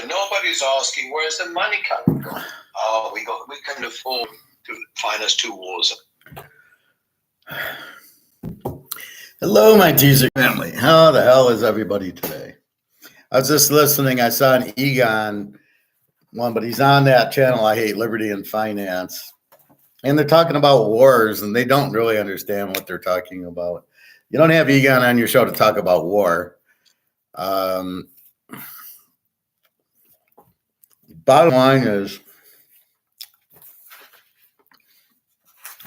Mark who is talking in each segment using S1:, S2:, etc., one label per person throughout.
S1: nobody's asking where's the money coming from. Oh, we can afford to finance 2 wars.
S2: Hello, my Teaserking family. How the hell is everybody today? I was just listening. I saw an Egon one, but he's on that channel. I Hate Liberty and Finance. And they're talking about wars, and they don't really understand what they're talking about. You don't have Egon on your show to talk about war. Bottom line is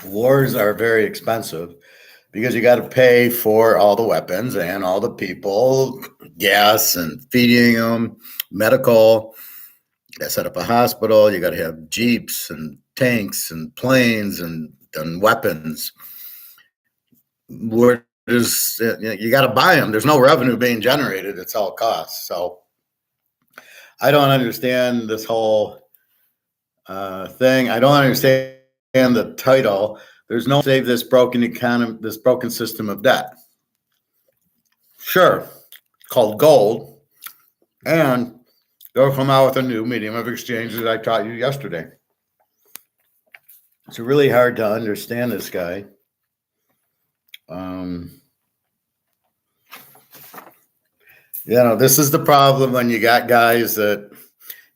S2: wars are very expensive because you got to pay for all the weapons and all the people, gas and feeding them, medical. You got to set up a hospital. You got to have jeeps and tanks and planes and weapons. Where does you got to buy them? There's no revenue being generated. It's all costs. So I don't understand this whole thing. I don't understand the title. There's no save this broken economy, this broken system of debt. Sure, it's called gold, and they'll come out with a new medium of exchange that I taught you yesterday. It's really hard to understand this guy. This is the problem when you got guys that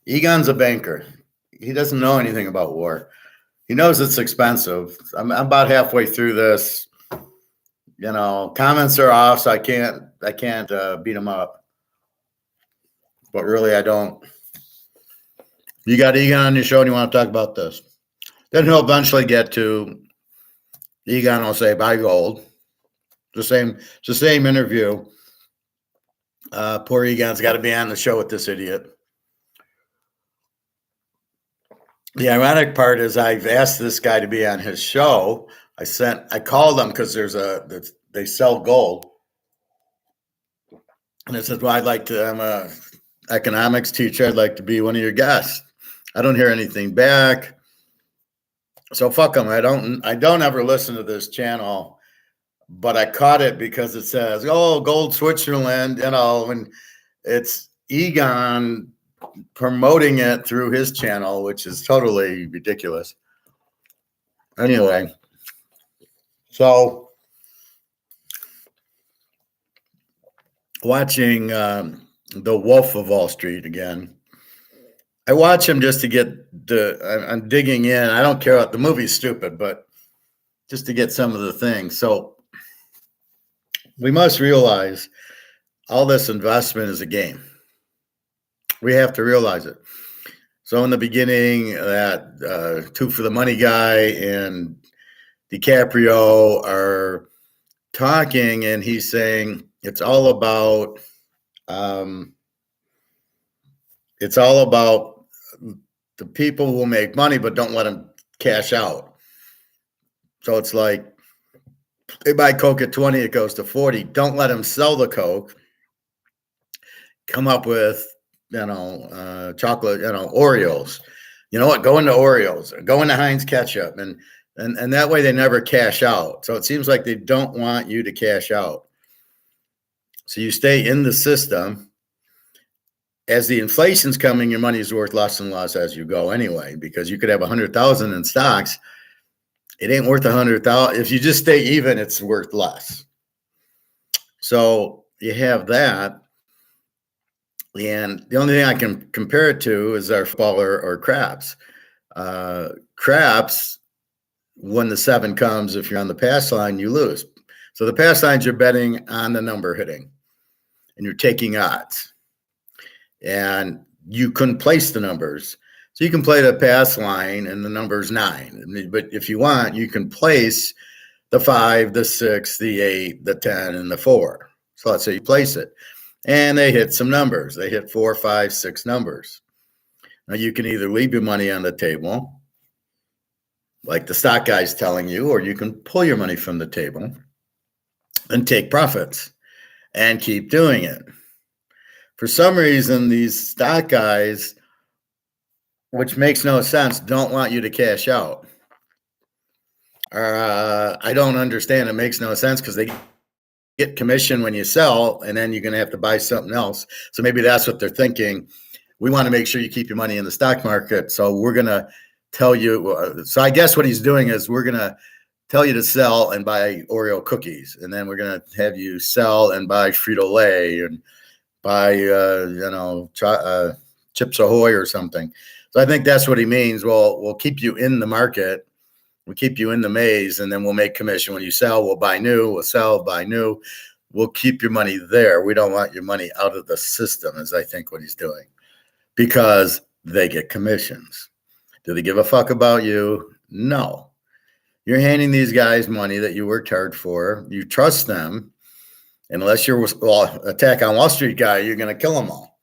S2: Egon's a banker. He doesn't know anything about war. He knows it's expensive. I'm about halfway through this. Comments are off, so I can't beat him up. But really, I don't. You got Egon on your show and you want to talk about this. Then he'll eventually get to, Egon will say, buy gold. It's the same interview. Poor Egon's got to be on the show with this idiot. The ironic part is I've asked this guy to be on his show. I called him because they sell gold. And I said, well, I'm a economics teacher. I'd like to be one of your guests. I don't hear anything back. So fuck him. I don't ever listen to this channel, but I caught it because it says, oh, Gold Switzerland, and it's Egon promoting it through his channel, which is totally ridiculous. Anyway, so watching The Wolf of Wall Street again. I watch him just to get I'm digging in. I don't care. The movie's stupid, but just to get some of the things. So we must realize all this investment is a game. We have to realize it. So in the beginning, that Two for the Money guy and DiCaprio are talking, and he's saying it's all about the people who make money but don't let them cash out. So it's like they buy Coke at 20, it goes to 40. Don't let them sell the Coke. Come up with chocolate, Oreos. You know what? Go into Oreos. Go into Heinz ketchup, and that way they never cash out. So it seems like they don't want you to cash out. So you stay in the system. As the inflation's coming, your money is worth less and less as you go anyway, because you could have 100,000 in stocks. It ain't worth 100,000. If you just stay even, it's worth less. So you have that. And the only thing I can compare it to is our football or craps. Craps, when the 7 comes, if you're on the pass line, you lose. So the pass lines, you're betting on the number hitting, and you're taking odds. And you couldn't place the numbers. So you can play the pass line and the number's 9. But if you want, you can place the 5, the 6, the 8, the 10, and the 4. So let's say you place it. And they hit some numbers. They hit 4, 5, 6 numbers. Now you can either leave your money on the table, like the stock guy's telling you, or you can pull your money from the table and take profits and keep doing it. For some reason, these stock guys, which makes no sense, don't want you to cash out. I don't understand. It makes no sense because they get commission when you sell, and then you're going to have to buy something else. So maybe that's what they're thinking. we want to make sure you keep your money in the stock market. So we're going to tell you. So I guess what he's doing is we're going to tell you to sell and buy Oreo cookies. And then we're going to have you sell and buy Frito-Lay and buy, Chips Ahoy or something. So I think that's what he means. Well, we'll keep you in the market. We'll keep you in the maze, and then we'll make commission. When you sell, we'll buy new. We'll sell, buy new. We'll keep your money there. We don't want your money out of the system, is I think what he's doing, because they get commissions. Do they give a fuck about you? No. You're handing these guys money that you worked hard for. You trust them. Unless you're Attack on Wall Street guy, you're going to kill them all.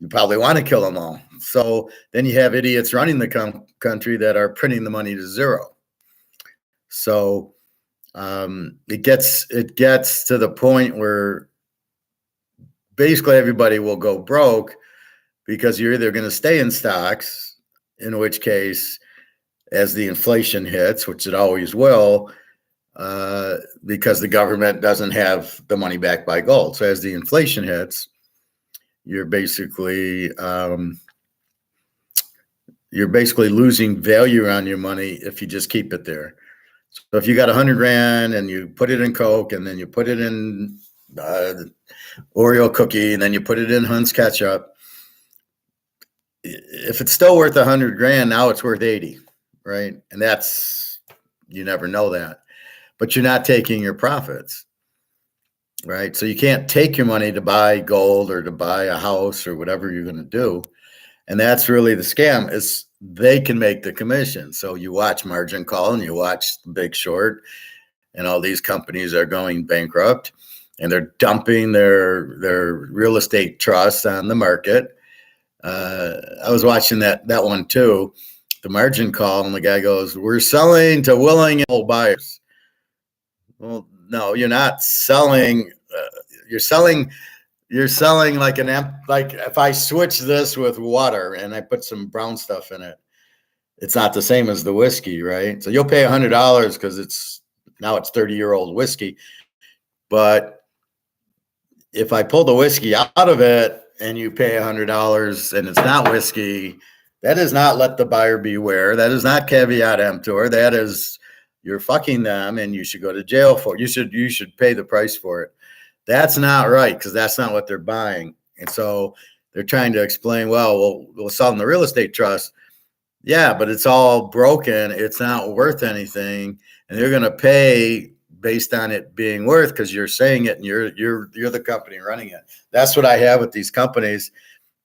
S2: You probably want to kill them all. So then you have idiots running the country that are printing the money to zero. So it gets to the point where basically everybody will go broke because you're either going to stay in stocks, in which case, as the inflation hits, which it always will, because the government doesn't have the money backed by gold. So as the inflation hits, you're basically losing value on your money if you just keep it there. So if you got $100,000 and you put it in Coke, and then you put it in Oreo cookie, and then you put it in Hunt's ketchup, if it's still worth $100,000, now it's worth 80, right? And you never know that, but you're not taking your profits, right? So you can't take your money to buy gold or to buy a house or whatever you're going to do. And that's really the scam, is they can make the commission. So you watch Margin Call and you watch The Big Short, and all these companies are going bankrupt, and they're dumping their real estate trusts on the market. I was watching that one too, the Margin Call, and the guy goes, "We're selling to willing and able buyers." Well, no, you're not selling. You're selling like like if I switch this with water and I put some brown stuff in it, it's not the same as the whiskey, right? So you'll pay $100 because it's 30-year-old whiskey. But if I pull the whiskey out of it and you pay $100 and it's not whiskey, that is not let the buyer beware. That is not caveat emptor. That is, you're fucking them and you should go to jail for it. You should pay the price for it. That's not right, because that's not what they're buying. And so they're trying to explain, well, we'll sell them the real estate trust. Yeah, but it's all broken. It's not worth anything. And they're going to pay based on it being worth, because you're saying it and you're the company running it. That's what I have with these companies,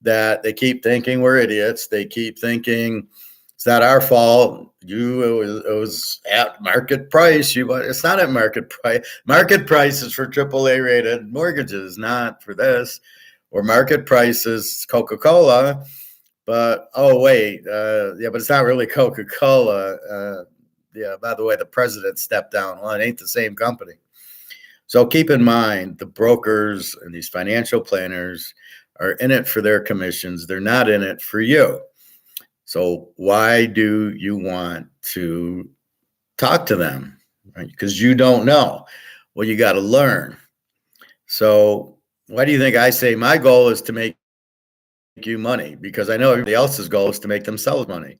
S2: that they keep thinking we're idiots. They keep thinking it's not our fault. It was at market price. It's not at market price. Market price is for AAA rated mortgages, not for this. Or market price is Coca-Cola. But but it's not really Coca-Cola. By the way, the president stepped down. Well, it ain't the same company. So keep in mind, the brokers and these financial planners are in it for their commissions. They're not in it for you. So why do you want to talk to them? Right? Because you don't know. Well, you got to learn. So why do you think I say my goal is to make you money? Because I know everybody else's goal is to make themselves money.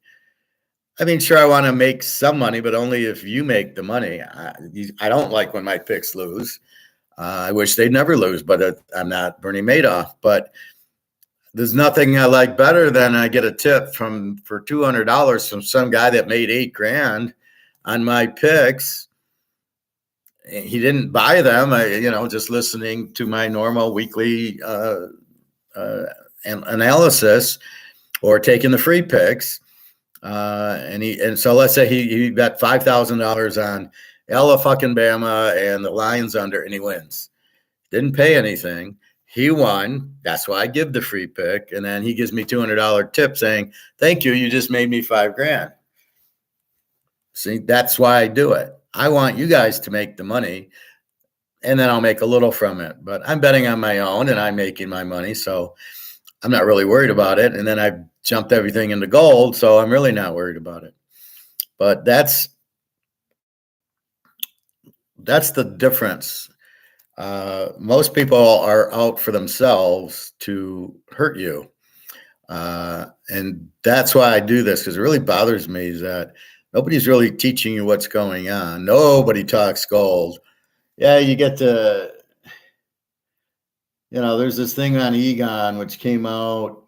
S2: I mean, sure, I want to make some money, but only if you make the money. I don't like when my picks lose. I wish they'd never lose, but I'm not Bernie Madoff. But there's nothing I like better than I get a tip for $200 from some guy that made $8,000 on my picks. He didn't buy them. Just listening to my normal weekly analysis, or taking the free picks. And so let's say he bet $5,000 on Alabama and the Lions under, and he wins. Didn't pay anything. He won. That's why I give the free pick. And then he gives me $200 tip saying, "Thank you. You just made me $5,000. See, that's why I do it. I want you guys to make the money, and then I'll make a little from it. But I'm betting on my own, and I'm making my money. So I'm not really worried about it. And then I jumped everything into gold. So I'm really not worried about it. But that's the difference. Most people are out for themselves to hurt you. And that's why I do this, because it really bothers me is that nobody's really teaching you what's going on. Nobody talks gold. Yeah, you get to, there's this thing on Egon which came out,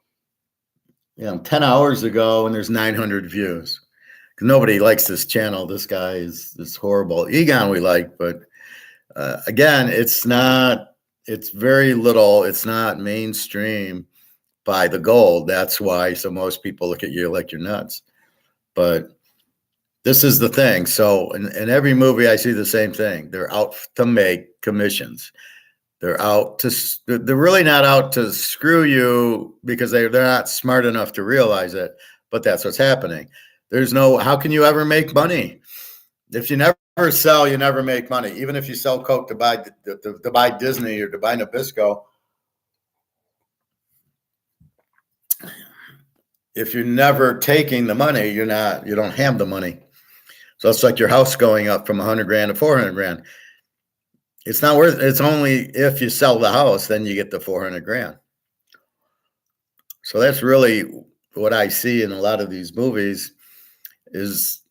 S2: 10 hours ago, and there's 900 views. Nobody likes this channel. This guy is horrible. Egon we like, but again, it's very little. It's not mainstream by the gold. That's why. So most people look at you like you're nuts. But this is the thing. So in every movie, I see the same thing. They're out to make commissions. They're really not out to screw you, because they're not smart enough to realize it. But that's what's happening. How can you ever make money? If you never sell, you never make money. Even if you sell Coke to buy Disney or to buy Nabisco, if you're never taking the money, you don't have the money. So it's like your house going up from 100 grand to 400 grand. It's not worth. It's only if you sell the house, then you get the 400 grand. So that's really what I see in a lot of these movies. Is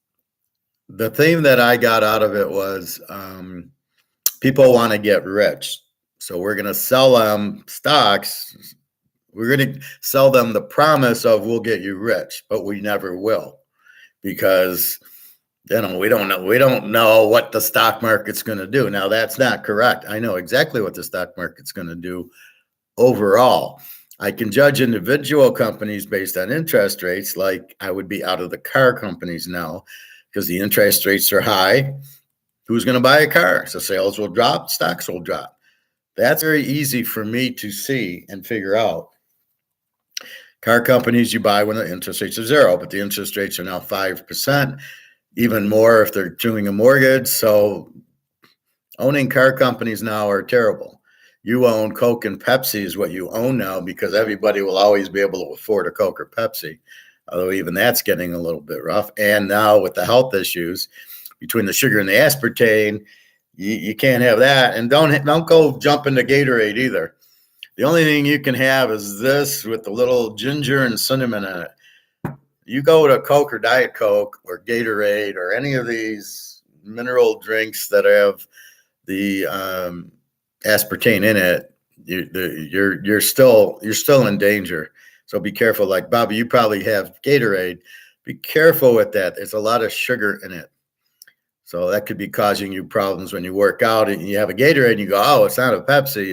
S2: the thing that I got out of it was people want to get rich. So we're going to sell them stocks. We're going to sell them the promise of we'll get you rich, but we never will, because we don't know what the stock market's going to do. Now, that's not correct. I know exactly what the stock market's going to do overall. I can judge individual companies based on interest rates, like I would be out of the car companies now, because the interest rates are high. Who's going to buy a car? So sales will drop, stocks will drop. That's very easy for me to see and figure out. Car companies you buy when the interest rates are zero, but the interest rates are now 5%, even more if they're doing a mortgage. So owning car companies now are terrible. You own Coke and Pepsi is what you own now, because everybody will always be able to afford a Coke or Pepsi, although even that's getting a little bit rough. And now with the health issues between the sugar and the aspartame, you can't have that. And don't go jump into Gatorade either. The only thing you can have is this with the little ginger and cinnamon in it. You go to Coke or Diet Coke or Gatorade or any of these mineral drinks that have the aspartame in it, you're still in danger. So be careful. Like Bobby, you probably have Gatorade. Be careful with that. There's a lot of sugar in it. So that could be causing you problems when you work out and you have a Gatorade and you go, oh, it's not a Pepsi.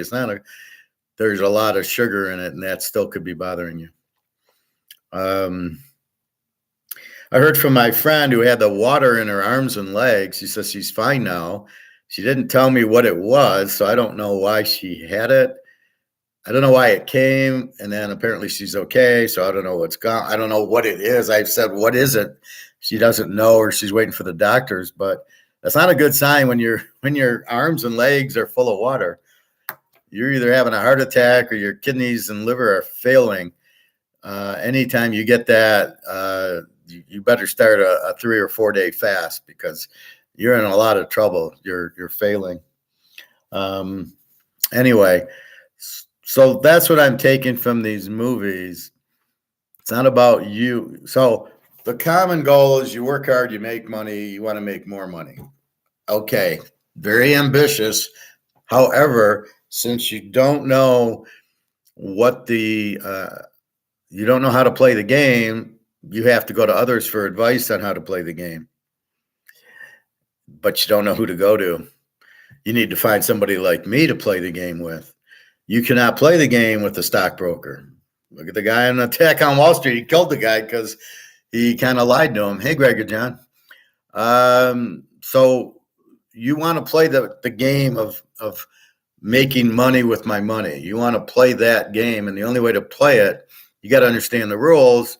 S2: There's a lot of sugar in it, and that still could be bothering you. I heard from my friend who had the water in her arms and legs. She says she's fine now. She didn't tell me what it was, so I don't know why she had it. I don't know why it came, and then apparently she's okay, so I don't know what's gone. I don't know what it is. I've said, what is it? She doesn't know, or she's waiting for the doctors, but that's not a good sign when your arms and legs are full of water. You're either having a heart attack or your kidneys and liver are failing. Anytime you get that, you better start a 3 or 4 day fast, because you're in a lot of trouble. You're failing. Anyway, so that's what I'm taking from these movies. It's not about you. So the common goal is you work hard, you make money, you want to make more money. Okay, very ambitious. However, since you don't know you don't know how to play the game, you have to go to others for advice on how to play the game. But you don't know who to go to. You need to find somebody like me to play the game with. You cannot play the game with a stockbroker. Look at the guy on Attack on Wall Street. He killed the guy because he kind of lied to him. Hey, Greg or John. So you want to play the game of making money with my money. You want to play that game, and the only way to play it, you got to understand the rules,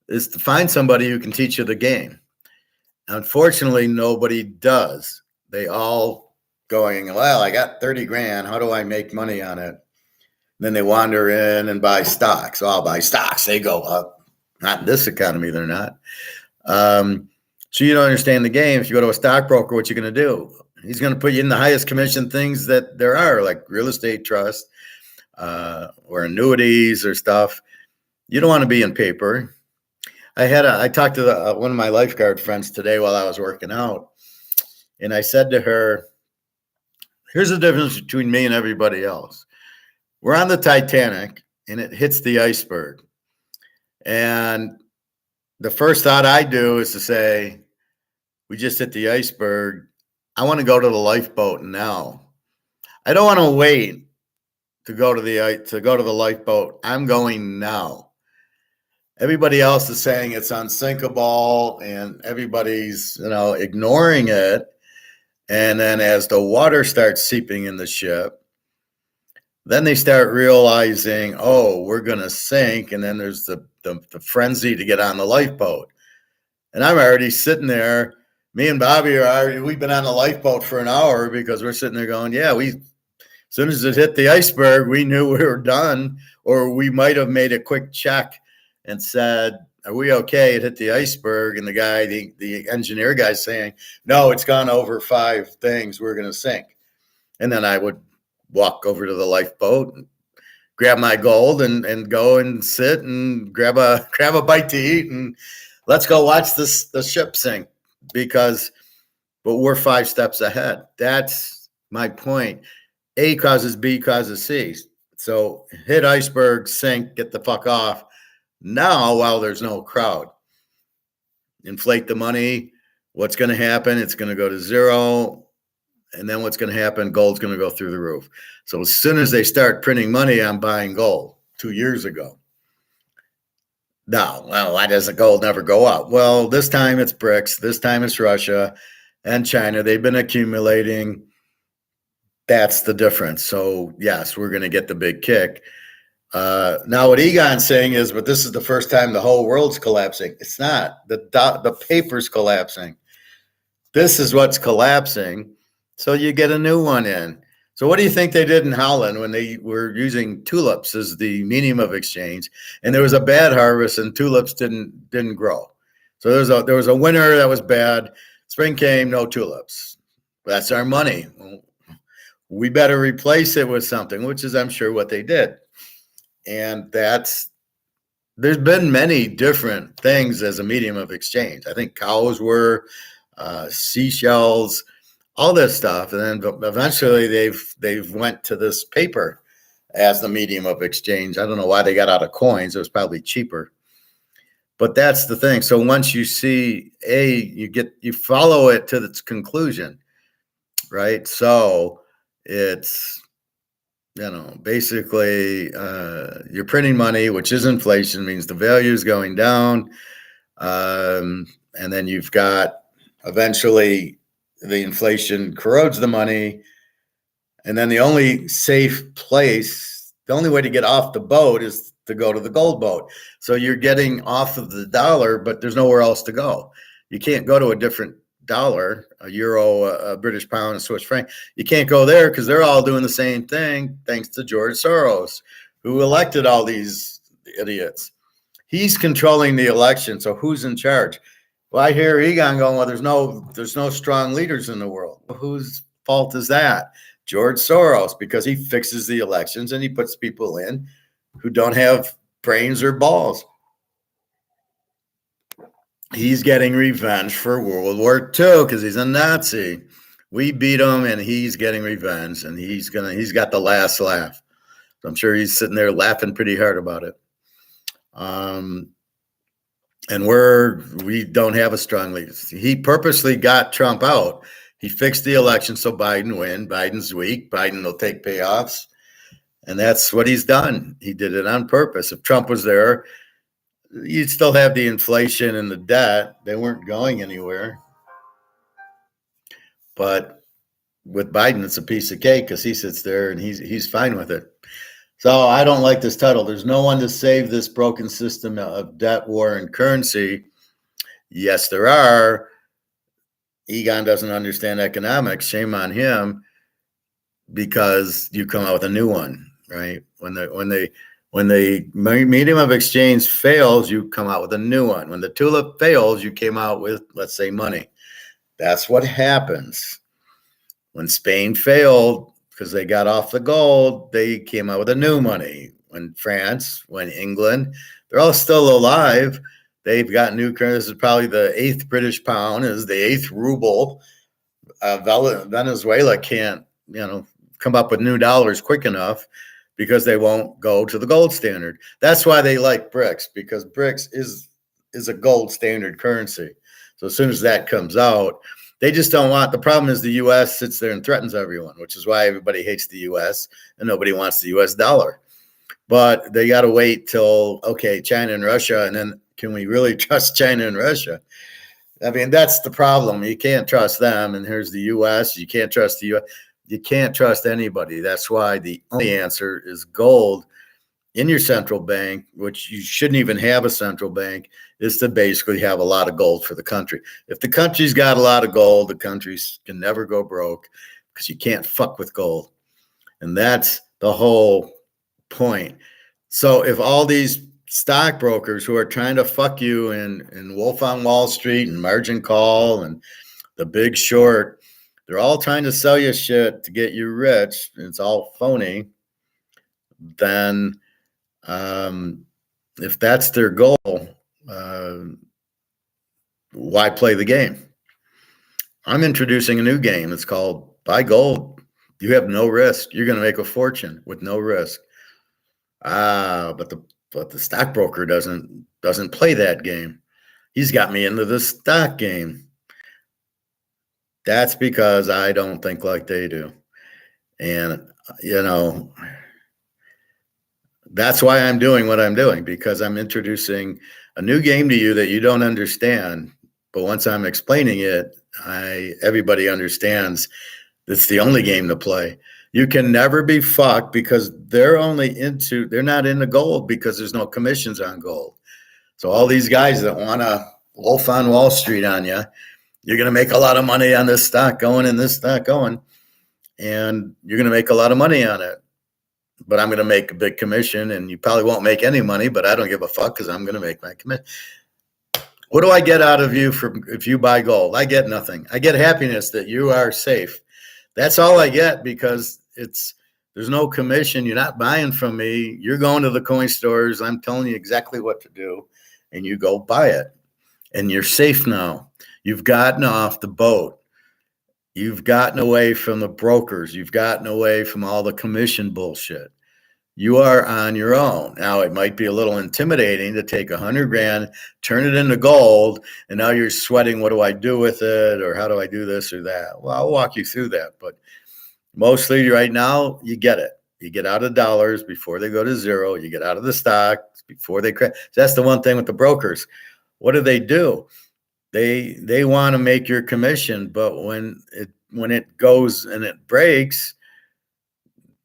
S2: is to find somebody who can teach you the game. Unfortunately, nobody does. They all going, well, I got 30 grand. How do I make money on it? And then they wander in and buy stocks. Oh, I'll buy stocks. They go up. Not in this economy, they're not. So you don't understand the game. If you go to a stockbroker, what you're going to do? He's going to put you in the highest commission things that there are, like real estate trust or annuities or stuff. You don't want to be in paper. I talked to one of my lifeguard friends today while I was working out, and I said to her, here's the difference between me and everybody else. We're on the Titanic and it hits the iceberg. And the first thought I do is to say, we just hit the iceberg. I want to go to the lifeboat now. I don't want to wait to go to the lifeboat. I'm going now. Everybody else is saying it's unsinkable and everybody's, ignoring it. And then as the water starts seeping in the ship, then they start realizing, oh, we're going to sink. And then there's the frenzy to get on the lifeboat. And I'm already sitting there. Me and Bobby we've been on the lifeboat for an hour because we're sitting there going, yeah, as soon as it hit the iceberg, we knew we were done. Or we might have made a quick check and said, are we okay? It hit the iceberg. And the engineer guy's saying, no, it's gone over 5 things. We're going to sink. And then I would walk over to the lifeboat and grab my gold and go and sit and grab a bite to eat and let's go watch the ship sink but we're 5 steps ahead. That's my point. A causes B causes C. So hit iceberg, sink, get the fuck off now while there's no crowd. Inflate the money. What's going to happen? It's going to go to zero. And then what's going to happen? Gold's going to go through the roof. So as soon as they start printing money, I'm buying gold 2 years ago. No, well, why doesn't gold never go up? Well, this time it's BRICS. This time it's Russia and China. They've been accumulating. That's the difference. So, yes, we're going to get the big kick. Now, what Egon's saying is, but this is the first time the whole world's collapsing. It's not. The paper's collapsing. This is what's collapsing. So you get a new one in. So what do you think they did in Holland when they were using tulips as the medium of exchange? And there was a bad harvest and tulips didn't grow. So there was a winter that was bad. Spring came, no tulips. That's our money. We better replace it with something, which is, I'm sure, what they did. And there's been many different things as a medium of exchange. I think cows were, seashells, all this stuff, and then eventually they've went to this paper as the medium of exchange. I don't know why they got out of coins. It was probably cheaper, but that's the thing. So once you see you follow it to its conclusion, right? So it's basically you're printing money, which is inflation, means the value is going down, and then you've got eventually the inflation corrodes the money. And then the only way to get off the boat is to go to the gold boat. So you're getting off of the dollar, but there's nowhere else to go. You can't go to a different dollar, a euro, a British pound, a Swiss franc. You can't go there because they're all doing the same thing, thanks to George Soros, who elected all these idiots. He's controlling the election. So who's in charge? Well, I hear Egon going, well, there's no strong leaders in the world. Whose fault is that? George Soros, because he fixes the elections and he puts people in who don't have brains or balls. He's getting revenge for World War II because he's a Nazi. We beat him and he's getting revenge and he's got the last laugh. So I'm sure he's sitting there laughing pretty hard about it. And we don't have a strong leader. He purposely got Trump out. He fixed the election so Biden win. Biden's weak. Biden will take payoffs. And that's what he's done. He did it on purpose. If Trump was there, you'd still have the inflation and the debt. They weren't going anywhere. But with Biden, it's a piece of cake because he sits there and he's fine with it. So I don't like this title. There's no one to save this broken system of debt, war, and currency. Yes, there are. Egon doesn't understand economics. Shame on him, because you come out with a new one, right? When the medium of exchange fails, you come out with a new one. When the tulip fails, you came out with, let's say, money. That's what happens. When Spain failed, because they got off the gold, they came out with a new money. When France, when England, They're all still alive. They've got new currency. This is probably the 8th British pound, is the 8th ruble. Venezuela can't, come up with new dollars quick enough because they won't go to the gold standard. That's why they like BRICS, because BRICS is a gold standard currency. So as soon as that comes out, they just don't want. The problem is the U.S. sits there and threatens everyone, which is why everybody hates the U.S. and nobody wants the U.S. dollar. But they got to wait till, okay, China and Russia, and then can we really trust China and Russia? I mean, that's the problem. You can't trust them. And here's the U.S. You can't trust the U.S. You can't trust anybody. That's why the only answer is gold in your central bank, which you shouldn't even have a central bank, is to basically have a lot of gold for the country. If the country's got a lot of gold, the countries can never go broke because you can't fuck with gold. And that's the whole point. So if all these stockbrokers who are trying to fuck you in Wolf on Wall Street and margin call and the Big Short, they're all trying to sell you shit to get you rich, and it's all phony, then if that's their goal, why play the game? I'm introducing a new game. It's called buy gold. You have no risk. You're going to make a fortune with no risk. But the stockbroker doesn't play that game. He's got me into the stock game. That's because I don't think like they do. And, that's why I'm doing what I'm doing, because I'm introducing a new game to you that you don't understand. But once I'm explaining it, everybody understands it's the only game to play. You can never be fucked because they're not into gold because there's no commissions on gold. So all these guys that want to wolf on Wall Street on you, you're going to make a lot of money on this stock going and this stock going, and you're going to make a lot of money on it. But I'm going to make a big commission, and you probably won't make any money, but I don't give a fuck because I'm going to make my commission. What do I get out of you if you buy gold? I get nothing. I get happiness that you are safe. That's all I get, because there's no commission. You're not buying from me. You're going to the coin stores. I'm telling you exactly what to do, and you go buy it. And you're safe now. You've gotten off the boat. You've gotten away from the brokers. You've gotten away from all the commission bullshit. You are on your own. Now, it might be a little intimidating to take $100,000, turn it into gold, and now you're sweating, what do I do with it? Or how do I do this or that? Well, I'll walk you through that. But mostly right now, you get it. You get out of dollars before they go to zero. You get out of the stock before they crash. That's the one thing with the brokers. What do? They want to make your commission, but when it goes and it breaks,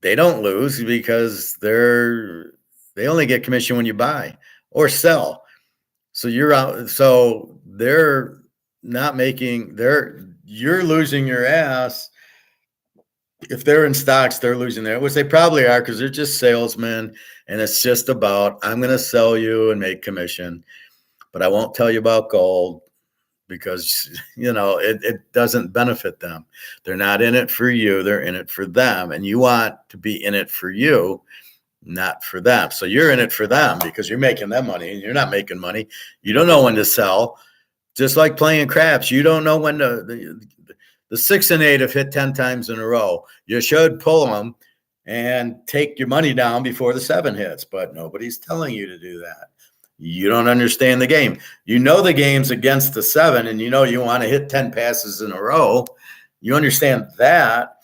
S2: they don't lose because they only get commission when you buy or sell. So you're out. So they're not making. You're losing your ass. If they're in stocks, they're losing their, which they probably are, because they're just salesmen, and it's just about, I'm going to sell you and make commission, but I won't tell you about gold because, it doesn't benefit them. They're not in it for you. They're in it for them. And you want to be in it for you, not for them. So you're in it for them because you're making them money and you're not making money. You don't know when to sell. Just like playing craps. You don't know when the 6 and 8 have hit 10 times in a row. You should pull them and take your money down before the 7 hits, but nobody's telling you to do that. You don't understand the game. You know the game's against the 7, and you want to hit 10 passes in a row. You understand that,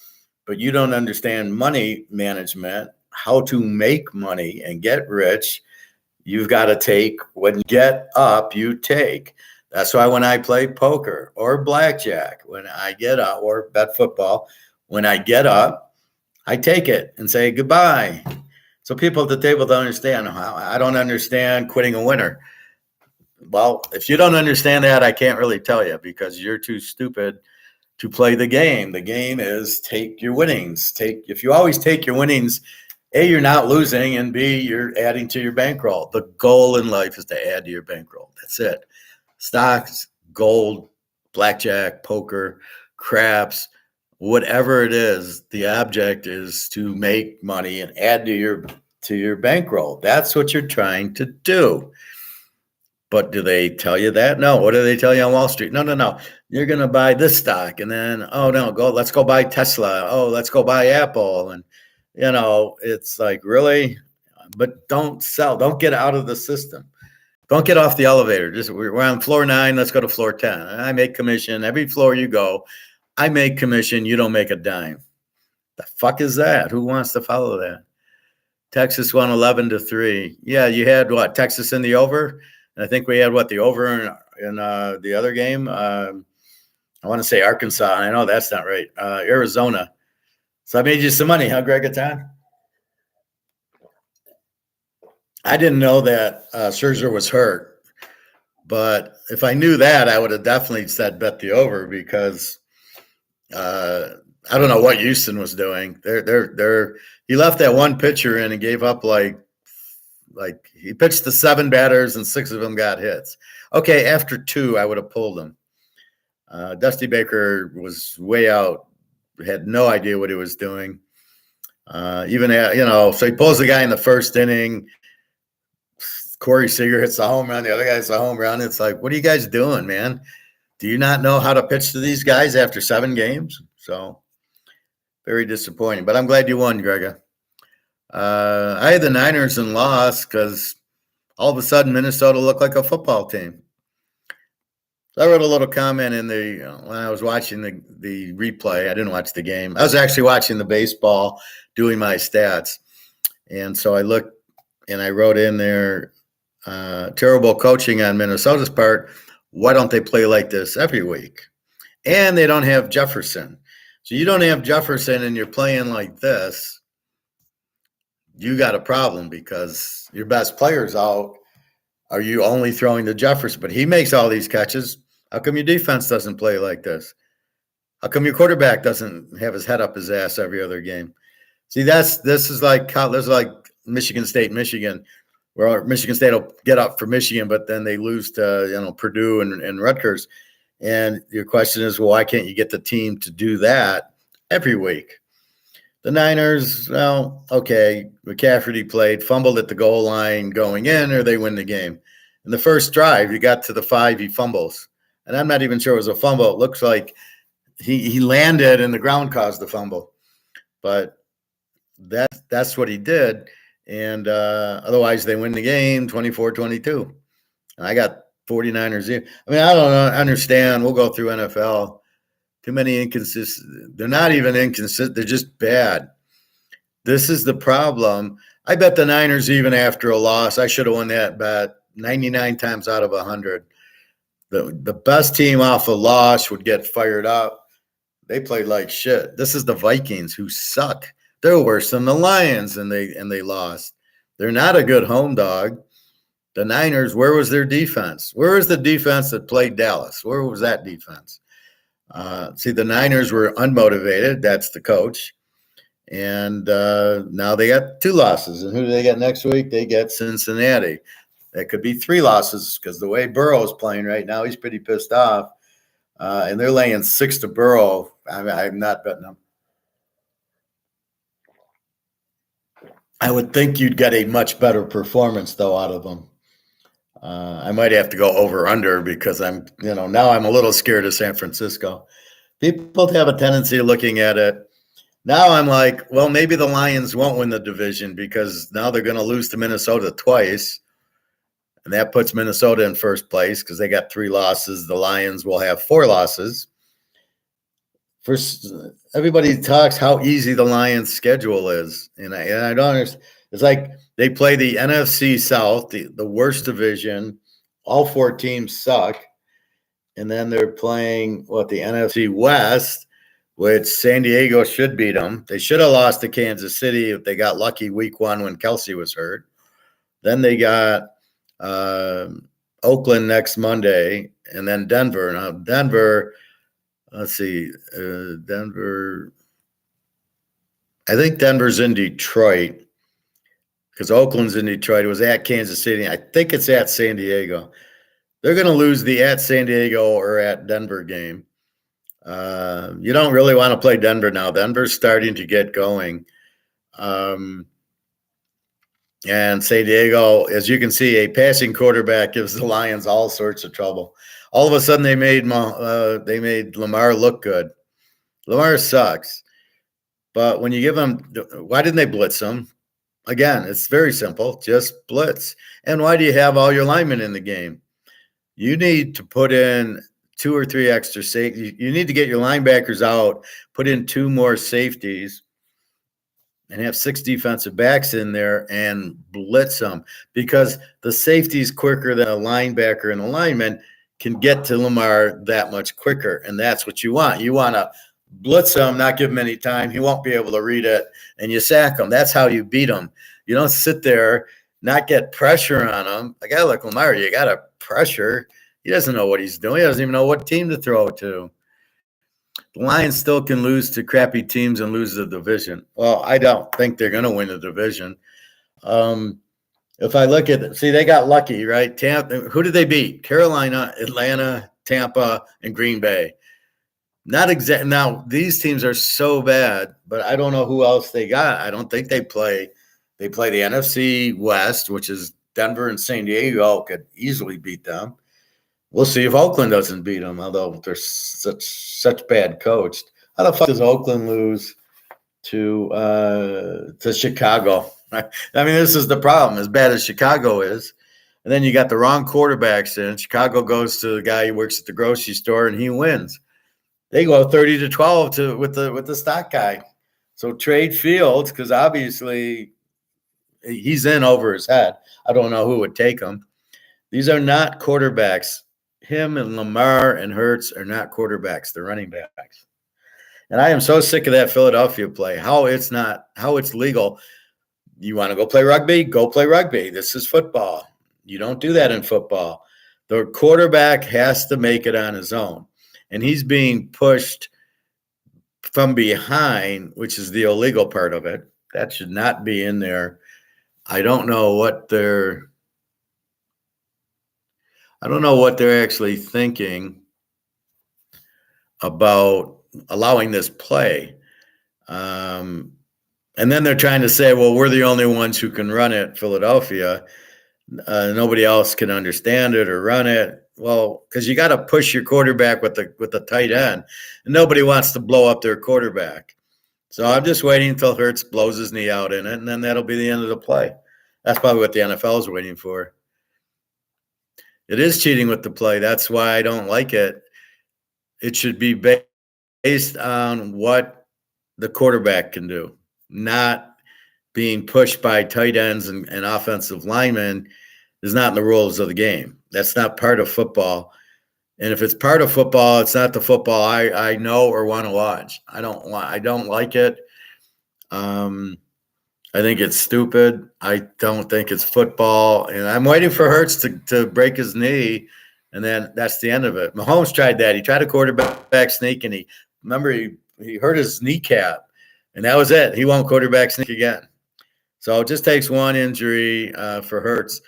S2: but you don't understand money management, how to make money and get rich. You've got to take. When you get up, you take. That's why when I play poker or blackjack, when I get up, or bet football, when I get up, I take it and say goodbye. So people at the table don't understand. I don't understand quitting a winner. Well, if you don't understand that, I can't really tell you, because you're too stupid to play the game. The game is take your winnings. If you always take your winnings, A, you're not losing, and B, you're adding to your bankroll. The goal in life is to add to your bankroll. That's it. Stocks, gold, blackjack, poker, craps, whatever it is, the object is to make money and add to to your bankroll. That's what you're trying to do. But do they tell you that? No. What do they tell you on Wall Street? No. You're going to buy this stock, and then, oh no, let's go buy Tesla. Oh, let's go buy Apple. And it's like, really? But don't sell. Don't get out of the system. Don't get off the elevator. Just we're on floor 9. Let's go to floor 10. I make commission every floor you go. I make commission. You don't make a dime. The fuck is that? Who wants to follow that? Texas won 11-3. Yeah, you had what? Texas in the over. And I think we had the over in the other game. I want to say Arkansas. I know that's not right. Arizona. So I made you some money, huh, Greg Atan? I didn't know that Scherzer was hurt, but if I knew that, I would have definitely said bet the over because I don't know what Houston was doing. He left that one pitcher in and gave up like he pitched to 7 batters and 6 of them got hits. Okay, after 2, I would have pulled him. Dusty Baker was way out, had no idea what he was doing. So he pulls the guy in the first inning. Corey Seager hits the home run. The other guy hits the home run. It's like, what are you guys doing, man? Do you not know how to pitch to these guys after 7 games? So very disappointing. But I'm glad you won, Grega. I had the Niners and lost because all of a sudden Minnesota looked like a football team. So I wrote a little comment in when I was watching the replay. I didn't watch the game. I was actually watching the baseball, doing my stats. And so I looked and I wrote in there, terrible coaching on Minnesota's part. Why don't they play like this every week? And they don't have Jefferson. So you don't have Jefferson and you're playing like this. You got a problem because your best player's out. Are you only throwing to Jefferson? But he makes all these catches. How come your defense doesn't play like this? How come your quarterback doesn't have his head up his ass every other game? See, this is like Michigan State, Michigan, where Michigan State will get up for Michigan, but then they lose to Purdue and Rutgers. And your question is, well, why can't you get the team to do that every week? The Niners, well, okay, McCaffrey played, fumbled at the goal line going in, or they win the game. In the first drive, you got to the 5, he fumbles. And I'm not even sure it was a fumble. It looks like he landed and the ground caused the fumble. But that's what he did. And otherwise, they win the game 24-22. And I got 49ers here. I mean, I don't understand. We'll go through NFL. Too many inconsistent. They're not even inconsistent. They're just bad. This is the problem. I bet the Niners even after a loss. I should have won that bet 99 times out of 100. The best team off a loss would get fired up. They played like shit. This is the Vikings who suck. They're worse than the Lions, and they lost. They're not a good home dog. The Niners, where was their defense? Where was the defense that played Dallas? Where was that defense? See, the Niners were unmotivated. That's the coach. And now they got 2 losses. And who do they get next week? They get Cincinnati. That could be 3 losses because the way Burrow's playing right now, he's pretty pissed off. And they're laying 6 to Burrow. I'm not betting them. I would think you'd get a much better performance, though, out of them. I might have to go over/under because now I'm a little scared of San Francisco. People have a tendency of looking at it. Now I'm like, well, maybe the Lions won't win the division because now they're going to lose to Minnesota twice. And that puts Minnesota in first place because they got 3 losses. The Lions will have 4 losses. First, everybody talks how easy the Lions' schedule is. And I don't understand. It's like they play the NFC South, the worst division. All 4 teams suck. And then they're playing, the NFC West, which San Diego should beat them. They should have lost to Kansas City if they got lucky week 1 when Kelsey was hurt. Then they got Oakland next Monday, and then Denver. Now, Denver, let's see, Denver. I think Denver's in Detroit because Oakland's in Detroit. It was at Kansas City. I think it's at San Diego. They're going to lose the at San Diego or at Denver game. You don't really want to play Denver now. Denver's starting to get going. And San Diego, as you can see, a passing quarterback gives the Lions all sorts of trouble. All of a sudden, they made Lamar look good. Lamar sucks. But when you give him, why didn't they blitz him? Again, it's very simple. Just blitz. And why do you have all your linemen in the game? You need to put in 2 or 3 extra safeties. You need to get your linebackers out, put in 2 more safeties, and have 6 defensive backs in there and blitz them, because the safety's quicker than a linebacker, and a lineman can get to Lamar that much quicker. And that's what you want. You want to blitz him, not give him any time. He won't be able to read it, and you sack him. That's how you beat him. You don't sit there, not get pressure on him. A guy like Lamar, you got to pressure. He doesn't know what he's doing. He doesn't even know what team to throw it to. The Lions still can lose to crappy teams and lose the division. Well, I don't think they're going to win the division. If I look at it, see, they got lucky, right? Who did they beat? Carolina, Atlanta, Tampa, and Green Bay. Not exact. Now, these teams are so bad, but I don't know who else they got. I don't think they play. They play the NFC West, which is Denver and San Diego could easily beat them. We'll see if Oakland doesn't beat them, although they're such bad coached. How the fuck does Oakland lose to Chicago? I mean, this is the problem. As bad as Chicago is, and then you got the wrong quarterbacks in. Chicago goes to the guy who works at the grocery store, and he wins. They go 30-12 with the stock guy. So trade Fields, because obviously he's in over his head. I don't know who would take him. These are not quarterbacks. Him and Lamar and Hurts are not quarterbacks. They're running backs. And I am so sick of that Philadelphia play. How it's legal. You want to go play rugby? Go play rugby. This is football. You don't do that in football. The quarterback has to make it on his own. And he's being pushed from behind, which is the illegal part of it. That should not be in there. I don't know what they're actually thinking about allowing this play. And then they're trying to say, well, we're the only ones who can run it, Philadelphia. Nobody else can understand it or run it. Well, because you got to push your quarterback with the tight end, and nobody wants to blow up their quarterback. So I'm just waiting until Hurts blows his knee out in it, and then that'll be the end of the play. That's probably what the NFL is waiting for. It is cheating with the play. That's why I don't like it. It should be based on what the quarterback can do, not being pushed by tight ends and offensive linemen is not in the rules of the game. That's not part of football. And if it's part of football, it's not the football I know or want to watch. I don't like it. I think it's stupid. I don't think it's football. And I'm waiting for Hurts to break his knee, and then that's the end of it. Mahomes tried that. He tried a quarterback sneak, and he hurt his kneecap, and that was it. He won't quarterback sneak again. So it just takes one injury for Hurts.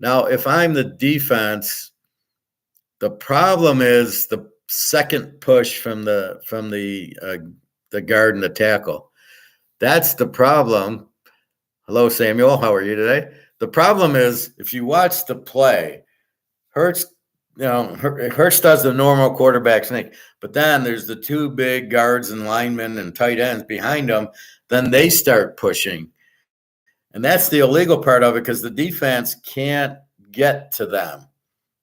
S2: Now, if I'm the defense, the problem is the second push from the guard and the tackle. That's the problem. Hello, Samuel. How are you today? The problem is, if you watch the play, Hurts does the normal quarterback sneak, but then there's the 2 big guards and linemen and tight ends behind them. Then they start pushing. And that's the illegal part of it, because the defense can't get to them.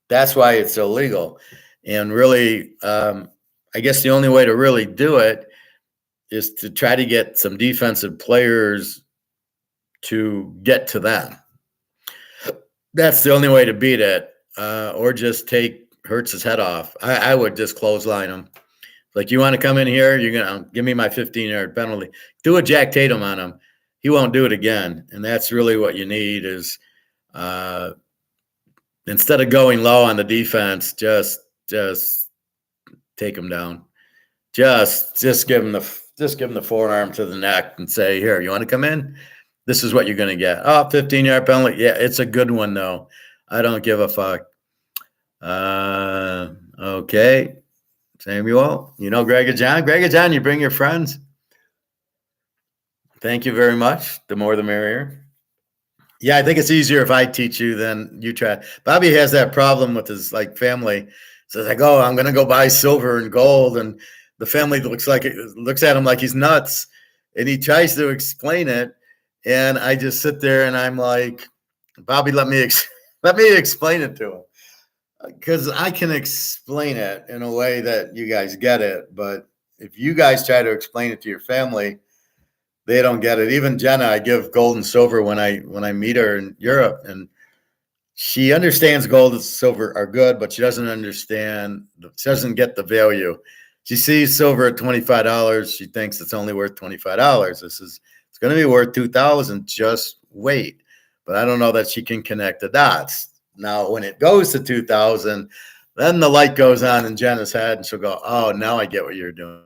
S2: That's why it's illegal. And really, I guess the only way to really do it is to try to get some defensive players to get to them. That's the only way to beat it, or just take Hurts' head off. I would just clothesline him. Like, you want to come in here, you're going to give me my 15-yard penalty. Do a Jack Tatum on him. He won't do it again. And that's really what you need is instead of going low on the defense, just take him down. Just give him the forearm to the neck and say, here, you want to come in? This is what you're going to get. Oh, 15-yard penalty. Yeah, it's a good one, though. I don't give a fuck. Okay. Samuel, Greg and John? Greg and John, you bring your friends? Thank you very much. The more the merrier. Yeah, I think it's easier if I teach you than you try. Bobby has that problem with his like family. So it's like, oh, I'm gonna go buy silver and gold, and the family looks at him like he's nuts, and he tries to explain it, and I just sit there and I'm like, Bobby, let me explain it to him because I can explain it in a way that you guys get it, but if you guys try to explain it to your family, they don't get it. Even Jenna, I give gold and silver when I meet her in Europe, and she understands gold and silver are good, but she doesn't understand. She doesn't get the value. She sees silver at $25. She thinks it's only worth $25. It's going to be worth 2,000. Just wait. But I don't know that she can connect the dots. Now, when it goes to 2,000, then the light goes on in Jenna's head, and she'll go, "Oh, now I get what you're doing."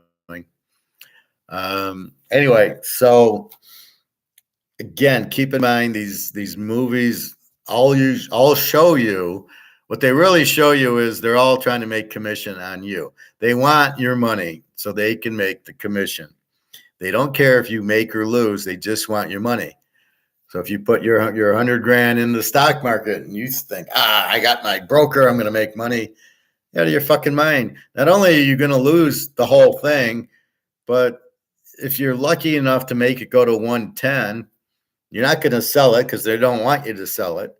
S2: Anyway, so again, keep in mind these movies all show you what they really show you is they're all trying to make commission on you. They want your money so they can make the commission. They don't care if you make or lose. They just want your money. So if you put your 100 grand in the stock market and you think, I got my broker, I'm going to make money, out of your fucking mind. Not only are you going to lose the whole thing, but if you're lucky enough to make it go to 110, you're not going to sell it because they don't want you to sell it.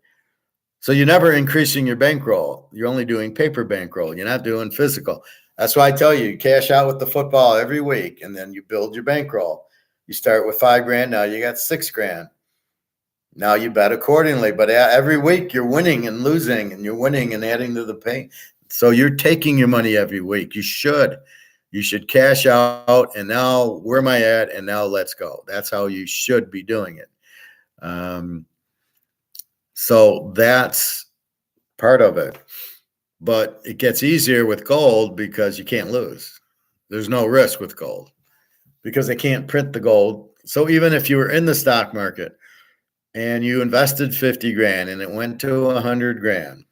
S2: So you're never increasing your bankroll. You're only doing paper bankroll. You're not doing physical. That's why I tell you, cash out with the football every week, and then you build your bankroll. You start with 5 grand. Now you got 6 grand. Now you bet accordingly. But every week you're winning and losing, and you're winning and adding to the pain. So you're taking your money every week. You should cash out, and now where am I at? And now let's go. That's how you should be doing it. So that's part of it. But it gets easier with gold because you can't lose. There's no risk with gold because they can't print the gold. So even if you were in the stock market and you invested 50 grand and it went to 100 grand,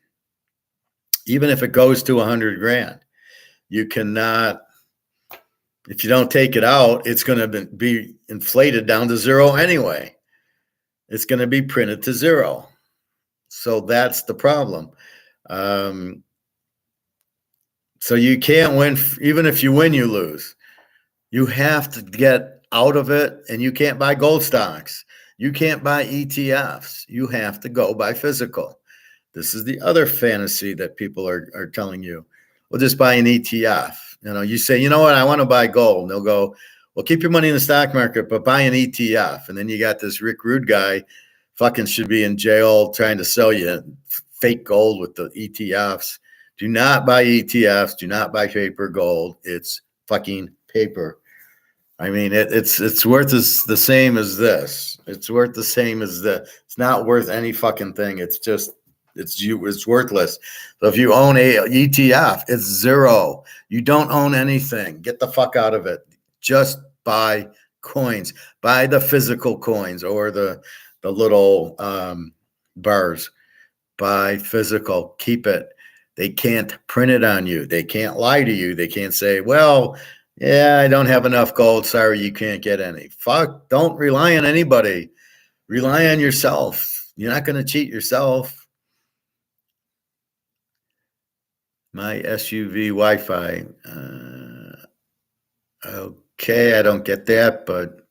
S2: even if it goes to 100 grand, you cannot, if you don't take it out, it's going to be inflated down to zero anyway. It's going to be printed to zero. So that's the problem. So you can't win. Even if you win, you lose. You have to get out of it, and you can't buy gold stocks. You can't buy ETFs. You have to go buy physical. This is the other fantasy that people are telling you. Well, just buy an ETF. You say, you know what, I want to buy gold. And they'll go, well, keep your money in the stock market, but buy an ETF. And then you got this Rick Rude guy fucking should be in jail trying to sell you fake gold with the ETFs. Do not buy ETFs. Do not buy paper gold. It's fucking paper. I mean, it's worth the same as this. It's worth the same as this. It's not worth any fucking thing. It's worthless. So if you own a ETF, it's zero. You don't own anything. Get the fuck out of it. Just buy coins. Buy the physical coins or the little bars. Buy physical. Keep it. They can't print it on you. They can't lie to you. They can't say, well, yeah, I don't have enough gold. Sorry, you can't get any. Fuck, don't rely on anybody. Rely on yourself. You're not going to cheat yourself. My SUV Wi-Fi. Okay, I don't get that, but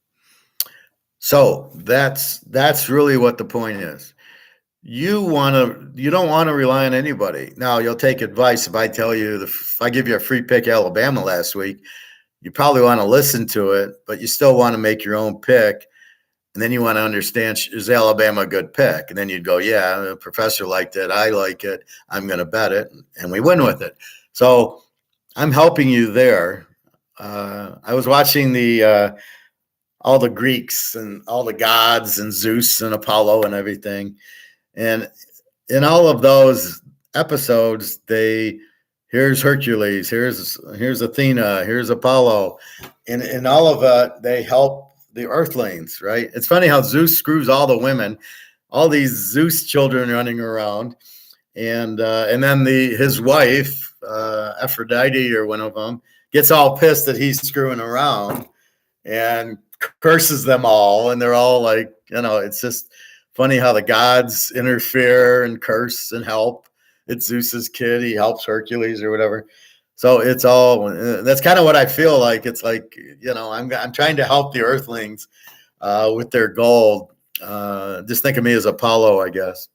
S2: so that's really what the point is. You don't want to rely on anybody. Now you'll take advice. If I tell you, if I give you a free pick Alabama last week, you probably want to listen to it, but you still want to make your own pick. And then you want to understand, is Alabama a good pick? And then you'd go, yeah, the professor liked it. I like it. I'm going to bet it. And we win with it. So I'm helping you there. I was watching all the Greeks and all the gods and Zeus and Apollo and everything. And in all of those episodes, here's Hercules, here's Athena, here's Apollo. And in all of it, they help the earthlings, right? It's funny how Zeus screws all the women, all these Zeus children running around. And then his wife, Aphrodite or one of them, gets all pissed that he's screwing around and curses them all. And they're all like, it's just funny how the gods interfere and curse and help. It's Zeus's kid. He helps Hercules or whatever. So it's all, that's kind of what I feel like. It's like, I'm trying to help the earthlings with their gold. Just think of me as Apollo, I guess,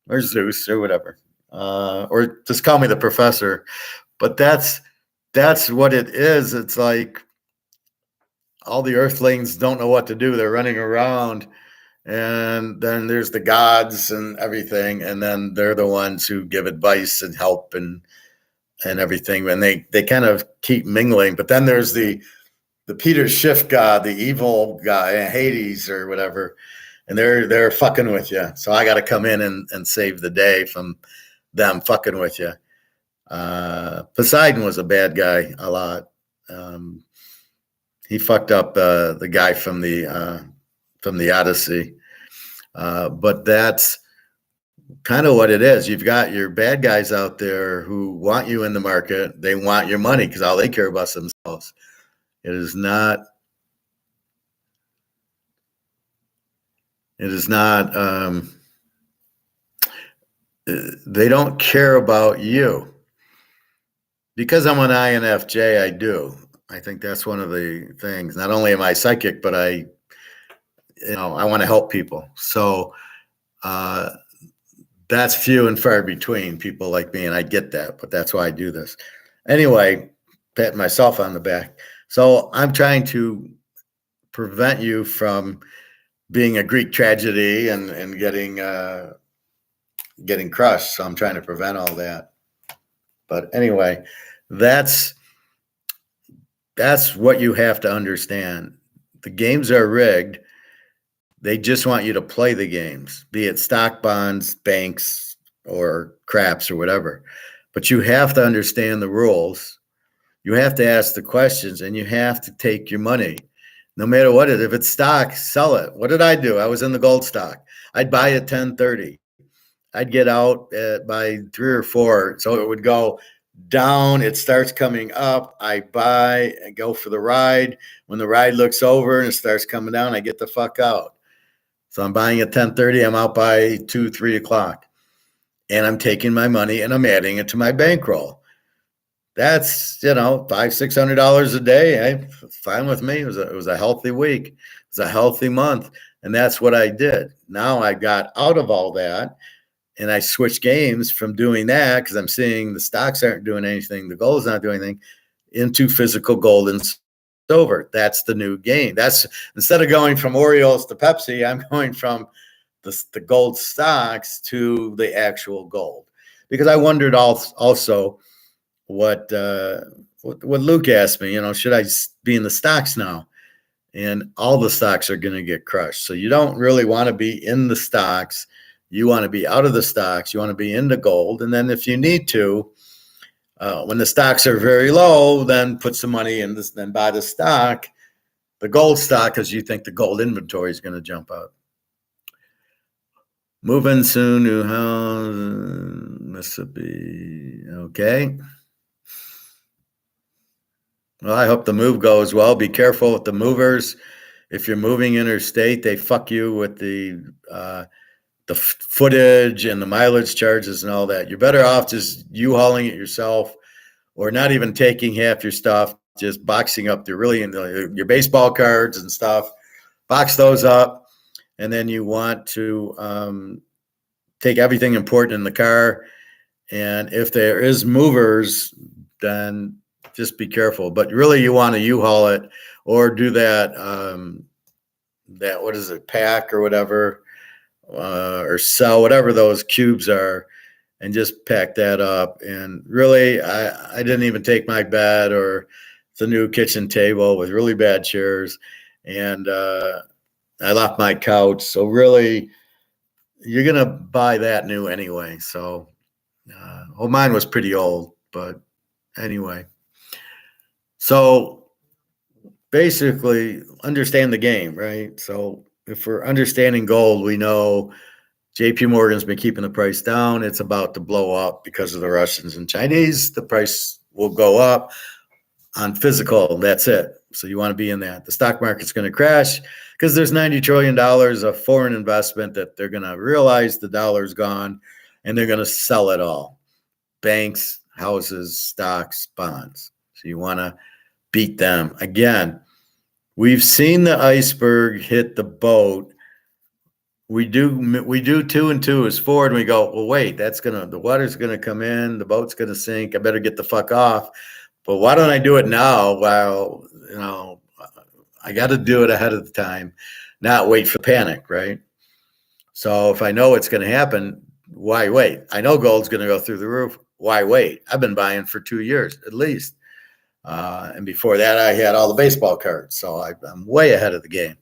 S2: or Zeus or whatever, or just call me the professor. But that's what it is. It's like all the earthlings don't know what to do. They're running around, and then there's the gods and everything, and then they're the ones who give advice and help and everything, and they kind of keep mingling. But then there's the Peter Schiff god, the evil guy, Hades or whatever, and they're fucking with you. So I got to come in and save the day from them fucking with you. Poseidon was a bad guy a lot. He fucked up the guy from the Odyssey, but that's kind of what it is. You've got your bad guys out there who want you in the market. They want your money because all they care about is themselves. It is not. They don't care about you. Because I'm an INFJ, I do. I think that's one of the things. Not only am I psychic, but I want to help people. So that's few and far between, people like me, and I get that, but that's why I do this. Anyway, pat myself on the back. So I'm trying to prevent you from being a Greek tragedy and getting crushed. So I'm trying to prevent all that. But anyway, that's what you have to understand. The games are rigged. They just want you to play the games, be it stock, bonds, banks, or craps or whatever. But you have to understand the rules. You have to ask the questions, and you have to take your money. No matter what it is. If it's stock, sell it. What did I do? I was in the gold stock. I'd buy at 10:30. I'd get out by 3 or 4. So it would go down. It starts coming up. I buy and go for the ride. When the ride looks over and it starts coming down, I get the fuck out. So I'm buying at 10:30. I'm out by 2, 3 o'clock. And I'm taking my money and I'm adding it to my bankroll. That's, $500, $600 a day. Fine with me. It was a healthy week. It was a healthy month. And that's what I did. Now I got out of all that. And I switched games from doing that because I'm seeing the stocks aren't doing anything, the gold's not doing anything, into physical gold and silver. That's the new game. That's, instead of going from Orioles to Pepsi, I'm going from the gold stocks to the actual gold. Because I wondered also what Luke asked me, should I be in the stocks now? And all the stocks are going to get crushed. So you don't really want to be in the stocks. You want to be out of the stocks. You want to be into gold. And then if you need to, when the stocks are very low, then put some money in this, then buy the stock, the gold stock, because you think the gold inventory is going to jump up. Moving soon, new house, Mississippi. Okay. Well, I hope the move goes well. Be careful with the movers. If you're moving interstate, they fuck you with the footage and the mileage charges and all that. You're better off just U-hauling it yourself, or not even taking half your stuff, just boxing up your baseball cards and stuff. Box those up, and then you want to take everything important in the car. And if there is movers, then just be careful. But really, you want to U-haul it or do that what is it, pack or whatever. Or sell whatever those cubes are, and just pack that up. And really, I didn't even take my bed or the new kitchen table with really bad chairs, and I left my couch. So really, you're gonna buy that new anyway. So, mine was pretty old, but anyway. So basically, understand the game, right? So if we're understanding gold, we know JP Morgan's been keeping the price down. It's about to blow up because of the Russians and Chinese. The price will go up on physical. That's it. So you want to be in that. The stock market's going to crash because there's $90 trillion of foreign investment that they're going to realize the dollar's gone and they're going to sell it all. Banks, houses, stocks, bonds. So you want to beat them. Again, we've seen the iceberg hit the boat. We do 2 and 2 is forward, and we go, well, wait, the water's gonna come in, the boat's gonna sink. I better get the fuck off. But why don't I do it now? While I got to do it ahead of the time, not wait for panic, right? So if I know it's gonna happen, why wait? I know gold's gonna go through the roof. Why wait? I've been buying for 2 years at least, and before that, I had all the baseball cards, so I'm way ahead of the game.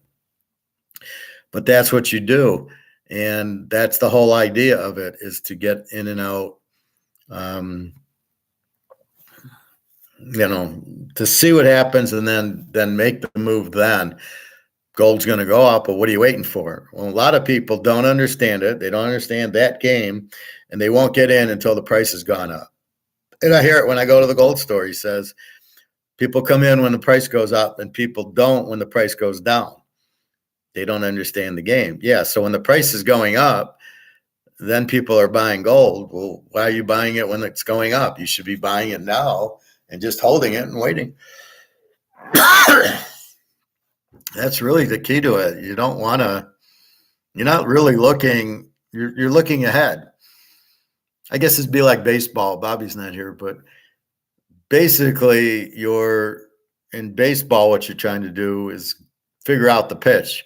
S2: But that's what you do. And that's the whole idea of it, is to get in and out, to see what happens and then make the move then. Gold's going to go up, but what are you waiting for? Well, a lot of people don't understand it. They don't understand that game, and they won't get in until the price has gone up. And I hear it when I go to the gold store. He says, people come in when the price goes up and people don't when the price goes down. They don't understand the game. Yeah, so when the price is going up, then people are buying gold. Well, why are you buying it when it's going up? You should be buying it now and just holding it and waiting. That's really the key to it. You don't want to, you're not really looking, you're looking ahead. I guess it'd be like baseball. Bobby's not here, but basically in baseball, what you're trying to do is figure out the pitch.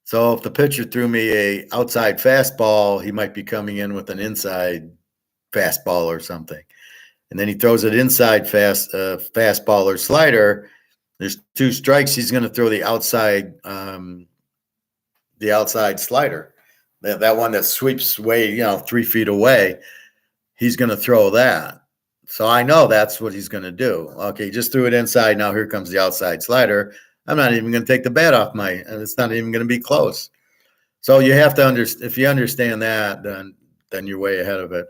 S2: So if the pitcher threw me a outside fastball, he might be coming in with an inside fastball or something. And then he throws it inside fastball or slider. There's 2 strikes. He's going to throw the outside slider. That one that sweeps way, 3 feet away. He's going to throw that. So I know that's what he's going to do. Okay, he just threw it inside. Now here comes the outside slider. I'm not even going to take the bat off and it's not even going to be close. So you have to understand, if you understand that, then you're way ahead of it.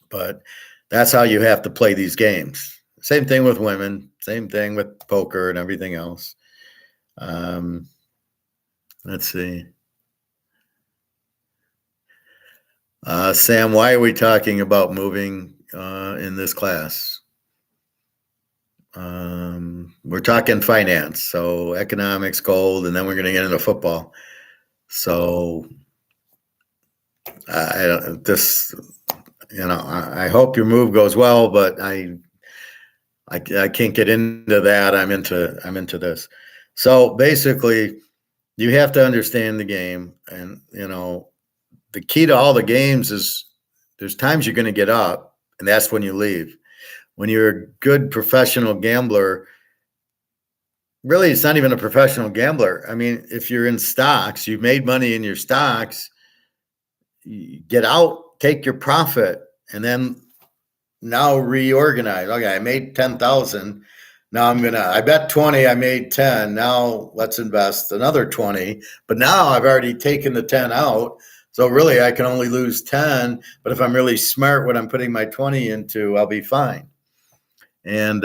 S2: But that's how you have to play these games. Same thing with women, same thing with poker and everything else. Let's see. Sam, why are we talking about moving in this class? We're talking finance, so economics, gold, and then we're going to get into football. So I hope your move goes well, but I can't get into that. I'm into this. So basically, you have to understand the game, and the key to all the games is there's times you're going to get up, and that's when you leave. When you're a good professional gambler, really, it's not even a professional gambler. I mean, if you're in stocks, you've made money in your stocks, you get out, take your profit, and then now reorganize. Okay, I made 10,000. Now I bet 20, I made 10. Now let's invest another 20. But now I've already taken the 10 out. So really, I can only lose 10. But if I'm really smart, what I'm putting my 20 into, I'll be fine. And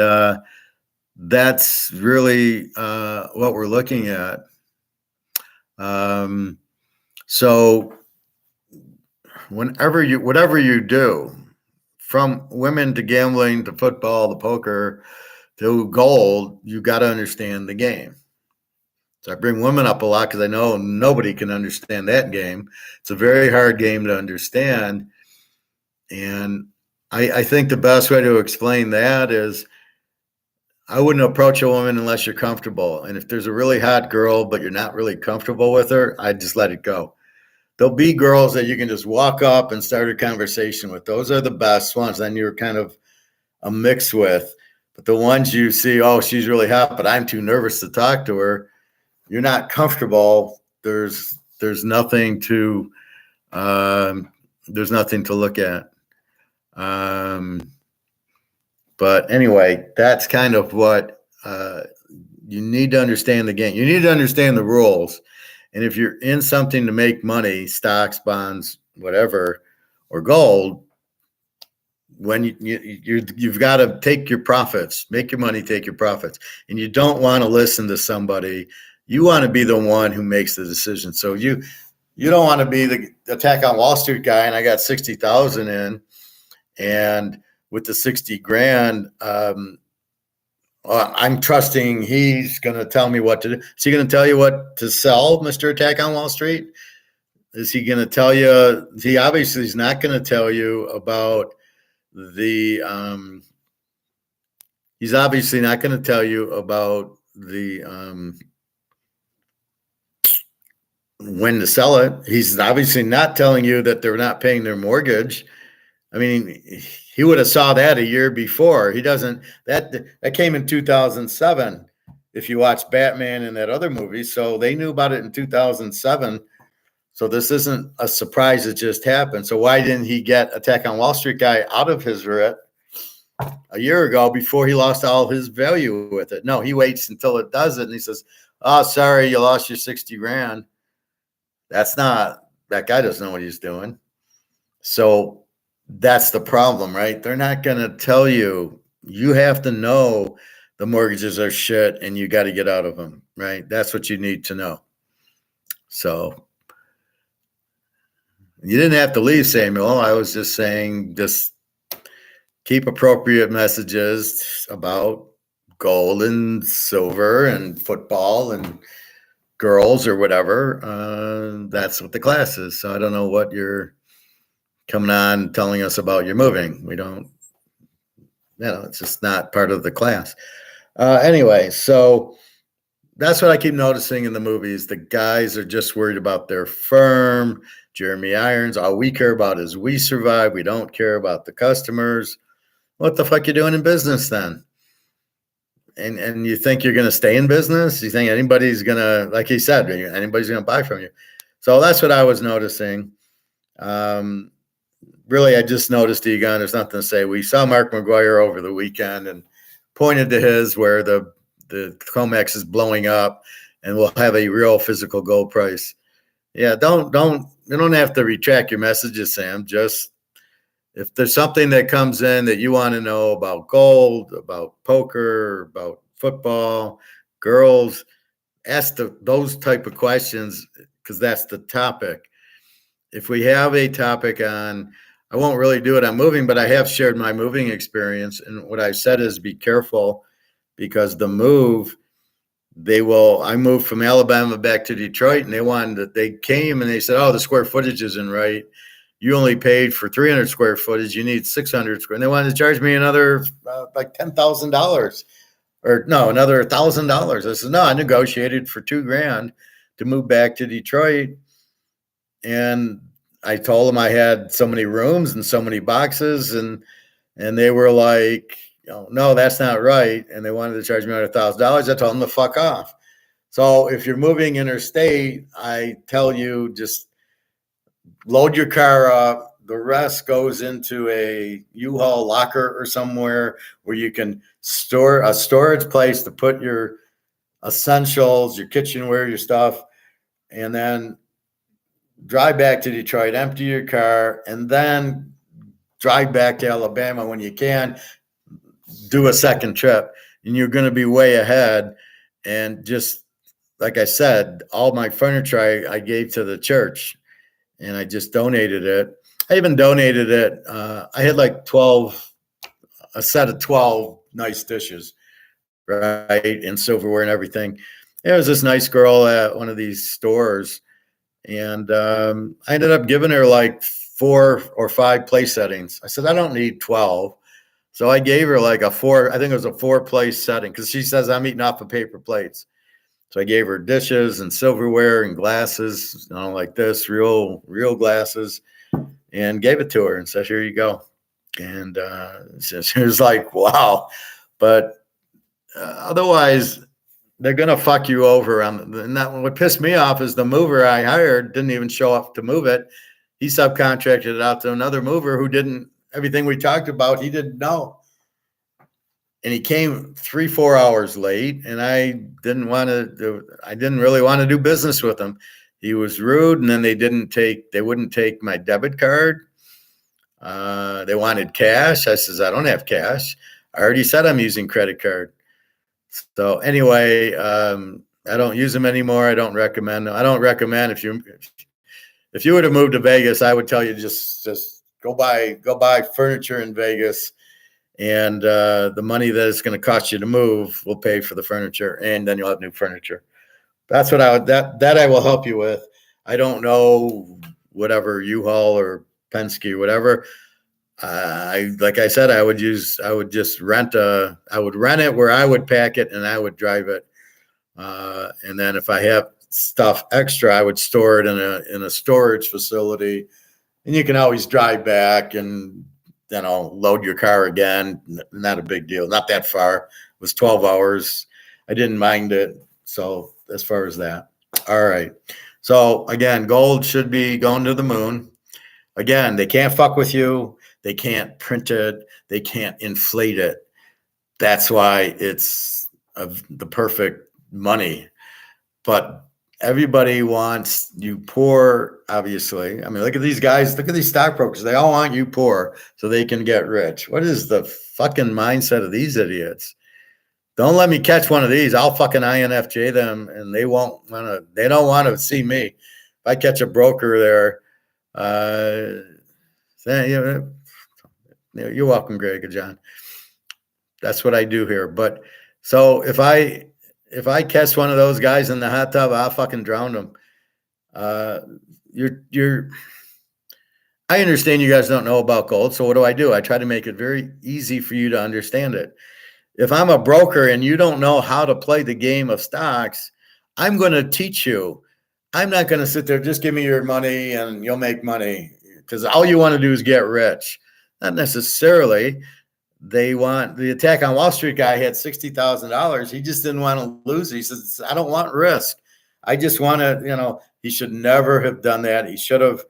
S2: that's really what we're looking at. So whatever you do, from women to gambling to football to poker to gold, you got to understand the game. So I bring women up a lot because I know nobody can understand that game. It's a very hard game to understand. And I think the best way to explain that is I wouldn't approach a woman unless you're comfortable. And if there's a really hot girl, but you're not really comfortable with her, I'd just let it go. There'll be girls that you can just walk up and start a conversation with. Those are the best ones. Then you're kind of a mix with. But the ones you see, oh, she's really hot, but I'm too nervous to talk to her. You're not comfortable. There's nothing to look at. But anyway, that's kind of what you need to understand the game. You need to understand the rules. And if you're in something to make money, stocks, bonds, whatever, or gold, when you've got to take your profits, make your money, take your profits, and you don't want to listen to somebody. You want to be the one who makes the decision. So you don't want to be the Attack on Wall Street guy, and I got 60,000 in, and with the 60 grand, I'm trusting he's going to tell me what to do. Is he going to tell you what to sell, Mr. Attack on Wall Street? Is he going to tell you? He obviously is not going to tell you about the. He's obviously not going to tell you about the when to sell it. He's obviously not telling you that they're not paying their mortgage. I mean, he would have saw that a year before. He doesn't. That came in 2007. If you watch Batman and that other movie, so they knew about it in 2007. So this isn't a surprise. It just happened. So why didn't he get Attack on Wall Street guy out of his RIT a year ago before he lost all his value with it? No, he waits until it does it, and he says, "Oh, sorry, you lost your 60 grand." That guy doesn't know what he's doing. So that's the problem, right? They're not going to tell you. You have to know the mortgages are shit and you got to get out of them, right? That's what you need to know. So you didn't have to leave, Samuel. I was just saying, just keep appropriate messages about gold and silver and football and girls or whatever. That's what the class is. So I don't know what you're coming on telling us about your moving. We don't, it's just not part of the class. Anyway, so that's what I keep noticing in the movies. The guys are just worried about their firm. Jeremy Irons, all we care about is we survive. We don't care about the customers. What the fuck you doing in business then? And you think you're going to stay in business? You think anybody's going to, like he said, anybody's going to buy from you? So that's what I was noticing. Really, I just noticed, Egon, there's nothing to say. We saw Mark McGuire over the weekend and pointed to his where the COMEX is blowing up and we'll have a real physical gold price. Yeah, you don't have to retract your messages, Sam. Just if there's something that comes in that you want to know about gold, about poker, about football, girls, ask those type of questions because that's the topic. If we have a topic on, I won't really do it on moving, but I have shared my moving experience. And what I said is be careful because the move, I moved from Alabama back to Detroit and they came and they said, oh, the square footage isn't right. You only paid for 300 square footage. You need 600 square. And they wanted to charge me another like $10,000 or no, another $1,000. I said, no, I negotiated for $2,000 to move back to Detroit. And I told them I had so many rooms and so many boxes and they were like, no, that's not right. And they wanted to charge me another $1,000. I told them to fuck off. So if you're moving interstate, I tell you, just load your car up. The rest goes into a U-Haul locker or somewhere where you can store a storage place to put your essentials, your kitchenware, your stuff, and then drive back to Detroit, empty your car, and then drive back to Alabama when you can. Do a second trip, and you're going to be way ahead. And just like I said, all my furniture I gave to the church. And I just donated it. I even donated it. I had like a set of 12 nice dishes, right? And silverware and everything. There was this nice girl at one of these stores. And I ended up giving her like 4 or 5 place settings. I said, I don't need 12. So I gave her like I think it was a 4-place setting because she says I'm eating off of paper plates. So I gave her dishes and silverware and glasses, like this, real glasses, and gave it to her and said, here you go. And she was like, wow. But otherwise, they're going to fuck you over. What pissed me off is the mover I hired didn't even show up to move it. He subcontracted it out to another mover who didn't, everything we talked about, he didn't know. And he came 3-4 hours late, and I didn't really want to do business with him. He was rude, and then they wouldn't take my debit card. They wanted cash. I says, I don't have cash. I already said I'm using credit card. So anyway, I don't use them anymore. I don't recommend them. I don't recommend if you were to move to Vegas, I would tell you just go buy furniture in Vegas, and the money that it's going to cost you to move will pay for the furniture, and then you'll have new furniture. That's what I will help you with. I don't know whatever U-Haul or Penske or whatever. Like I said, I would just rent it where I would pack it and I would drive it. And then if I have stuff extra, I would store it in a storage facility, and you can always drive back and, load your car again. Not a big deal. Not that far. It was 12 hours. I didn't mind it. So as far as that. All right. So again, gold should be going to the moon. Again, they can't fuck with you. They can't print it. They can't inflate it. That's why it's the perfect money. But everybody wants you poor, obviously. I mean, look at these guys. Look at these stockbrokers. They all want you poor so they can get rich. What is the fucking mindset of these idiots? Don't let me catch one of these. I'll fucking INFJ them, and they don't want to see me. If I catch a broker there, you're welcome, Greg and John. That's what I do here. But so if I catch one of those guys in the hot tub, I'll fucking drown them. I understand you guys don't know about gold. So what do? I try to make it very easy for you to understand it. If I'm a broker and you don't know how to play the game of stocks, I'm going to teach you. I'm not going to sit there, just give me your money and you'll make money, because all you want to do is get rich. Not necessarily. They want the Attack on Wall Street guy had $60,000. He just didn't want to lose. He says, I don't want risk. I just want to, he should never have done that. He should have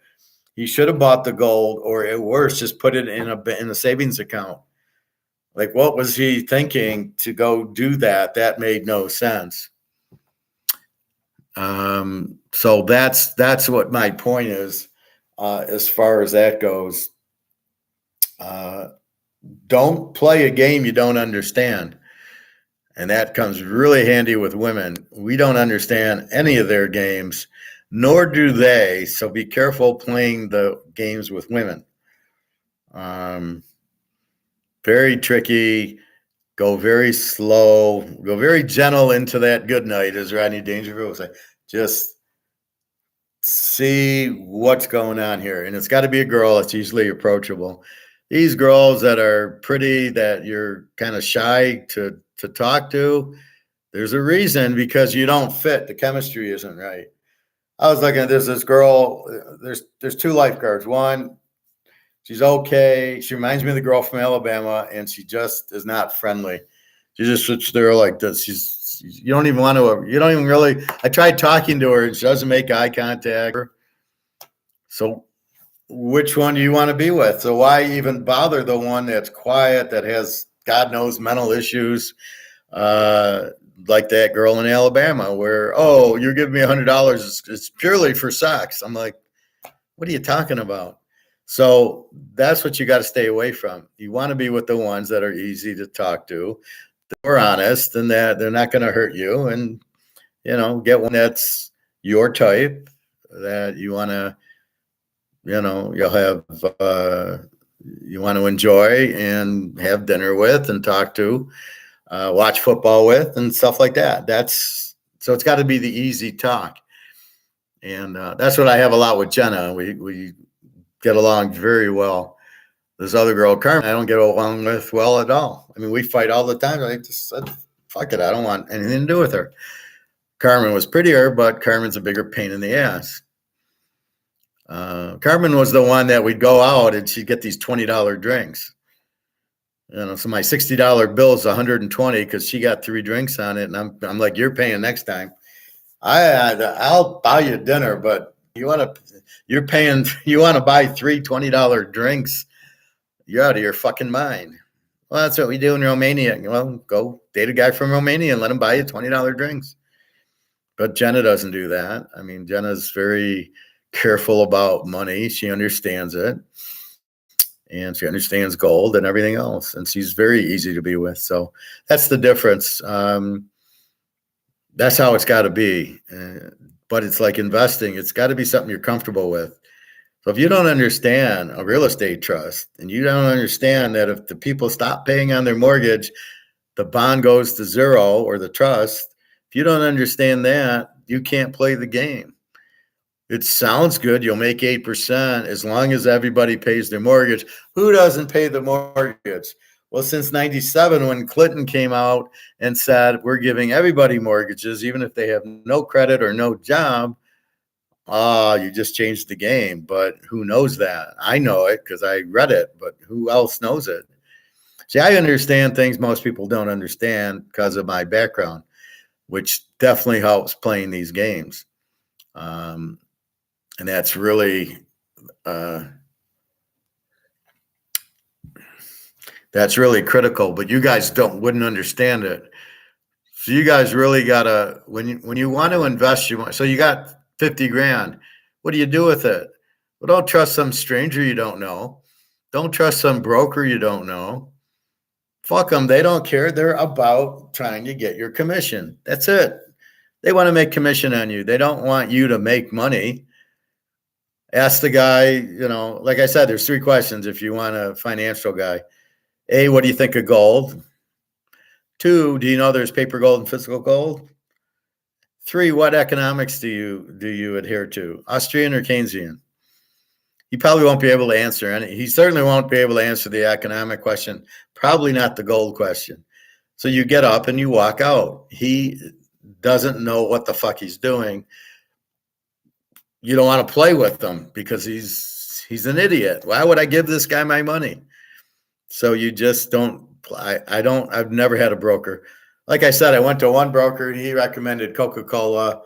S2: bought the gold, or at worst, just put it in a savings account. Like, what was he thinking to go do that? That made no sense. So that's what my point is, as far as that goes. Don't play a game you don't understand. And that comes really handy with women. We don't understand any of their games, nor do they. So be careful playing the games with women. Very tricky. Go very slow. Go very gentle into that good night, as Rodney Dangerfield would say. Just see what's going on here. And it's got to be a girl that's easily approachable. These girls that are pretty, that you're kind of shy to talk to, there's a reason, because you don't fit. The chemistry isn't right. I was looking at this girl. There's two lifeguards. One, she's okay. She reminds me of the girl from Alabama, and she just is not friendly. She just sits there like this. You don't even really. I tried talking to her, and she doesn't make eye contact. So which one do you want to be with? So why even bother the one that's quiet, that has, God knows, mental issues, like that girl in Alabama, where, oh, you're giving me $100. It's purely for sex. I'm like, what are you talking about? So that's what you got to stay away from. You want to be with the ones that are easy to talk to, that are honest, and that they're not going to hurt you, and, get one that's your type, that you want to, you'll have, you want to enjoy and have dinner with and talk to, watch football with and stuff like that. So it's got to be the easy talk. And that's what I have a lot with Jenna. We get along very well. This other girl, Carmen, I don't get along with well at all. I mean, we fight all the time. I just said, fuck it, I don't want anything to do with her. Carmen was prettier, but Carmen's a bigger pain in the ass. Carmen was the one that we'd go out and she'd get these $20 drinks. So my $60 bill is $120 because she got 3 drinks on it, and I'm like, you're paying next time. I'll buy you dinner, but you want to buy 3 $20 drinks? You're out of your fucking mind. Well, that's what we do in Romania. Well, go date a guy from Romania and let him buy you $20 drinks. But Jenna doesn't do that. I mean, Jenna's very careful about money. She understands it. and she understands gold and everything else, and she's very easy to be with. So that's the difference. That's how it's got to be. But it's like investing. It's got to be something you're comfortable with. So if you don't understand a real estate trust, and you don't understand that if the people stop paying on their mortgage, the bond goes to zero, or the trust, if you don't understand that, you can't play the game. It sounds good. You'll make 8% as long as everybody pays their mortgage. Who doesn't pay the mortgage? Well, since 97, when Clinton came out and said, we're giving everybody mortgages, even if they have no credit or no job, you just changed the game. But who knows that? I know it because I read it, but who else knows it? See, I understand things most people don't understand because of my background, which definitely helps playing these games. And that's really critical, but you guys wouldn't understand it. So you guys really gotta, when you want to invest, so you got 50 grand. What do you do with it? Well, don't trust some stranger you don't know. Don't trust some broker you don't know. Fuck them. They don't care. They're about trying to get your commission. That's it. They want to make commission on you. They don't want you to make money. Ask the guy, like I said, there's 3 questions if you want a financial guy. A, what do you think of gold? 2, do you know there's paper gold and physical gold? 3, what economics do you adhere to? Austrian or Keynesian? He probably won't be able to answer any. He certainly won't be able to answer the economic question, probably not the gold question. So you get up and you walk out. He doesn't know what the fuck he's doing. You don't want to play with him because he's an idiot. Why would I give this guy my money? So you just don't. I've never had a broker. Like I said, I went to one broker. He recommended Coca-Cola.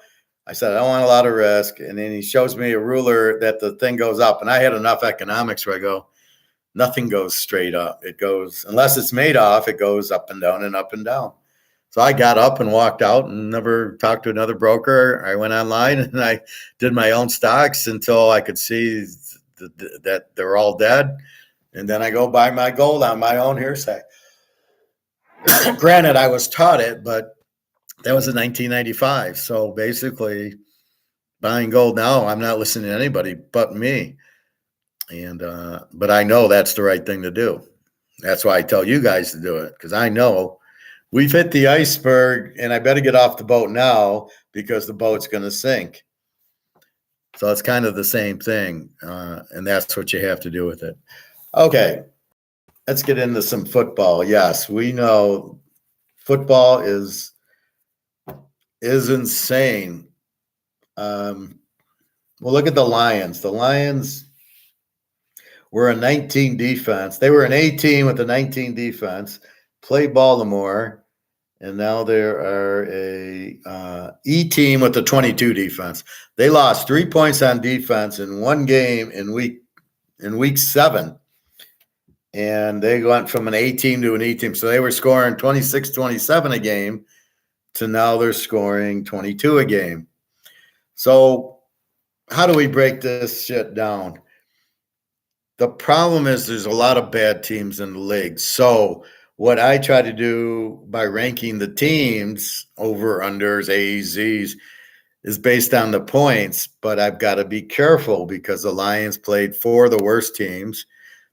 S2: I said, I don't want a lot of risk. And then he shows me a ruler that the thing goes up. And I had enough economics where I go, nothing goes straight up. It goes, unless it's Madoff, it goes up and down and up and down. So I got up and walked out and never talked to another broker. I went online and I did my own stocks until I could see that they're all dead. And then I go buy my gold on my own hearsay. Granted, I was taught it, but that was in 1995. So basically, buying gold now, I'm not listening to anybody but me. And but I know that's the right thing to do. That's why I tell you guys to do it, because I know we've hit the iceberg, and I better get off the boat now because the boat's going to sink. So it's kind of the same thing, and that's what you have to do with it. Okay, let's get into some football. Yes, we know football is insane. Well, look at the Lions. The Lions were a 19 defense. They were an A team with a 19 defense, played Baltimore, and now they are a E team with a 22 defense. They lost 3 points on defense in one game in week 7. And they went from an A team to an E team. So they were scoring 26, 27 a game to now they're scoring 22 a game. So how do we break this shit down? The problem is there's a lot of bad teams in the league. So what I try to do by ranking the teams, over, unders, A's, Z's, is based on the points. But I've got to be careful because the Lions played 4 of the worst teams.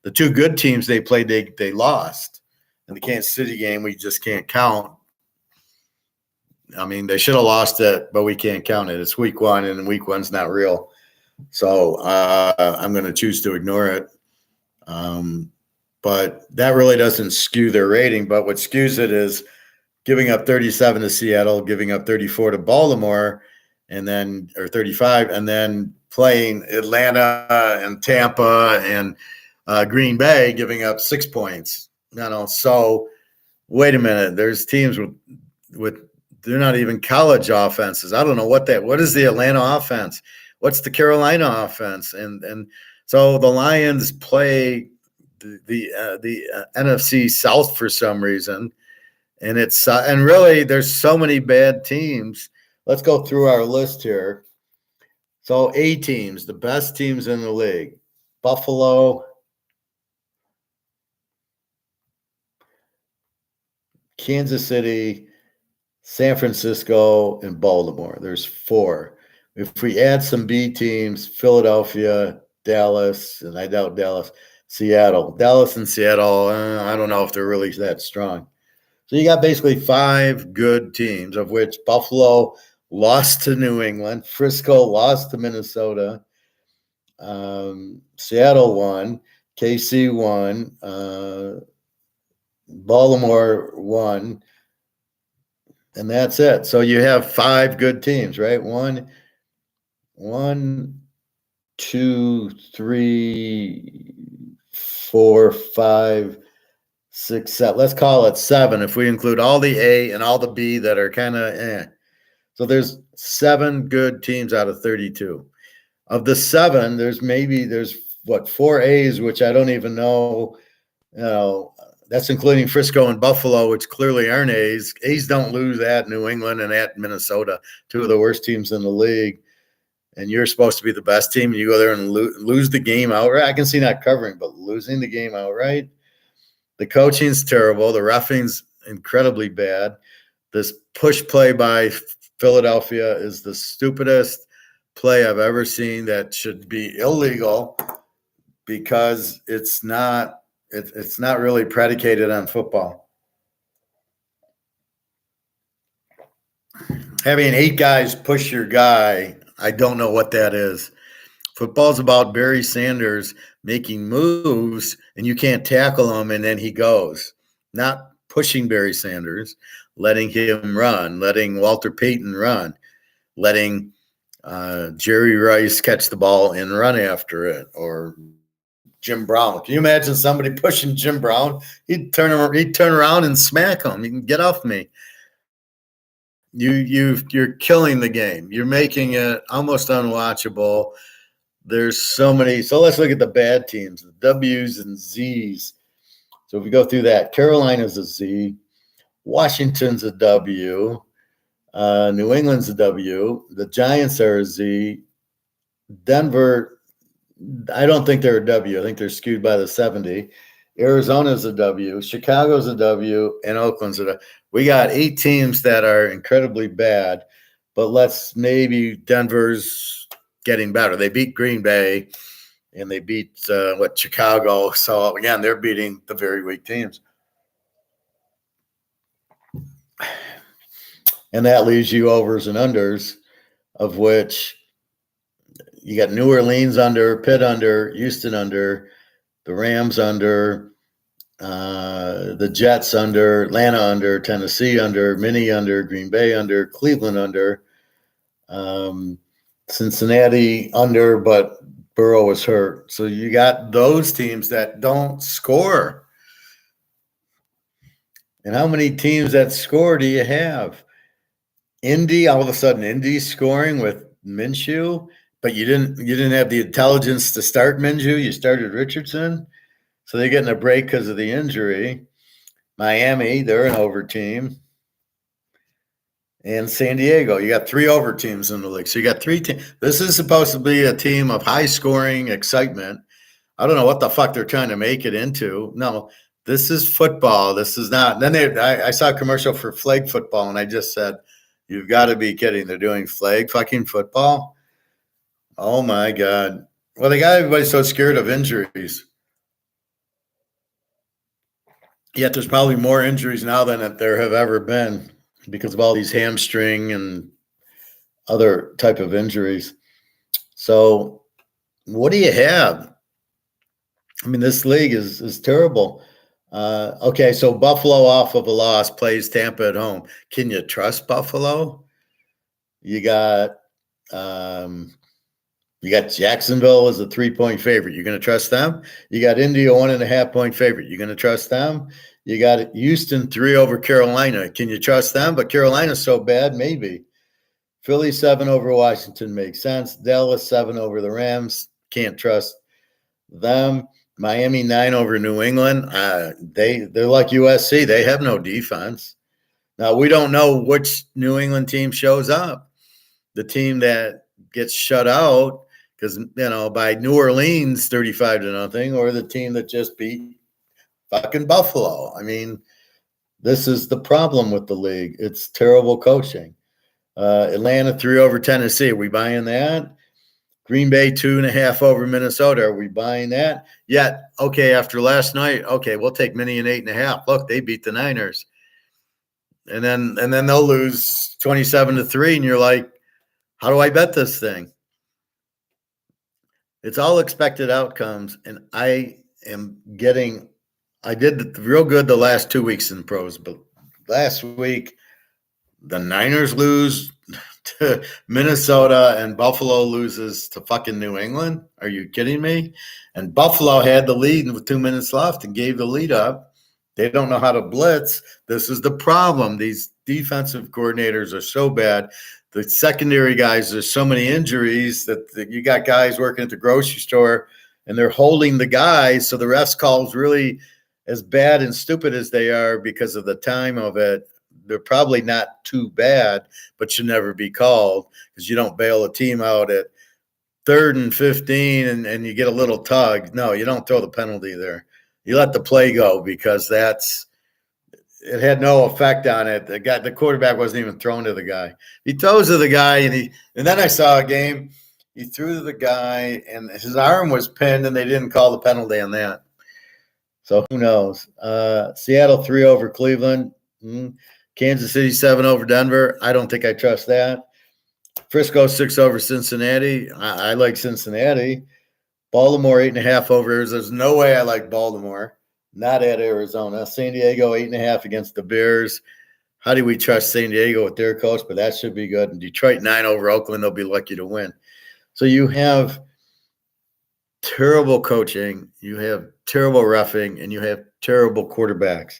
S2: The 2 good teams they played, they lost. In the Kansas City game, we just can't count. I mean, they should have lost it, but we can't count it. It's week 1, and week 1's not real. So I'm going to choose to ignore it. But that really doesn't skew their rating. But what skews it is giving up 37 to Seattle, giving up 34 to Baltimore, or 35, and then playing Atlanta and Tampa and Green Bay, giving up 6 points. So wait a minute. There's teams with they're not even college offenses. I don't know what is the Atlanta offense? What's the Carolina offense? And so the Lions play the NFC South for some reason, and and really there's so many bad teams. Let's go through our list here. So A teams, the best teams in the league: Buffalo, Kansas City, San Francisco, and Baltimore. There's 4. If we add some B teams, Philadelphia, Dallas, and I doubt Dallas, Seattle. Dallas and Seattle, I don't know if they're really that strong. So you got basically 5 good teams, of which Buffalo lost to New England, Frisco lost to Minnesota, Seattle won, KC won, Baltimore won, and that's it. So you have 5 good teams, right? One, 2, 3, 4, 5, 6, 7. Let's call it 7 if we include all the A and all the B that are kind of eh. So there's 7 good teams out of 32. Of the 7, there's 4 A's, which I don't even know. That's including Frisco and Buffalo, which clearly aren't A's. A's don't lose at New England and at Minnesota, 2 of the worst teams in the league. And you're supposed to be the best team, and you go there and lose the game outright. I can see not covering, but losing the game outright. The coaching's terrible. The reffing's incredibly bad. This push play by Philadelphia is the stupidest play I've ever seen that should be illegal because it's not really predicated on football. Having 8 guys push your guy, I don't know what that is. Football's about Barry Sanders making moves and you can't tackle him and then he goes. Not pushing Barry Sanders, letting him run, letting Walter Payton run, letting Jerry Rice catch the ball and run after it, or Jim Brown. Can you imagine somebody pushing Jim Brown? He'd turn around and smack him. You can get off me. You're killing the game. You're making it almost unwatchable. There's so many. So let's look at the bad teams, the W's and Z's. So if we go through that, Carolina's a Z, Washington's a W, New England's a W, the Giants are a Z, Denver, I don't think they're a W. I think they're skewed by the 70. Arizona's a W, Chicago's a W, and Oakland's a W. We got 8 teams that are incredibly bad, but maybe Denver's getting better. They beat Green Bay, and they beat Chicago. So again, they're beating the very weak teams. And that leaves you overs and unders, of which you got New Orleans under, Pitt under, Houston under, the Rams under, the Jets under, Atlanta under, Tennessee under, Minnie under, Green Bay under, Cleveland under, Cincinnati under, but Burrow was hurt. So you got those teams that don't score. And how many teams that score do you have? Indy, all of a sudden, Indy's scoring with Minshew, but you didn't have the intelligence to start Minshew. You started Richardson. So they're getting a break because of the injury. Miami, they're an over team. And San Diego, you got 3 over teams in the league. So you got 3 teams. This is supposed to be a team of high scoring excitement. I don't know what the fuck they're trying to make it into. No, this is football. This is not. Then I saw a commercial for flag football, and I just said, you've got to be kidding. They're doing flag fucking football? Oh, my God. Well, they got everybody so scared of injuries. Yet there's probably more injuries now than there have ever been because of all these hamstring and other type of injuries. So what do you have? I mean, this league is terrible. Okay, so Buffalo off of a loss plays Tampa at home. Can you trust Buffalo? You got Jacksonville as a 3-point favorite. You're going to trust them? You got Indy a 1.5-point favorite. You're going to trust them? You got Houston 3 over Carolina. Can you trust them? But Carolina's so bad, maybe. Philly 7 over Washington makes sense. Dallas 7 over the Rams. Can't trust them. Miami 9 over New England. They're like USC. They have no defense. Now, we don't know which New England team shows up. The team that gets shut out because, by New Orleans 35-0, or the team that just beat fucking Buffalo. I mean, This is the problem with the league. It's terrible coaching. Atlanta 3 over Tennessee. Are we buying that? Green Bay 2.5 over Minnesota. Are we buying that? Yet, okay, after last night, okay, we'll take Minnie and 8.5. Look, they beat the Niners. And then they'll lose 27-3, and you're like, how do I bet this thing? It's all expected outcomes, and I did real good the last 2 weeks in pros, but last week the Niners lose to Minnesota and Buffalo loses to fucking New England. Are you kidding me? And Buffalo had the lead with 2 minutes left and gave the lead up. They don't know how to blitz. This is the problem. These defensive coordinators are so bad. The secondary guys, there's so many injuries that you got guys working at the grocery store and they're holding the guys. So the refs calls really, as bad and stupid as they are because of the time of it, they're probably not too bad, but should never be called because you don't bail a team out at 3rd and 15 and you get a little tug. No, you don't throw the penalty there. You let the play go because it had no effect on it. The quarterback wasn't even thrown to the guy. He throws to the guy, and then I saw a game. He threw to the guy, and his arm was pinned, and they didn't call the penalty on that. So who knows? Seattle 3 over Cleveland. Kansas City 7 over Denver. I don't think I trust that. Frisco 6 over Cincinnati. I like Cincinnati. Baltimore 8.5 over. There's no way I like Baltimore. Not at Arizona. San Diego 8.5 against the Bears. How do we trust San Diego with their coach? But that should be good. And Detroit 9 over Oakland. They'll be lucky to win. So you have terrible coaching, you have terrible reffing, and you have terrible quarterbacks.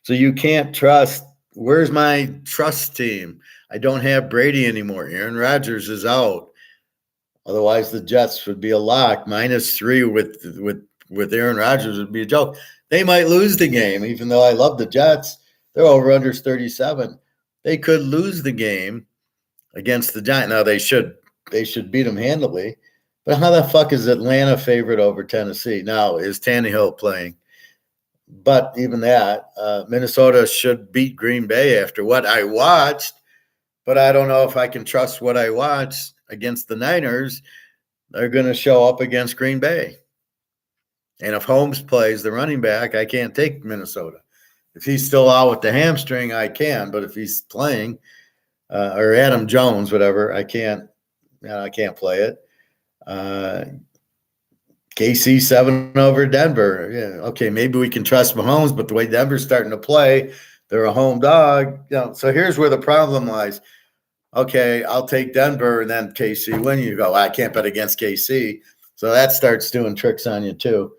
S2: So you can't trust. Where's my trust team? I don't have Brady anymore. Aaron Rodgers is out. Otherwise, the Jets would be a lock. -3 with Aaron Rodgers would be a joke. They might lose the game, even though I love the Jets. They're over-unders 37. They could lose the game against the Giants. Now, they should beat them handily. But how the fuck is Atlanta favorite over Tennessee? Now, is Tannehill playing? But even that, Minnesota should beat Green Bay after what I watched. But I don't know if I can trust what I watched against the Niners. They're going to show up against Green Bay. And if Holmes plays the running back, I can't take Minnesota. If he's still out with the hamstring, I can. But if he's playing, or Adam Jones, whatever, I can't play it. KC 7 over Denver. Yeah, okay, maybe we can trust Mahomes, but the way Denver's starting to play, they're a home dog. So here's where the problem lies. Okay, I'll take Denver, and then KC win. You go, I can't bet against KC. So that starts doing tricks on you too.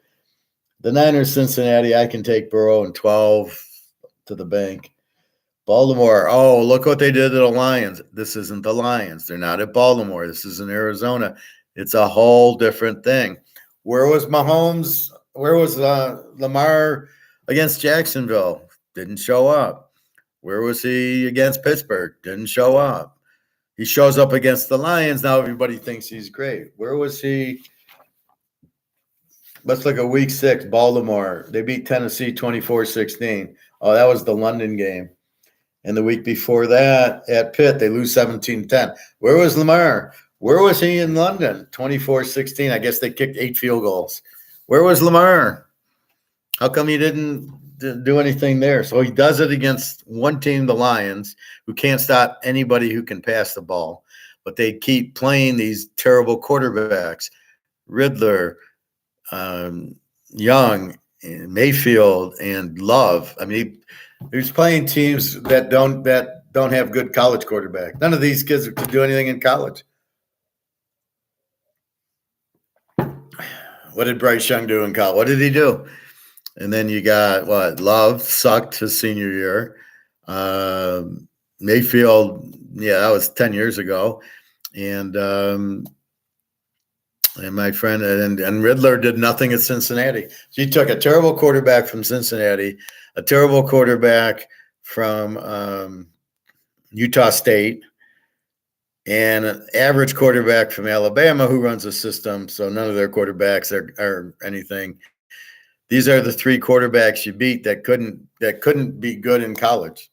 S2: The Niners, Cincinnati, I can take Burrow and 12 to the bank. Baltimore, oh, look what they did to the Lions. This isn't the Lions. They're not at Baltimore. This is in Arizona. It's a whole different thing. Where was Mahomes? Where was Lamar against Jacksonville? Didn't show up. Where was he against Pittsburgh? Didn't show up. He shows up against the Lions. Now everybody thinks he's great. Where was he? Let's look at week 6, Baltimore. They beat Tennessee 24-16. Oh, that was the London game. And the week before that, at Pitt, they lose 17-10. Where was Lamar? Where was he in London? 24-16. I guess they kicked 8 field goals. Where was Lamar? How come he didn't do anything there? So he does it against one team, the Lions, who can't stop anybody who can pass the ball. But they keep playing these terrible quarterbacks. Riddler, Young, and Mayfield, and Love. I mean, he's playing teams that don't have good college quarterbacks. None of these kids could do anything in college. What did Bryce Young do in college? What did he do? And then you got Love sucked his senior year. Mayfield, yeah, that was 10 years ago. And my friend and Riddler did nothing at Cincinnati. So he took a terrible quarterback from Cincinnati, a terrible quarterback from Utah State, and an average quarterback from Alabama who runs a system. So none of their quarterbacks are anything. These are the three quarterbacks you beat that couldn't be good in college.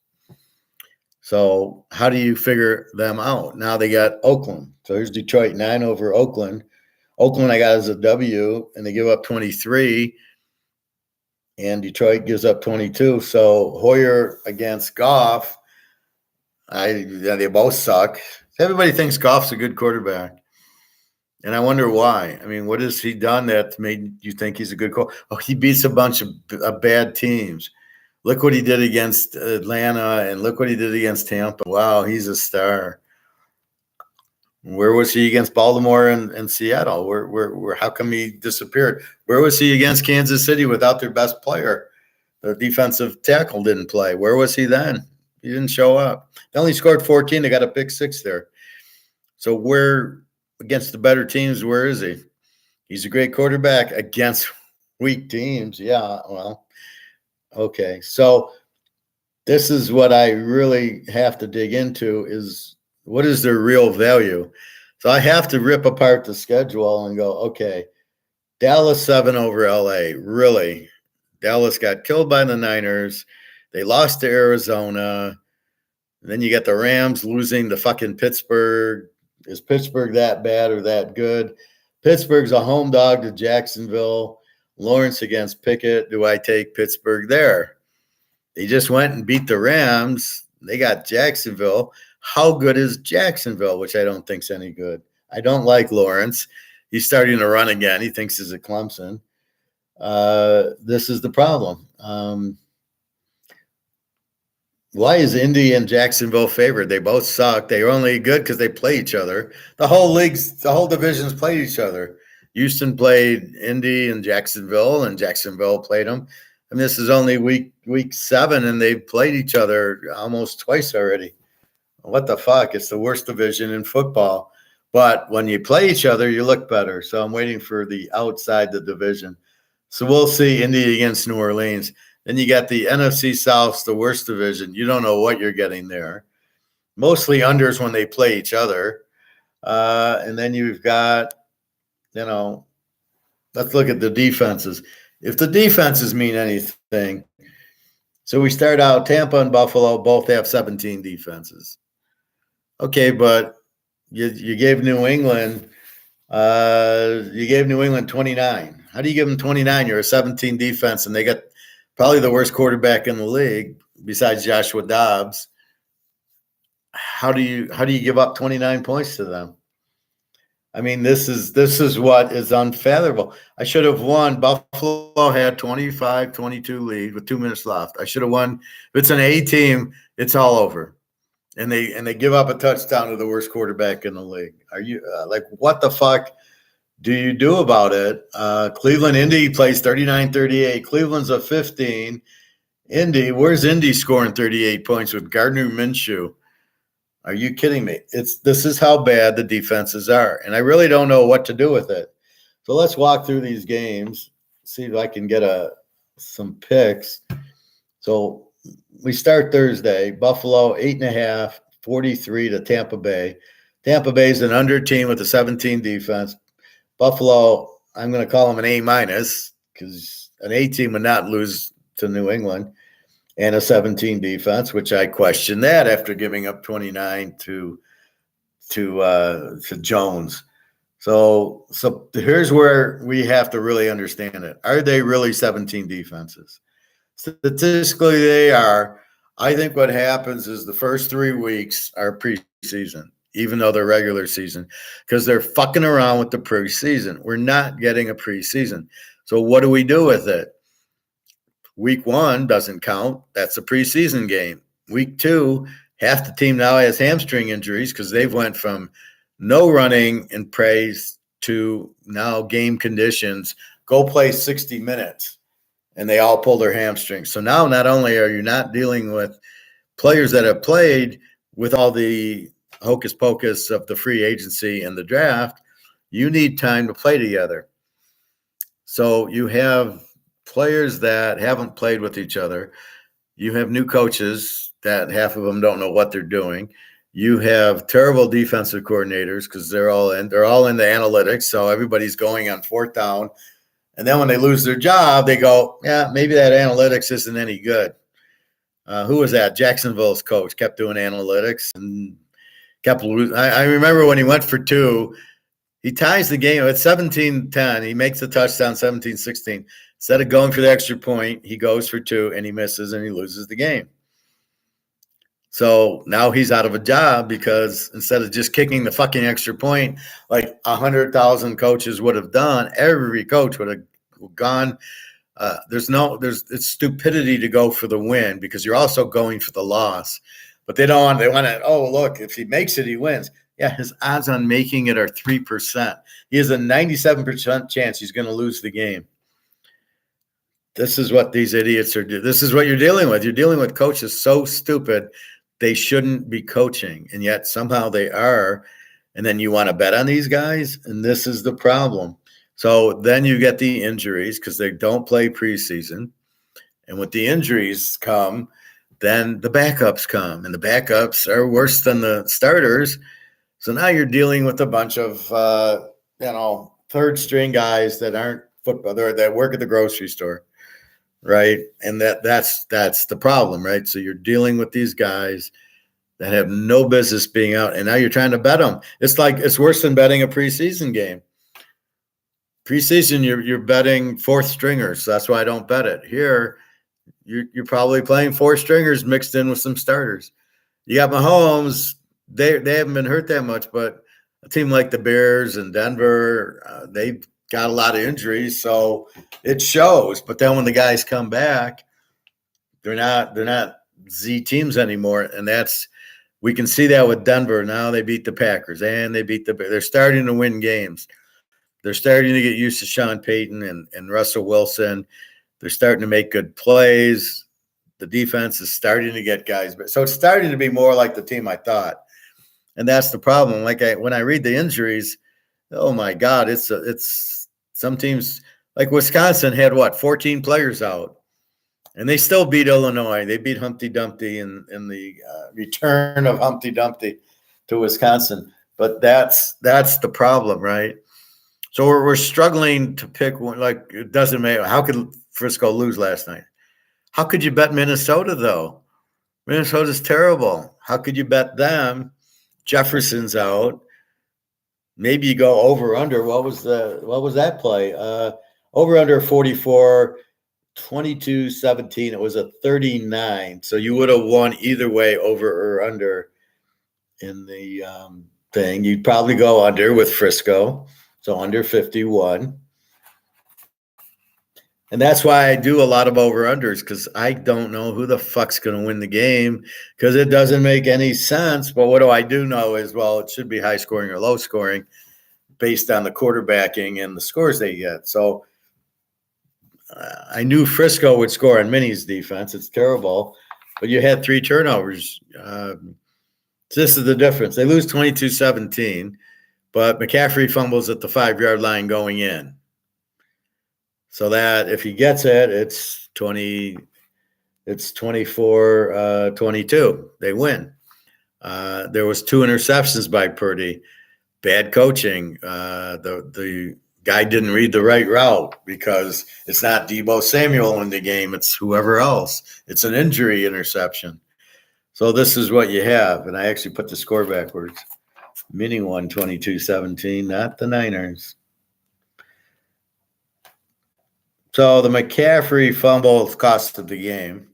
S2: So how do you figure them out? Now they got Oakland. So here's Detroit 9 over Oakland. Oakland I got as a W, and they give up 23, and Detroit gives up 22. So Hoyer against Goff, they both suck. Everybody thinks Goff's a good quarterback. And I wonder why. I mean, what has he done that made you think he's a good coach? Oh, he beats a bunch of bad teams. Look what he did against Atlanta, and look what he did against Tampa. Wow, he's a star. Where was he against Baltimore and Seattle? Where? How come he disappeared? Where was he against Kansas City without their best player? The defensive tackle didn't play. Where was he then? He didn't show up. They only scored 14. They got a pick 6 there. So where against the better teams, where is he? He's a great quarterback against weak teams. Yeah, well, okay. So this is what I really have to dig into is what is their real value? So I have to rip apart the schedule and go, okay, Dallas 7 over LA. Really? Dallas got killed by the Niners. They lost to Arizona. And then you got the Rams losing to fucking Pittsburgh. Is Pittsburgh that bad or that good? Pittsburgh's a home dog to Jacksonville. Lawrence against Pickett. Do I take Pittsburgh there? They just went and beat the Rams. They got Jacksonville. How good is Jacksonville, which I don't think's any good? I don't like Lawrence. He's starting to run again. He thinks he's a Clemson. This is the problem. Why is Indy and Jacksonville favored? They both suck. They're only good because they play each other. The whole divisions played each other. Houston played Indy and Jacksonville played them. And this is only week 7, and they've played each other almost twice already. What the fuck? It's the worst division in football. But when you play each other, you look better. So I'm waiting for the outside the division. So we'll see Indy against New Orleans. Then you got the NFC South, the worst division. You don't know what you're getting there. Mostly unders when they play each other. And then you've got, let's look at the defenses. If the defenses mean anything, so we start out, Tampa and Buffalo both have 17 defenses. Okay, but you gave New England 29. How do you give them 29? You're a 17 defense, and they got probably the worst quarterback in the league besides Joshua Dobbs. How do you give up 29 points to them? I mean, this is what is unfathomable. I should have won. Buffalo had 25-22 lead with 2 minutes left. I should have won. If it's an A team, it's all over. And they give up a touchdown to the worst quarterback in the league. Are you what the fuck do you do about it? Cleveland, Indy plays 39-38. Cleveland's a 15. Indy, where's Indy scoring 38 points with Gardner Minshew? Are you kidding me? This is how bad the defenses are, and I really don't know what to do with it. So let's walk through these games, see if I can get some picks. So we start Thursday. Buffalo 8.5, 43 to Tampa Bay. Tampa Bay is an under team with a 17 defense. Buffalo, I'm going to call them an A- because an A team would not lose to New England. And a 17 defense, which I question that after giving up 29 to Jones. So here's where we have to really understand it. Are they really 17 defenses? Statistically, they are. I think what happens is the first 3 weeks are preseason, even though they're regular season, because they're fucking around with the preseason. We're not getting a preseason. So what do we do with it? Week 1 doesn't count. That's a preseason game. Week 2, half the team now has hamstring injuries because they've went from no running and praise to now game conditions. Go play 60 minutes, and they all pull their hamstrings. So now not only are you not dealing with players that have played with all the hocus pocus of the free agency and the draft, you need time to play together. So you have players that haven't played with each other. You have new coaches that half of them don't know what they're doing. You have terrible defensive coordinators because they're all in the analytics. So everybody's going on 4th down And then when they lose their job, they go, yeah, maybe that analytics isn't any good. Who was that? Jacksonville's coach kept doing analytics and kept losing. I remember when he went for 2, he ties the game at 17-10. He makes the touchdown 17-16. Instead of going for the extra point, he goes for 2 and he misses and he loses the game. So now he's out of a job because instead of just kicking the fucking extra point like 100,000 coaches would have done, every coach would have gone. It's stupidity to go for the win because you're also going for the loss. But they want to, oh, look, if he makes it, he wins. Yeah, his odds on making it are 3%. He has a 97% chance he's going to lose the game. This is what these idiots are doing. This is what you're dealing with. You're dealing with coaches so stupid they shouldn't be coaching, and yet somehow they are. And then you want to bet on these guys, and this is the problem. So then you get the injuries because they don't play preseason. And with the injuries come, then the backups come, and the backups are worse than the starters. So now you're dealing with a bunch of, third string guys that aren't football, that work at the grocery store, right? And that's the problem, right? So you're dealing with these guys that have no business being out, and now you're trying to bet them. It's worse than betting a preseason game. Preseason, you're betting fourth stringers. So that's why I don't bet it. Here, you're probably playing four stringers mixed in with some starters. You got Mahomes. They haven't been hurt that much, but a team like the Bears and Denver, they've got a lot of injuries, so it shows. But then when the guys come back, they're not Z teams anymore, and we can see that with Denver. Now they beat the Packers and they beat the Bears. They're starting to win games. They're starting to get used to Sean Payton and Russell Wilson. They're starting to make good plays. The defense is starting to get guys. So it's starting to be more like the team I thought. And that's the problem. When I read the injuries, oh my God, it's some teams like Wisconsin had 14 players out, and they still beat Illinois. They beat Humpty Dumpty in the return of Humpty Dumpty to Wisconsin. But that's the problem, right? So we're struggling to pick one. Like, it doesn't matter. How could Frisco lose last night? How could you bet Minnesota though? Minnesota's terrible. How could you bet them? Jefferson's out. Maybe you go over under. What was that play? Over under 44, 22-17. It was a 39. So you would have won either way, over or under in the thing. You'd probably go under with Frisco. So under 51. And that's why I do a lot of over-unders, because I don't know who the fuck's going to win the game, because it doesn't make any sense. But what I do know is, well, it should be high scoring or low scoring based on the quarterbacking and the scores they get. So I knew Frisco would score on Minnie's defense. It's terrible. But you had 3 turnovers. This is the difference. They lose 22-17, but McCaffrey fumbles at the 5-yard line going in. So that if he gets it, it's 24-22. They win. There was 2 interceptions by Purdy. Bad coaching. The guy didn't read the right route, because it's not Deebo Samuel in the game. It's whoever else. It's an injury interception. So this is what you have. And I actually put the score backwards. Mini won 22-17, not the Niners. So the McCaffrey fumble costed the game.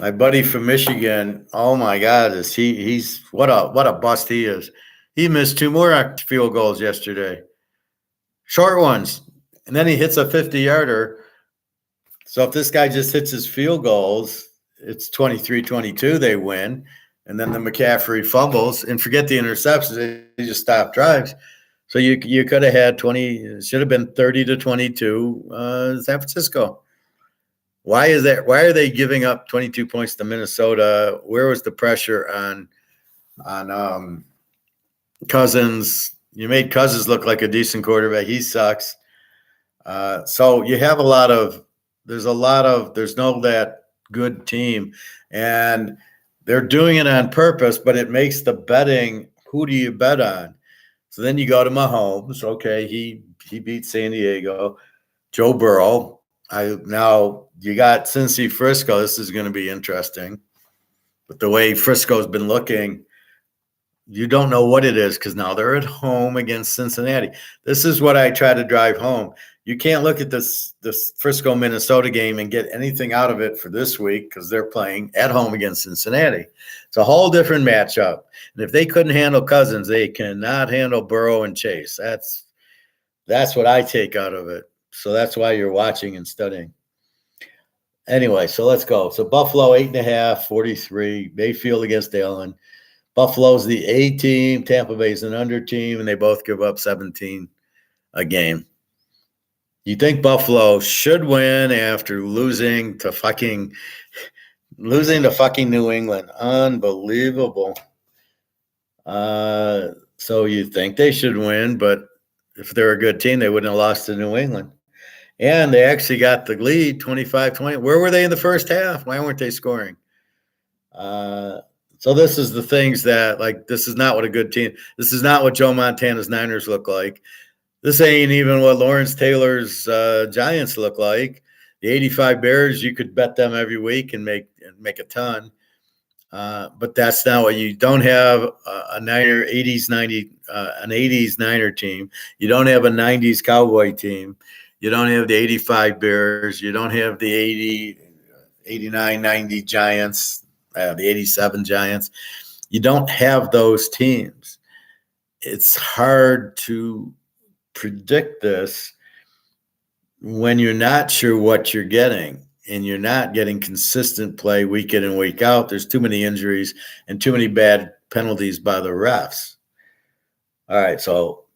S2: My buddy from Michigan, oh my God, he's what a bust he is. He missed 2 more field goals yesterday, short ones, and then he hits a 50-yarder. So if this guy just hits his field goals, it's 23-22. They win, and then the McCaffrey fumbles, and forget the interceptions. They just stop drives. So you could have had 20. It should have been 30-22. San Francisco. Why is that? Why are they giving up 22 points to Minnesota? Where was the pressure on Cousins? You made Cousins look like a decent quarterback. He sucks. So you have there's no that good team, and they're doing it on purpose, but it makes the betting, who do you bet on? So then you go to Mahomes. Okay, he beat San Diego. Joe Burrow. Now you got Cincy Frisco. This is going to be interesting. But the way Frisco's been looking, you don't know what it is because now they're at home against Cincinnati. This is what I try to drive home. You can't look at this Frisco Minnesota game and get anything out of it for this week because they're playing at home against Cincinnati. It's a whole different matchup. And if they couldn't handle Cousins, they cannot handle Burrow and Chase. That's what I take out of it. So that's why you're watching and studying. Anyway, so let's go. So Buffalo 8.5, 43. Mayfield against Allen. Buffalo's the A team. Tampa Bay's an under team, and they both give up 17 a game. You think Buffalo should win after losing to fucking New England? Unbelievable. So you think they should win, but if they're a good team, they wouldn't have lost to New England. And they actually got the lead 25-20. Where were they in the first half? Why weren't they scoring? So this is the things that, like, this is not what a good team. This is not what Joe Montana's Niners look like. This ain't even what Lawrence Taylor's Giants look like. The 85 Bears, you could bet them every week and make a ton. But that's not what you don't have a Niner 80s 90 an 80s Niner team. You don't have a 90s Cowboy team. You don't have the 85 Bears. You don't have the 80, 89, 90 Giants, the 87 Giants. You don't have those teams. It's hard to predict this when you're not sure what you're getting and you're not getting consistent play week in and week out. There's too many injuries and too many bad penalties by the refs. All right, so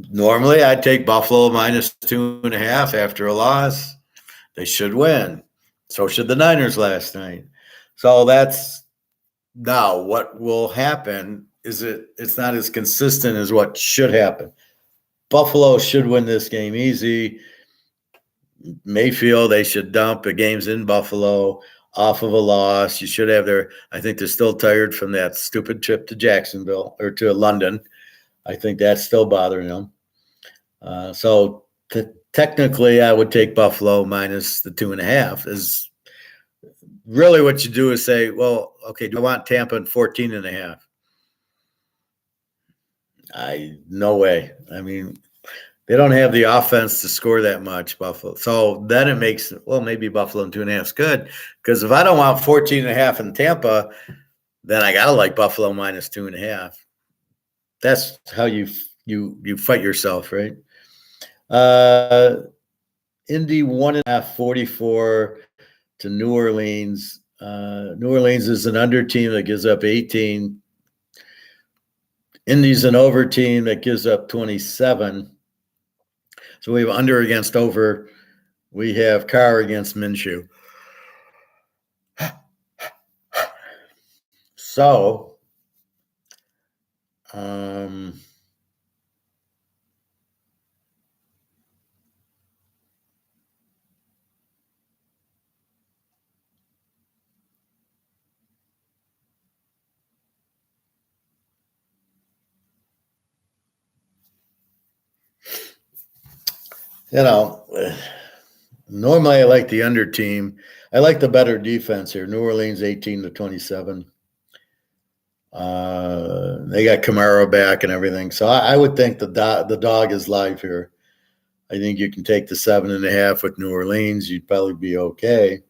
S2: normally I'd take Buffalo -2.5 after a loss. They should win. So should the Niners last night. So that's now what will happen is it's not as consistent as what should happen. Buffalo should win this game easy. Mayfield, they should dump. The game's in Buffalo off of a loss. You should have I think they're still tired from that stupid trip to Jacksonville or to London. I think that's still bothering them. So technically, I would take Buffalo -2.5. Is really what you do is say, well, okay, do I want Tampa in 14.5? No way. I mean, they don't have the offense to score that much, Buffalo. So then it makes, well, maybe Buffalo in 2.5 is good. Because if I don't want 14.5 in Tampa, then I got to like Buffalo -2.5. That's how you fight yourself, right? Indy 1.5, 44 to New Orleans. New Orleans is an under team that gives up 18. Indy's an over team that gives up 27. So we have under against over. We have Carr against Minshew. So, normally I like the under team. I like the better defense here. New Orleans 18-27. They got Kamara back and everything. So I would think the dog is live here. I think you can take the 7.5 with New Orleans. You'd probably be okay.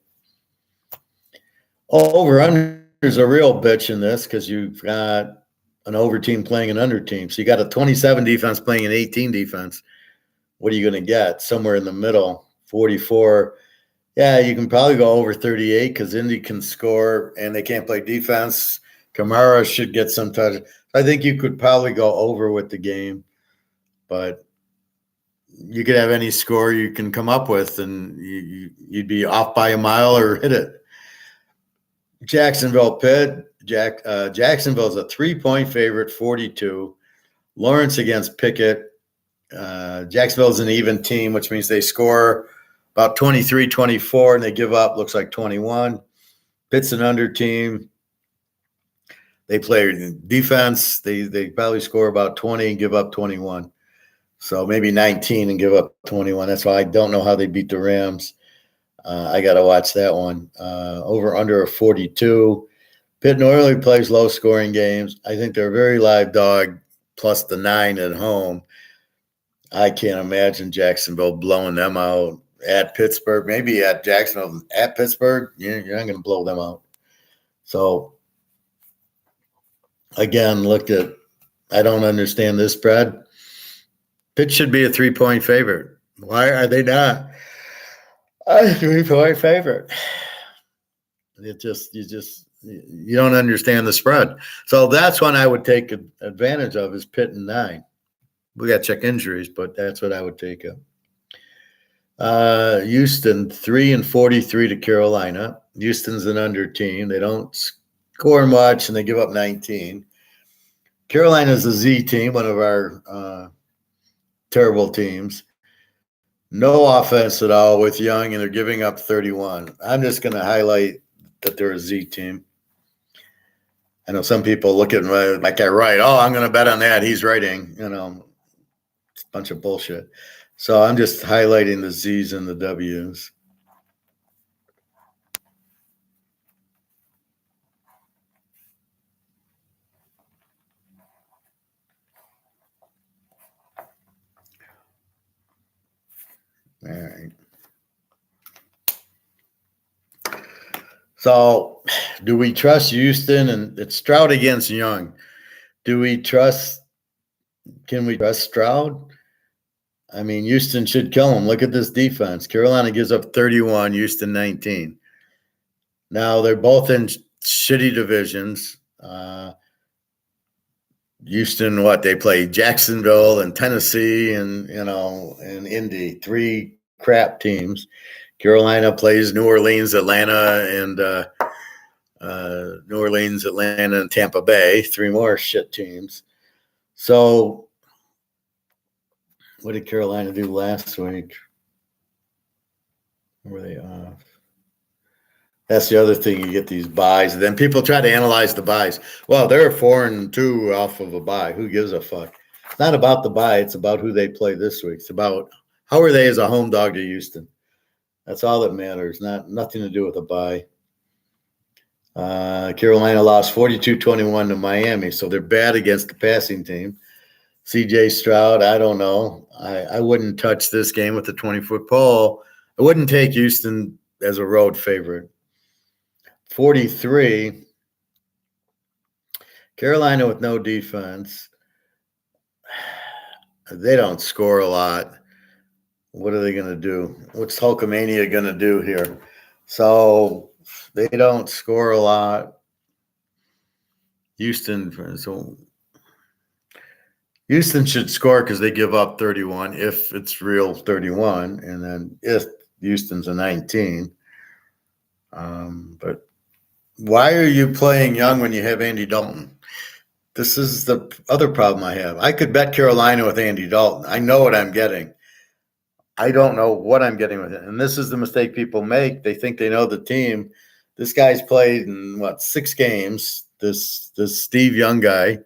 S2: Over-under is a real bitch in this because you've got an over team playing an under team. So you got a 27 defense playing an 18 defense. What are you going to get? Somewhere in the middle, 44. Yeah, you can probably go over 38 because Indy can score and they can't play defense. Kamara should get some touch. I think you could probably go over with the game, but you could have any score you can come up with, and you'd be off by a mile or hit it. Jacksonville Pitt. Jacksonville's a 3-point favorite, 42. Lawrence against Pickett. Jacksonville's an even team, which means they score about 23, 24, and they give up, looks like 21. Pitt's an under team. They play defense. They probably score about 20 and give up 21. So maybe 19 and give up 21. That's why I don't know how they beat the Rams. I got to watch that one. Over under a 42. Pitt normally plays low-scoring games. I think they're a very live dog, plus the 9 at home. I can't imagine Jacksonville blowing them out at Pittsburgh. Maybe at Jacksonville. At Pittsburgh, you're not going to blow them out. So, again, I don't understand this spread. Pitt should be a 3-point favorite. Why are they not a 3-point favorite? You don't understand the spread. So that's one I would take advantage of is Pitt and 9. We got to check injuries, but that's what I would take up. Houston 3-43 to Carolina. Houston's an under team. They don't score much and they give up 19. Carolina's a Z team, one of our terrible teams. No offense at all with Young, and they're giving up 31. I'm just going to highlight that they're a Z team. I know some people look at me like I write, I'm going to bet on that. He's writing, it's a bunch of bullshit. So I'm just highlighting the Z's and the W's. All right. So, do we trust Houston? And it's Stroud against Young. Can we trust Stroud? I mean, Houston should kill him. Look at this defense. Carolina gives up 31, Houston 19. Now, they're both in shitty divisions. Houston, they play Jacksonville and Tennessee and Indy, 3 crap teams. Carolina plays New Orleans, Atlanta, and Tampa Bay, 3 more shit teams. So, what did Carolina do last week? Were they off? That's the other thing. You get these buys. And then people try to analyze the buys. Well, they're 4-2 off of a buy. Who gives a fuck? It's not about the buy. It's about who they play this week. It's about how are they as a home dog to Houston. That's all that matters. Nothing to do with a buy. Carolina lost 42-21 to Miami, so they're bad against the passing team. C.J. Stroud, I don't know. I wouldn't touch this game with the 20-foot pole. I wouldn't take Houston as a road favorite. 43. Carolina with no defense. They don't score a lot. What are they going to do? What's Hulkamania going to do here? So they don't score a lot. Houston should score because they give up 31 if it's real 31, and then if Houston's a 19. But why are you playing Young when you have Andy Dalton? This is the other problem I have. I could bet Carolina with Andy Dalton. I know what I'm getting. I don't know what I'm getting with it. And this is the mistake people make. They think they know the team. This guy's played in, 6 games, this Steve Young guy.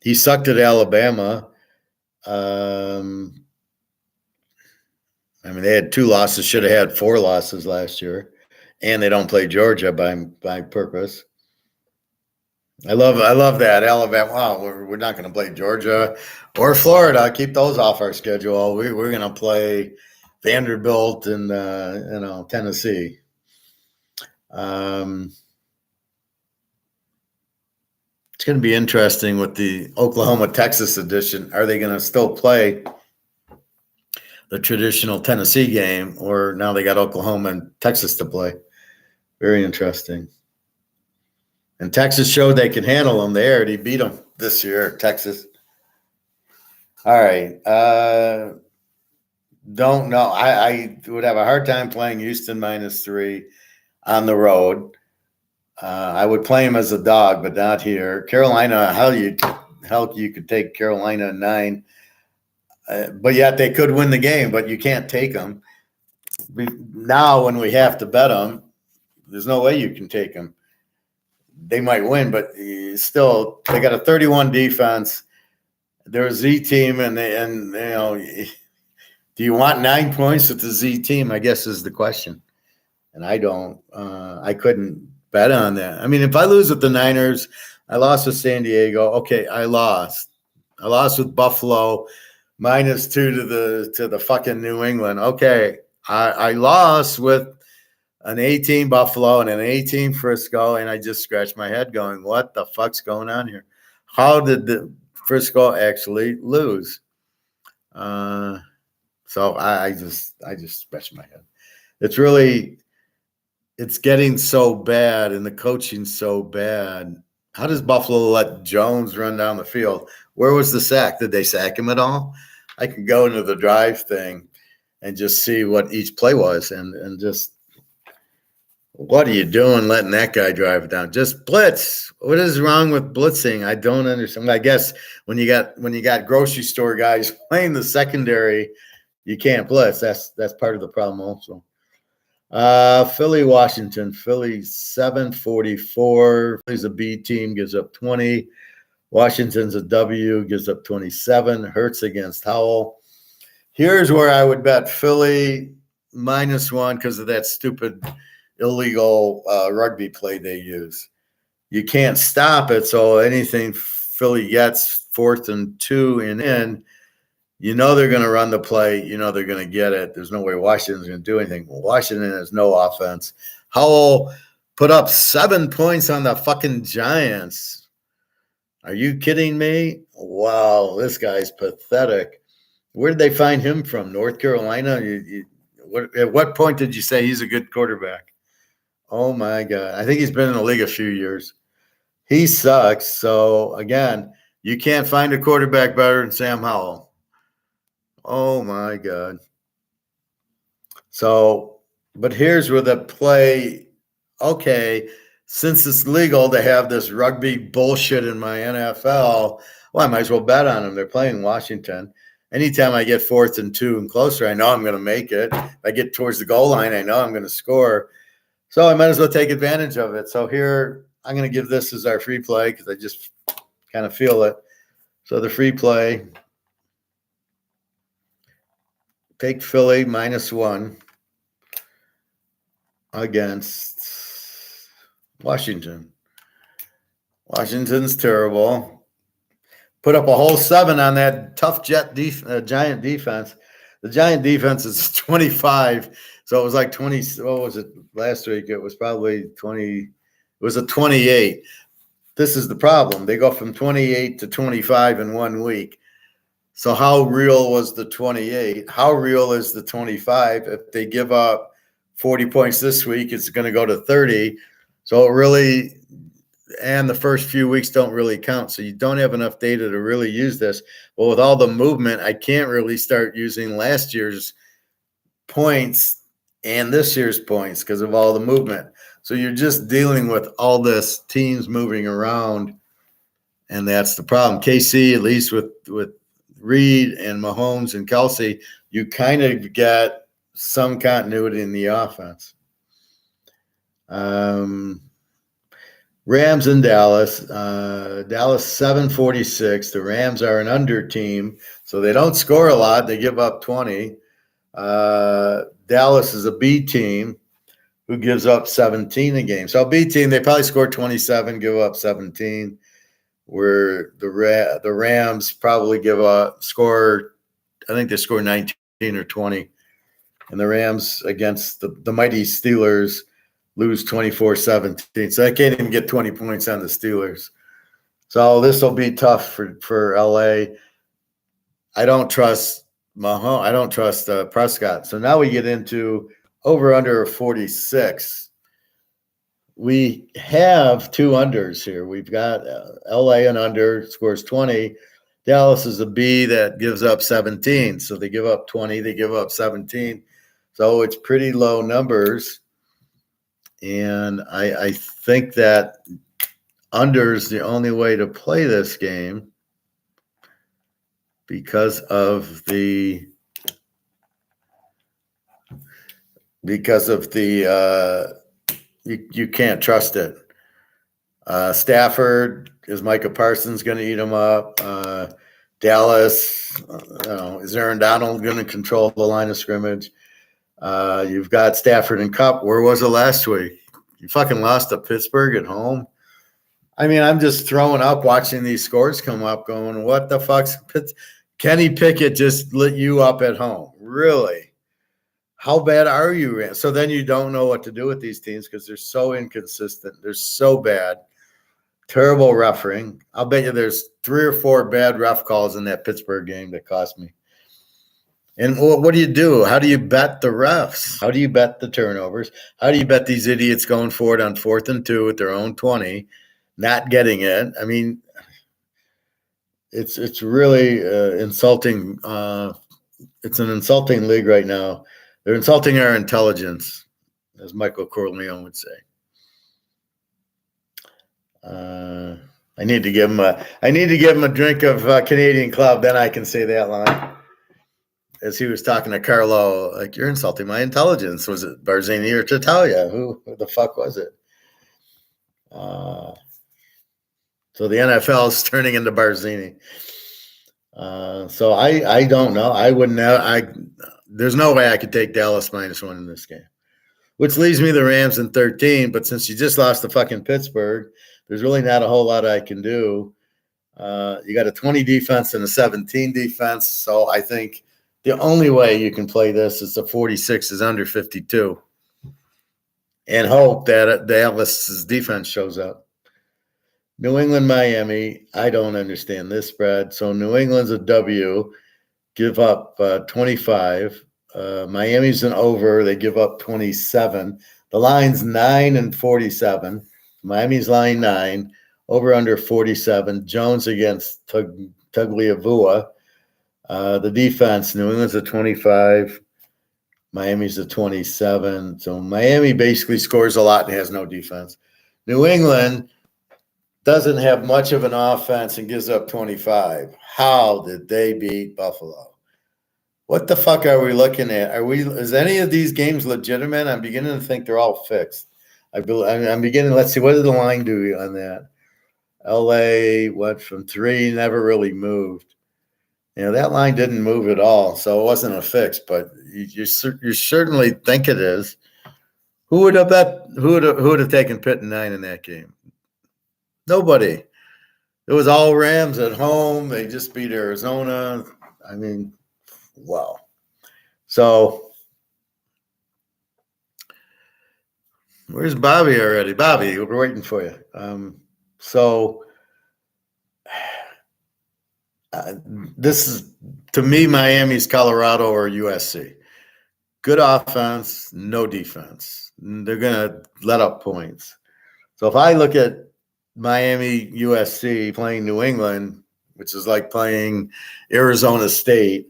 S2: He sucked at Alabama. They had 2 losses, should have had 4 losses last year. And they don't play Georgia by purpose. I love that. Alabama, we're not going to play Georgia or Florida. Keep those off our schedule. We're going to play Vanderbilt and Tennessee. It's going to be interesting with the Oklahoma-Texas edition. Are they going to still play the traditional Tennessee game, or now they got Oklahoma and Texas to play? Very interesting. And Texas showed they can handle them. They already beat them this year, Texas. All right. Don't know. I would have a hard time playing Houston -3 on the road. I would play him as a dog, but not here. Carolina, hell, you could take Carolina 9. But yet they could win the game, but you can't take them. Now when we have to bet them, there's no way you can take them. they might win, but still, they got a 31 defense. They're a Z team, and do you want 9 points with the Z team? I guess is the question. And I don't. I couldn't bet on that. I mean, if I lose with the Niners, I lost with San Diego. Okay, I lost. I lost with Buffalo, -2 to the fucking New England. Okay, I lost with an 18 Buffalo and an 18 Frisco, and I just scratched my head going, what the fuck's going on here? How did the Frisco actually lose? So I just scratched my head. It's getting so bad, and the coaching's so bad. How does Buffalo let Jones run down the field? Where was the sack? Did they sack him at all? I could go into the drive thing and just see what each play was, and just, what are you doing letting that guy drive it down? Just blitz. What is wrong with blitzing? I don't understand. I guess when you got grocery store guys playing the secondary, you can't blitz. That's part of the problem also. Philly, Washington. Philly 744. Philly's a B team, gives up 20. Washington's a W, gives up 27. Hurts against Howell. Here's where I would bet Philly -1 because of that stupid illegal rugby play they use. You can't stop it, so anything Philly gets 4th and 2 and in, they're going to run the play. They're going to get it. There's no way Washington's going to do anything. Washington has no offense. Howell put up 7 points on the fucking Giants. Are you kidding me? Wow, this guy's pathetic. Where did they find him from? North Carolina? At what point did you say he's a good quarterback? Oh, my God. I think he's been in the league a few years. He sucks. So, again, you can't find a quarterback better than Sam Howell. Oh, my God. So, but here's where the play, okay, since it's legal to have this rugby bullshit in my NFL, well, I might as well bet on them. They're playing Washington. Anytime I get 4th and 2 and closer, I know I'm going to make it. If I get towards the goal line, I know I'm going to score. So I might as well take advantage of it. So here, I'm going to give this as our free play because I just kind of feel it. So the free play, take Philly -1 against Washington. Washington's terrible. Put up a whole 7 on that tough Giant defense. The Giant defense is 25. So it was like 20. What was it last week? It was probably 20. It was a 28. This is the problem. They go from 28 to 25 in 1 week. So how real was the 28? How real is the 25? If they give up 40 points this week, it's going to go to 30. So it really, and the first few weeks don't really count. So you don't have enough data to really use this. Well, with all the movement, I can't really start using last year's points and this year's points because of all the movement. So you're just dealing with all this teams moving around, and that's the problem. KC, at least with Reed and Mahomes and Kelsey, you kind of get some continuity in the offense. Rams and Dallas. Dallas 746. The Rams are an under team, so they don't score a lot. They give up 20. Dallas is a B team who gives up 17 a game. So a B team, they probably score 27, give up 17. Where the Rams probably score, I think they score 19 or 20. And the Rams against the mighty Steelers lose 24-17. So I can't even get 20 points on the Steelers. So this will be tough for LA. I don't trust Mahomes. I don't trust Prescott. So now we get into over under 46. We have 2 unders here. We've got LA an under, scores 20. Dallas is a B that gives up 17. So they give up 20, they give up 17. So it's pretty low numbers. And I think that under is the only way to play this game because of the you can't trust it. Stafford, is Micah Parsons going to eat him up? Dallas, is Aaron Donald going to control the line of scrimmage? You've got Stafford and Kupp. Where was it last week? You fucking lost to Pittsburgh at home. I mean, I'm just throwing up watching these scores come up going, what the fuck's Kenny Pickett just lit you up at home? Really? How bad are you? So then you don't know what to do with these teams because they're so inconsistent. They're so bad. Terrible refereeing. I'll bet you there's 3 or 4 bad ref calls in that Pittsburgh game that cost me. And what do? How do you bet the refs? How do you bet the turnovers? How do you bet these idiots going for it on 4th and 2 at their own 20, not getting it? I mean, it's really insulting. It's an insulting league right now. They're insulting our intelligence, as Michael Corleone would say. I need to give him a drink of Canadian Club. Then I can say that line. As he was talking to Carlo, like, you're insulting my intelligence. Was it Barzini or Tattaglia? Who the fuck was it? So the NFL is turning into Barzini. So I don't know. I wouldn't have. There's no way I could take Dallas -1 in this game, which leaves me the Rams in 13. But since you just lost to fucking Pittsburgh, there's really not a whole lot I can do. You got a 20 defense and a 17 defense. So I think the only way you can play this is the 46 is under 52 and hope that Dallas's defense shows up. New England, Miami, I don't understand this spread. So New England's a W, give up 25. Miami's an over, they give up 27. The line's 9 and 47. Miami's line 9, over under 47. Jones against Tagliavua. The defense, New England's a 25. Miami's a 27. So Miami basically scores a lot and has no defense. New England doesn't have much of an offense and gives up 25. How did they beat Buffalo? What the fuck are we looking at? Is any of these games legitimate? I'm beginning to think they're all fixed. I'm beginning. Let's see, what did the line do on that? LA went from 3, never really moved. That line didn't move at all, so it wasn't a fix. But you certainly think it is. Who would have taken Pitt and 9 in that game? Nobody. It was all Rams at home. They just beat Arizona. I mean, wow. So where's Bobby already? Bobby, we're waiting for you. This is, to me, Miami's Colorado or USC. Good offense, no defense. They're going to let up points. So if I look at Miami, USC playing New England, which is like playing Arizona State,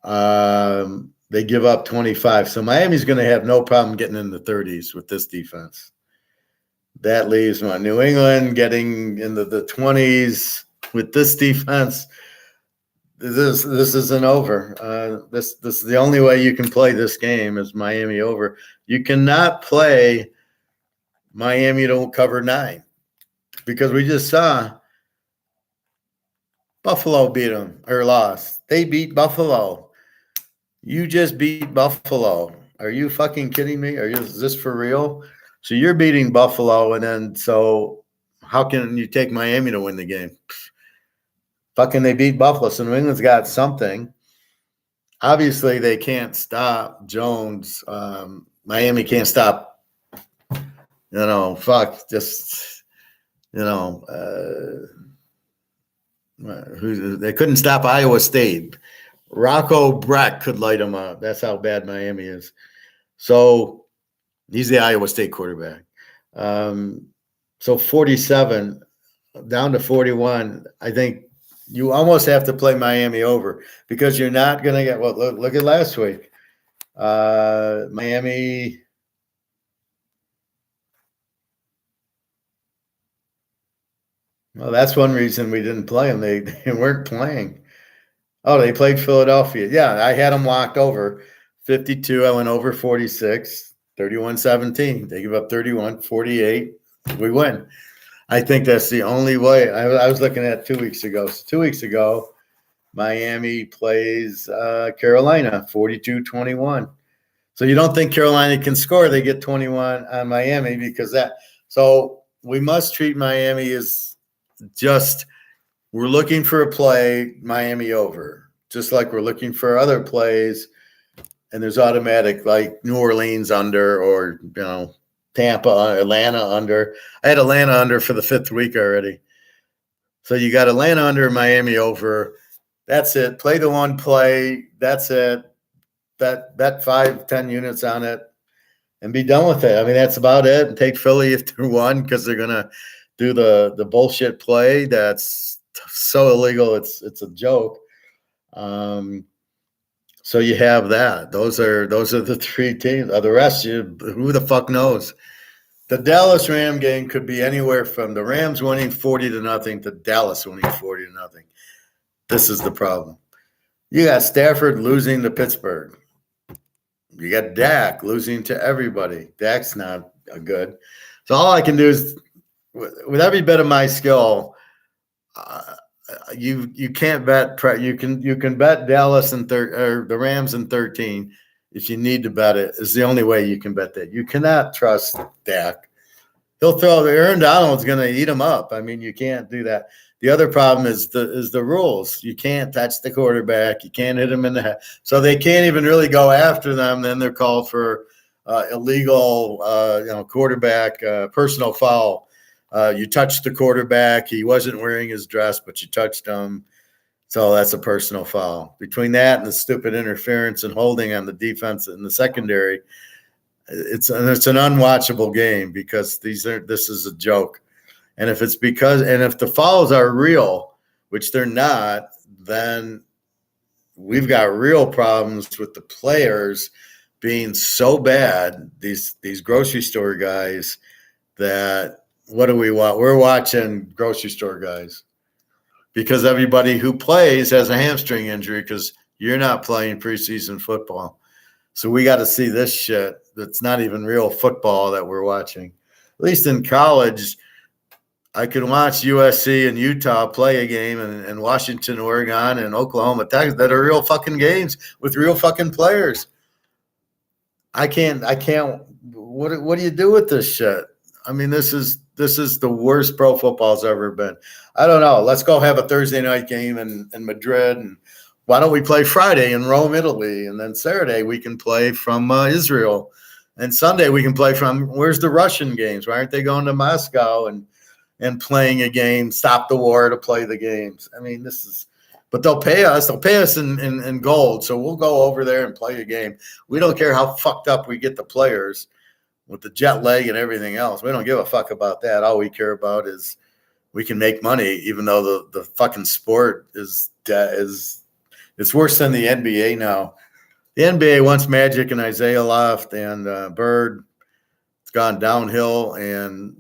S2: they give up 25. So Miami's going to have no problem getting in the 30s with this defense. That leaves New England getting into the 20s with this defense. This isn't over. This is the only way you can play this game is Miami over. You cannot play Miami don't cover 9 because we just saw Buffalo beat them or lost. They beat Buffalo. You just beat Buffalo. Are you fucking kidding me? Is this for real? So you're beating Buffalo, and then so how can you take Miami to win the game? Fucking they beat Buffalo. So New England's got something. Obviously, they can't stop Jones. Miami can't stop, they couldn't stop Iowa State. Rocco Breck could light them up. That's how bad Miami is. So he's the Iowa State quarterback. So 47 down to 41, I think you almost have to play Miami over because you're not going to get – well, look at last week. Miami – well, that's one reason we didn't play them. They weren't playing. Oh, they played Philadelphia. Yeah, I had them locked over. 52, I went over 46, 31-17. They give up 31, 48. We win. I think that's the only way. I was looking at 2 weeks ago. So 2 weeks ago, Miami plays Carolina 42-21. So you don't think Carolina can score? They get 21 on Miami because that. So we must treat Miami as just we're looking for a play, Miami over, just like we're looking for other plays, and there's automatic like New Orleans under or Tampa, Atlanta under. I had Atlanta under for the 5th week already. So you got Atlanta under, Miami over. That's it. Play the one play. That's it. Bet 5-10 units on it and be done with it. I mean, that's about it. And take Philly if they're one because they're gonna do the bullshit play that's so illegal. It's a joke. So you have that. Those are the 3 teams. The rest, who the fuck knows? The Dallas Ram game could be anywhere from the Rams winning 40-0 to Dallas winning 40-0. This is the problem. You got Stafford losing to Pittsburgh. You got Dak losing to everybody. Dak's not good. So all I can do is, with every bit of my skill, you can't bet. You can bet Dallas or the Rams in 13 if you need to bet it. Is the only way you can bet that. You cannot trust Dak. He'll throw. Aaron Donald's going to eat him up. I mean, you can't do that. The other problem is the rules. You can't touch the quarterback. You can't hit him in the head. So they can't even really go after them. Then they're called for illegal, quarterback personal foul. You touched the quarterback. He wasn't wearing his dress, but you touched him. So that's a personal foul. Between that and the stupid interference and holding on the defense in the secondary, it's an unwatchable game because this is a joke. And if the fouls are real, which they're not, then we've got real problems with the players being so bad, these grocery store guys, that what do we want? We're watching grocery store guys because everybody who plays has a hamstring injury because you're not playing preseason football. So we got to see this shit that's not even real football that we're watching. At least in college, I could watch USC and Utah play a game and Washington, Oregon, and Oklahoma, Texas that are real fucking games with real fucking players. I can't. What do you do with this shit? I mean, this is the worst pro football's ever been. I don't know. Let's go have a Thursday night game in Madrid, and why don't we play Friday in Rome, Italy, and then Saturday we can play from Israel, and Sunday we can play from where's the Russian games? Why aren't they going to Moscow and playing a game, stop the war to play the games? I mean, but they'll pay us. They'll pay us in gold, so we'll go over there and play a game. We don't care how fucked up we get the players with the jet lag and everything else. We don't give a fuck about that. All we care about is we can make money, even though the fucking sport is it's worse than the NBA now. The NBA, once Magic and Isaiah left and Bird, it's gone downhill, and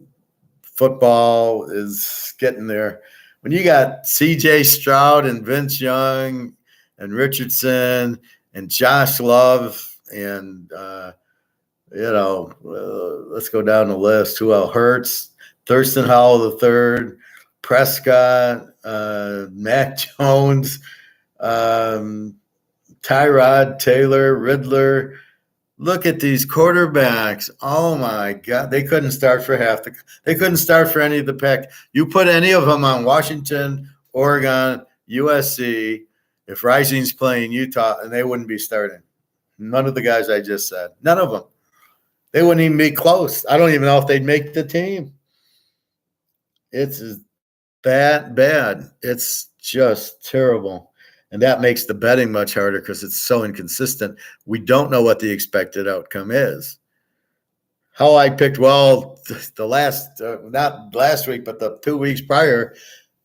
S2: football is getting there. When you got C.J. Stroud and Vince Young and Richardson and Josh Love and let's go down the list. Who else? Hurts, Thurston Howell III, Prescott, Mac Jones, Tyrod Taylor, Riddler. Look at these quarterbacks. Oh my God. They couldn't start for they couldn't start for any of the pack. You put any of them on Washington, Oregon, USC, if Rising's playing Utah, and they wouldn't be starting. None of the guys I just said. None of them. They wouldn't even be close. I don't even know if they'd make the team. It's that bad. It's just terrible. And that makes the betting much harder because it's so inconsistent. We don't know what the expected outcome is. How I picked, not last week, but the 2 weeks prior,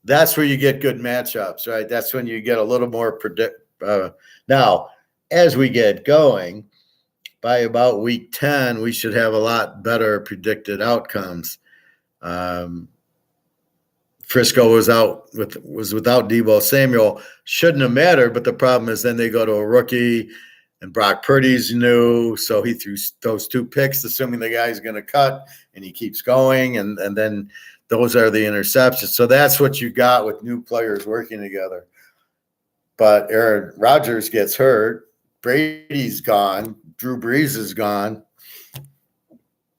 S2: that's where you get good matchups, right? That's when you get a little more now, as we get going, by about week 10, we should have a lot better predicted outcomes. Frisco was without Deebo Samuel. Shouldn't have mattered, but the problem is then they go to a rookie, And Brock Purdy's new, so he threw those 2 picks, assuming the guy's going to cut, and he keeps going, and then those are the interceptions. So that's what you got with new players working together. But Aaron Rodgers gets hurt. Brady's gone. Drew Brees is gone.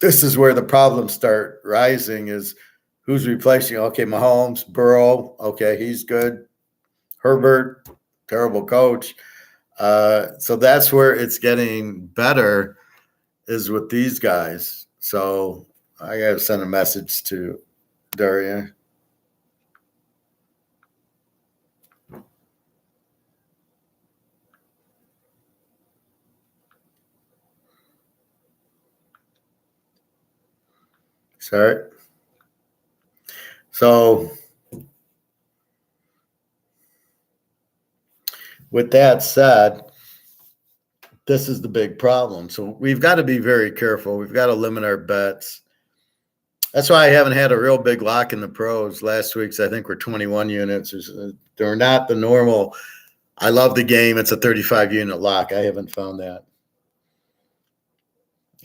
S2: This is where the problems start rising is who's replacing. Okay, Mahomes, Burrow. Okay, he's good. Herbert, terrible coach. So that's where it's getting better is with these guys. So I got to send a message to Daria. Sorry. So with that said, this is the big problem. So we've got to be very careful. We've got to limit our bets. That's why I haven't had a real big lock in the pros. Last week's, I think, were 21 units. They're not the normal. I love the game. It's a 35-unit lock. I haven't found that.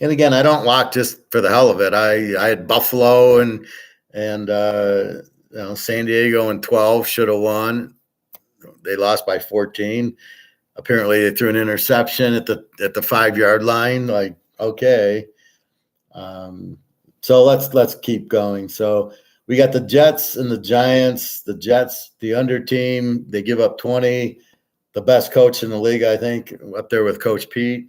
S2: And again, I don't lock just for the hell of it. I had Buffalo and San Diego in 12 should have won. They lost by 14. Apparently, they threw an interception at the 5-yard line. Like, okay. So let's keep going. So we got the Jets and the Giants. The Jets, the under team, they give up 20. The best coach in the league, I think, up there with Coach Pete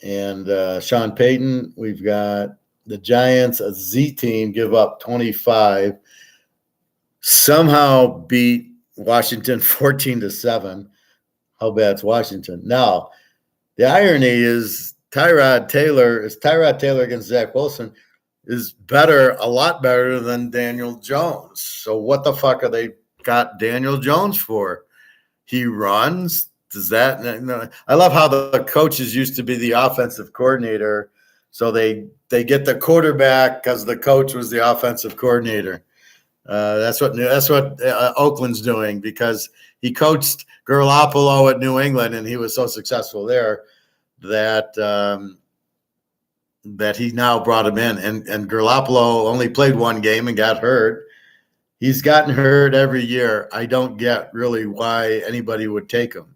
S2: and Sean Payton. We've got the Giants, a Z team, give up 25. Somehow beat Washington 14-7. How bad's Washington? Now, the irony is Tyrod Taylor against Zach Wilson is a lot better than Daniel Jones. So what the fuck are they got Daniel Jones for? He runs. Does that? No. I love how the coaches used to be the offensive coordinator. So they get the quarterback because the coach was the offensive coordinator. That's what Oakland's doing because he coached Garoppolo at New England and he was so successful there that he now brought him in. And Garoppolo only played 1 game and got hurt. He's gotten hurt every year. I don't get really why anybody would take him.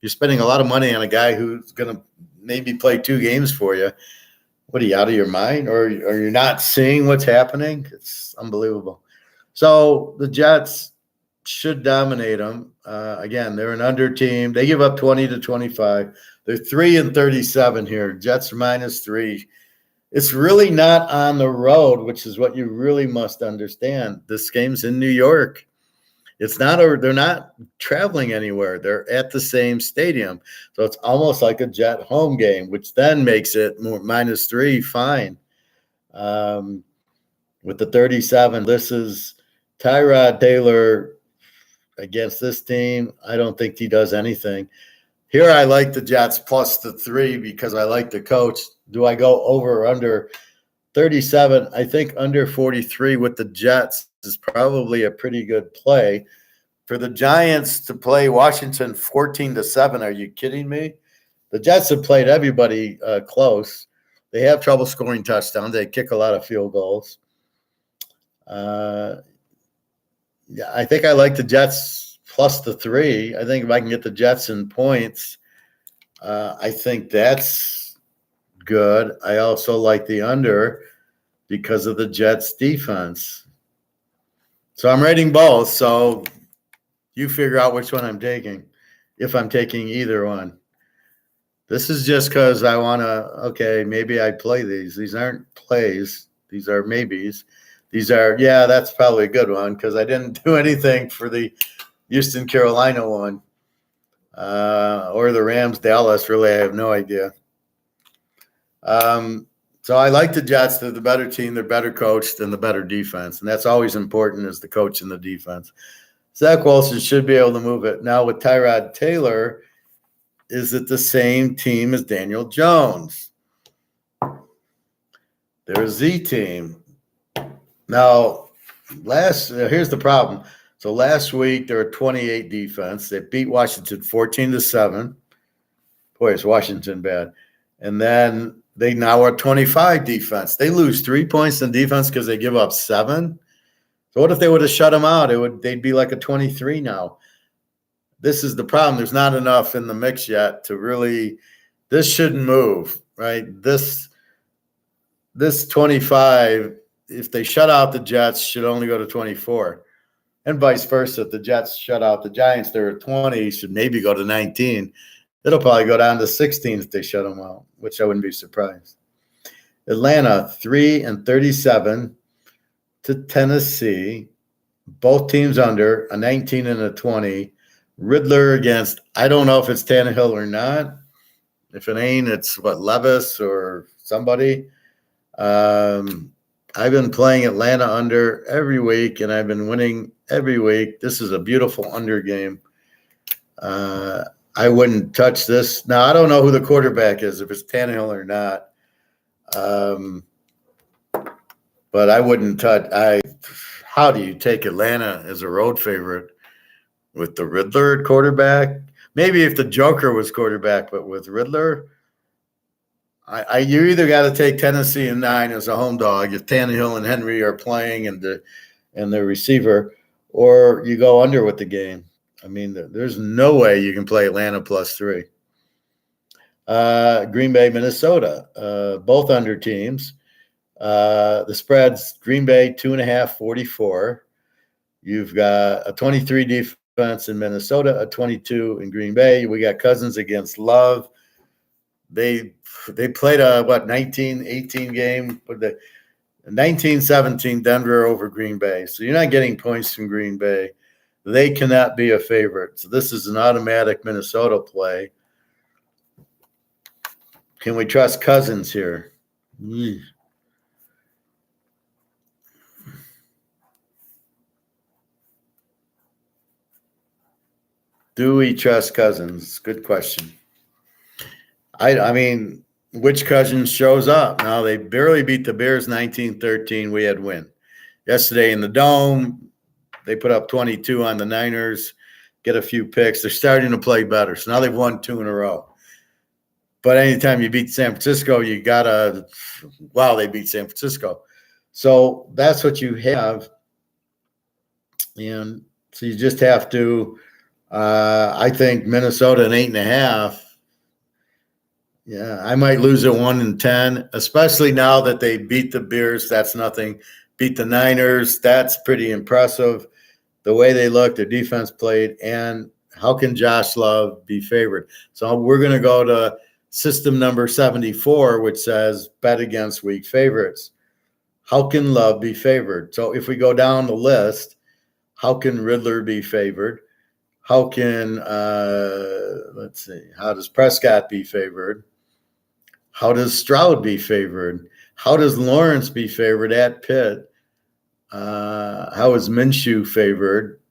S2: You're spending a lot of money on a guy who's going to maybe play 2 games for you. What are you, out of your mind? Or you're not seeing what's happening? It's unbelievable. So the Jets should dominate them. Again, they're an under team. They give up 20-25. They're 3-37 here. Jets are -3. It's really not on the road, which is what you really must understand. This game's in New York. They're not traveling anywhere. They're at the same stadium. So it's almost like a Jet home game, which then makes it more -3 fine. With the 37, this is Tyrod Taylor against this team. I don't think he does anything. Here I like the Jets plus the 3 because I like the coach. Do I go over or under 37? I think under 43 with the Jets is probably a pretty good play. For the Giants to play Washington 14-7, are you kidding me? The Jets have played everybody close. They have trouble scoring touchdowns. They kick a lot of field goals. Yeah, I think I like the Jets plus the 3. I think if I can get the Jets in points, I think that's good. I also like the under because of the Jets defense. So I'm rating both. So you figure out which one I'm taking, if I'm taking either one. This is just because I want to, maybe I play these. These aren't plays. These are maybes. These are, that's probably a good one because I didn't do anything for the Houston, Carolina one or the Rams, Dallas. Really, I have no idea. So I like the Jets. They're the better team. They're better coached and the better defense. And that's always important is the coach and the defense. Zach Wilson should be able to move it. Now with Tyrod Taylor, is it the same team as Daniel Jones? They're a Z team. Now, here's the problem. So last week, they were 28 defense. They beat Washington 14-7. Boy, is Washington bad. And then they now are 25 defense. They lose 3 points in defense because they give up 7. So what if they would have shut them out? They'd be like a 23 now. This is the problem. There's not enough in the mix yet to really – this shouldn't move, right? This 25, if they shut out the Jets, should only go to 24. And vice versa. If the Jets shut out the Giants, they're at 20, should maybe go to 19. It'll probably go down to 16 if they shut them out, which I wouldn't be surprised. Atlanta, 3-37 to Tennessee. Both teams under, a 19 and a 20. Riddler against, I don't know if it's Tannehill or not. If it ain't, it's Levis or somebody. I've been playing Atlanta under every week, and I've been winning every week. This is a beautiful under game. I wouldn't touch this. Now, I don't know who the quarterback is, if it's Tannehill or not. But I wouldn't touch. How do you take Atlanta as a road favorite with the Riddler at quarterback? Maybe if the Joker was quarterback, but with Riddler, you either got to take Tennessee and 9 as a home dog if Tannehill and Henry are playing and the receiver, or you go under with the game. I mean, there's no way you can play Atlanta +3. Green Bay, Minnesota, both under teams. The spread's Green Bay 2.5, 44. You've got a 23 defense in Minnesota, a 22 in Green Bay. We got Cousins against Love. They played a 19-18 game with the 19-17 Denver over Green Bay. So you're not getting points from Green Bay. They cannot be a favorite. So this is an automatic Minnesota play. Can we trust Cousins here? Do we trust Cousins? Good question. I mean, which Cousins shows up? Now, they barely beat the Bears 19-13. We had win. Yesterday in the Dome, they put up 22 on the Niners, get a few picks. They're starting to play better. So now they've won 2 in a row. But anytime you beat San Francisco, you got to – wow, they beat San Francisco. So that's what you have. And so you just have to I think Minnesota an 8.5. Yeah, I might lose at 1-10, especially now that they beat the Bears. That's nothing. Beat the Niners. That's pretty impressive. The way they looked, their defense played, and how can Josh Love be favored? So we're going to go to system number 74, which says bet against weak favorites. How can Love be favored? So if we go down the list, how can Riddler be favored? How can, let's see, how does Prescott be favored? How does Stroud be favored? How does Lawrence be favored at Pitt? How is Minshew favored?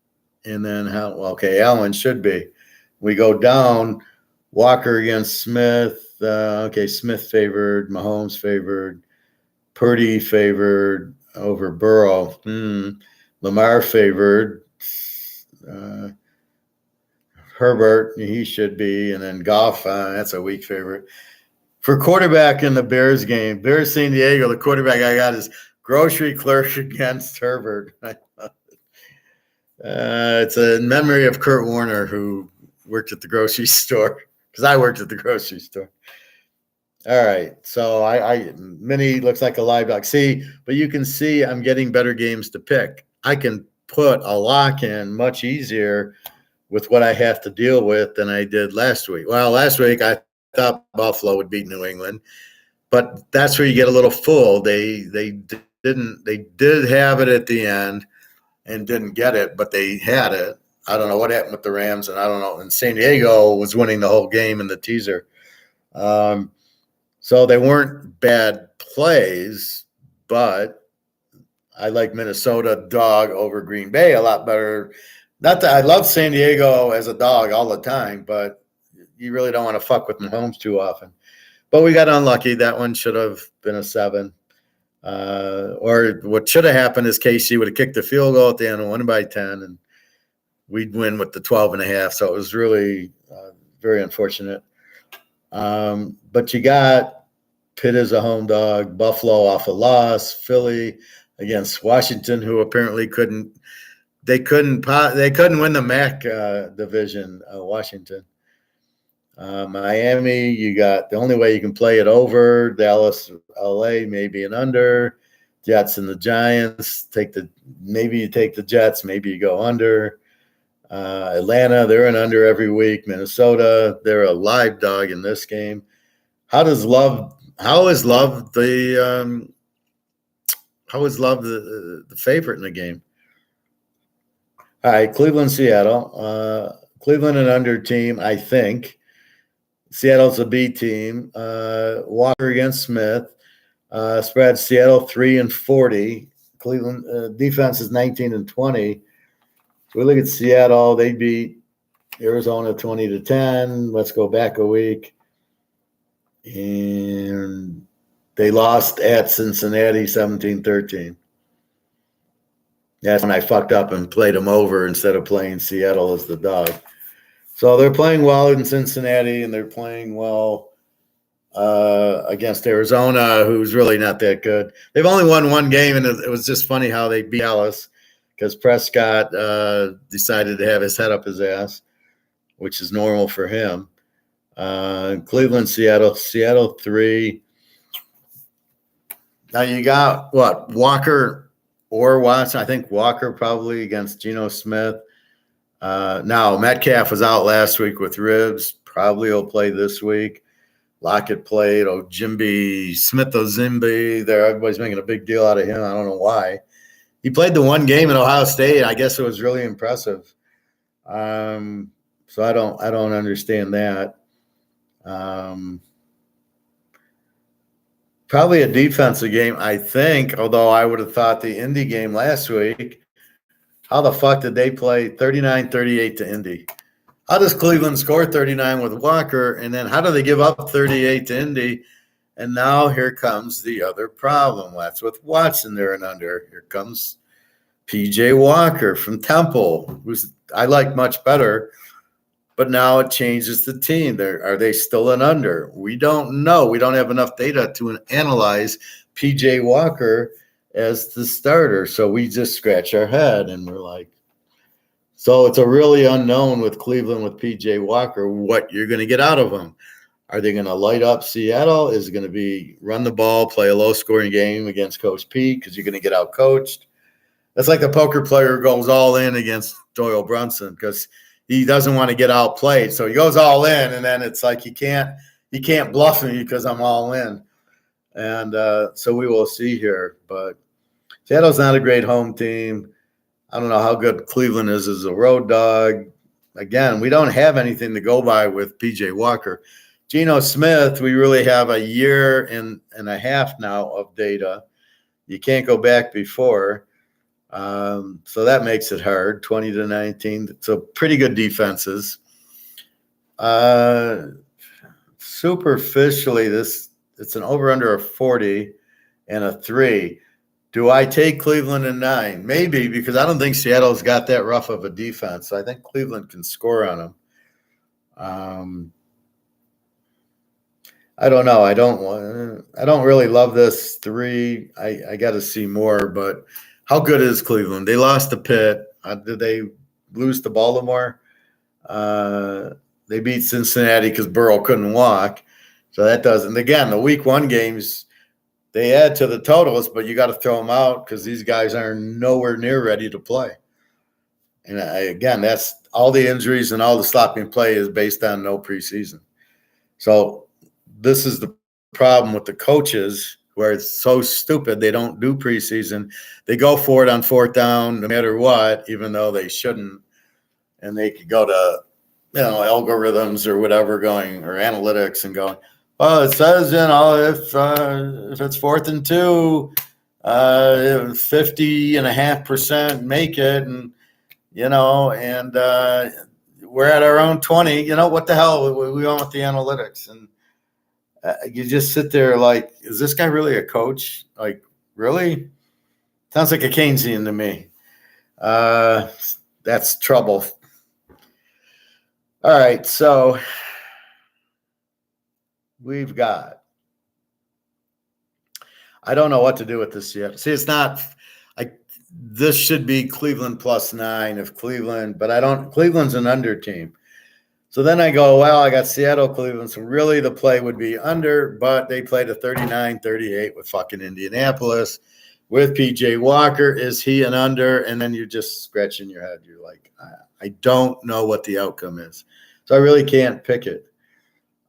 S2: And then Allen should be. We go down, Walker against Smith. Smith favored, Mahomes favored, Purdy favored over Burrow. Lamar favored. Herbert, he should be. And then Goff, that's a weak favorite. For quarterback in the Bears game, Bears San Diego, the quarterback I got is grocery clerk against Herbert. It's a memory of Kurt Warner, who worked at the grocery store, because I worked at the grocery store. All right, so I Mini looks like a live dog. See, but you can see I'm getting better games to pick. I can put a lock in much easier with what I have to deal with than I did last week. Well, last week I thought Buffalo would beat New England, but that's where you get a little full. They did have it at the end and didn't get it, but they had it. I don't know what happened with the Rams, and I don't know. And San Diego was winning the whole game in the teaser. So they weren't bad plays, but I like Minnesota dog over Green Bay a lot better. Not that I love San Diego as a dog all the time, but you really don't want to fuck with Mahomes too often. But we got unlucky. That one should have been a 7. Or what should have happened is KC would have kicked the field goal at the end and won by 10, and we'd win with the 12.5. So it was really very unfortunate. But you got Pitt as a home dog, Buffalo off a loss, Philly against Washington, who apparently couldn't win the MAC division. Washington, Miami. You got the only way you can play it over. Dallas, LA, maybe an under. Jets and the Giants. Maybe you take the Jets. Maybe you go under. Atlanta, they're an under every week. Minnesota, they're a live dog in this game. How is Love the favorite in the game? All right, Cleveland, Seattle. Cleveland an under team, I think. Seattle's a B team. Walker against Smith. Spread Seattle 3-40. Cleveland defense is 19-20. So we look at Seattle. They beat Arizona 20-10. Let's go back a week. And they lost at Cincinnati 17-13. That's when I fucked up and played them over instead of playing Seattle as the dog. So they're playing well in Cincinnati, and they're playing well against Arizona, who's really not that good. They've only won one game, and it was just funny how they beat Dallas because Prescott decided to have his head up his ass, which is normal for him. Cleveland, Seattle 3. Now you got what? Walker or Watson? I think Walker probably against Geno Smith. Now Metcalf was out last week with ribs. Probably will play this week. Lockett played. Smith-Ozimbi. Everybody's making a big deal out of him. I don't know why. He played the one game in Ohio State. I guess it was really impressive. So I don't understand that. Probably a defensive game, I think, although I would have thought the Indy game last week. How the fuck did they play 39-38 to Indy? How does Cleveland score 39 with Walker, and then how do they give up 38 to Indy? And now here comes the other problem. That's with Watson there and under. Here comes P.J. Walker from Temple, who's I like much better. But now it changes the team. Are they still an under? We don't know. We don't have enough data to analyze P.J. Walker as the starter. So we just scratch our head and we're like, so it's a really unknown with Cleveland with P.J. Walker, what you're going to get out of him. Are they going to light up Seattle? Is it going to be run the ball, play a low-scoring game against Coach Pete because you're going to get out-coached? That's like the poker player who goes all in against Doyle Brunson because he doesn't want to get outplayed. So he goes all in, and then it's like you can't bluff me because I'm all in. And so we will see here. But Seattle's not a great home team. I don't know how good Cleveland is as a road dog. Again, we don't have anything to go by with P.J. Walker. Geno Smith, we really have a year and a half now of data. You can't go back before. So that makes it hard, 20-19. So pretty good defenses. Superficially, it's an over-under of 40 and a 3. Do I take Cleveland in 9? Maybe, because I don't think Seattle's got that rough of a defense. So I think Cleveland can score on them. I don't know. I don't really love this 3. I got to see more, but how good is Cleveland? They lost to Pitt. Did they lose to Baltimore? They beat Cincinnati because Burrow couldn't walk. So that doesn't. Again, the week 1 games, they add to the totals, but you got to throw them out because these guys are nowhere near ready to play. And again, that's all the injuries and all the sloppy play is based on no preseason. So this is the problem with the coaches where it's so stupid they don't do preseason. They go for it on 4th down no matter what, even though they shouldn't. And they could go to, algorithms or whatever going or analytics and going, well, it says, if it's 4th and 2, 50.5% make it. And, we're at our own 20, what the hell? We want the analytics. And you just sit there like, is this guy really a coach? Like, really? Sounds like a Keynesian to me. That's trouble. All right, so we've got. I don't know what to do with this yet. See, it's not. This should be Cleveland +9 if Cleveland, but I don't. Cleveland's an under team. So then I go, well, I got Seattle, Cleveland. So really the play would be under, but they played a 39-38 with fucking Indianapolis with PJ Walker. Is he an under? And then you're just scratching your head. You're like, I don't know what the outcome is. So I really can't pick it.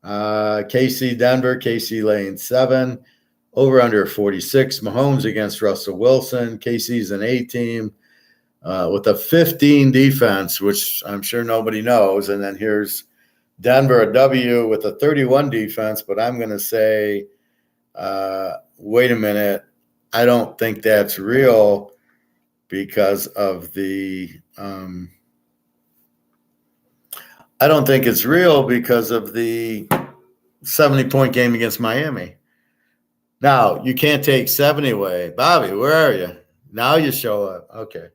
S2: KC, Denver, KC laying 7. Over under 46. Mahomes against Russell Wilson. KC's an A team with a 15 defense, which I'm sure nobody knows. And then here's Denver, a W with a 31 defense. But I'm going to say, wait a minute. I don't think that's real because of the I don't think it's real because of the 70-point game against Miami. Now, you can't take 70 away. Bobby, where are you? Now you show up. Okay.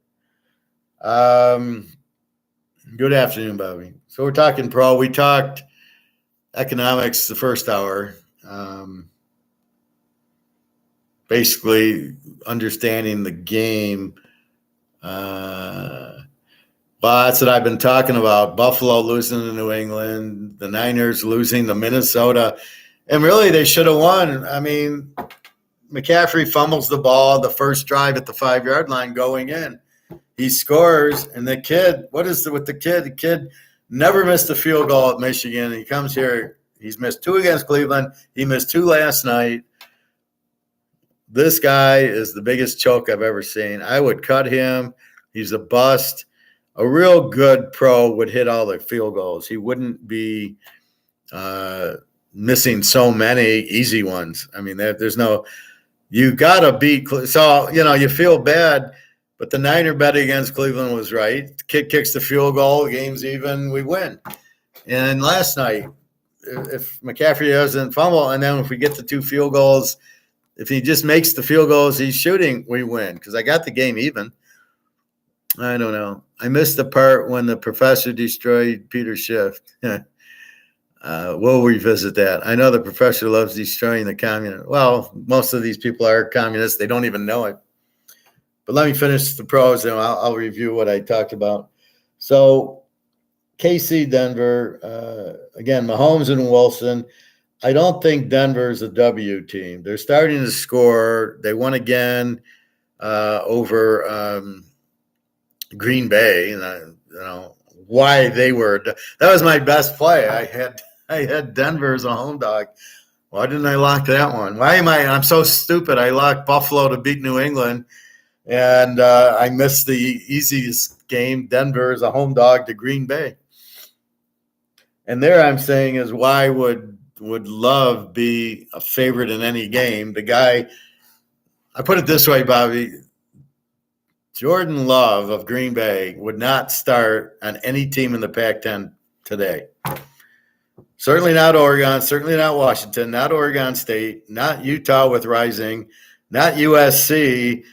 S2: Good afternoon, Bobby. So we're talking pro. We talked economics the first hour. Basically understanding the game. Well, that's what I've been talking about. Buffalo losing to New England, the Niners losing to Minnesota. And really, they should have won. I mean, McCaffrey fumbles the ball the first drive at the 5-yard line going in. He scores, and the kid, what is it with the kid? The kid never missed a field goal at Michigan. He comes here. He's missed 2 against Cleveland. He missed 2 last night. This guy is the biggest choke I've ever seen. I would cut him. He's a bust. A real good pro would hit all the field goals. He wouldn't be missing so many easy ones. I mean, there's no – you got to beat – so, you feel bad, but the Niner bet against Cleveland was right. The kid kicks the field goal, the game's even, we win. And last night, if McCaffrey doesn't fumble, and then if we get the 2 field goals, if he just makes the field goals he's shooting, we win because I got the game even. I don't know. I missed the part when the professor destroyed Peter Schiff. We'll revisit that. I know the professor loves destroying the communists. Well, most of these people are communists. They don't even know it. But let me finish the pros, and I'll review what I talked about. So, KC, Denver, again, Mahomes and Wilson. I don't think Denver's a W team. They're starting to score. They won again over Green Bay. And why they were. That was my best play. I had Denver as a home dog. Why didn't I lock that one? Why am I'm so stupid. I locked Buffalo to beat New England, and I missed the easiest game, Denver as a home dog to Green Bay. And there I'm saying is why would Love be a favorite in any game? The guy, I put it this way, Bobby, Jordan Love of Green Bay would not start on any team in the Pac-10 today. Certainly not Oregon, certainly not Washington, not Oregon State, not Utah with Rising, not USC,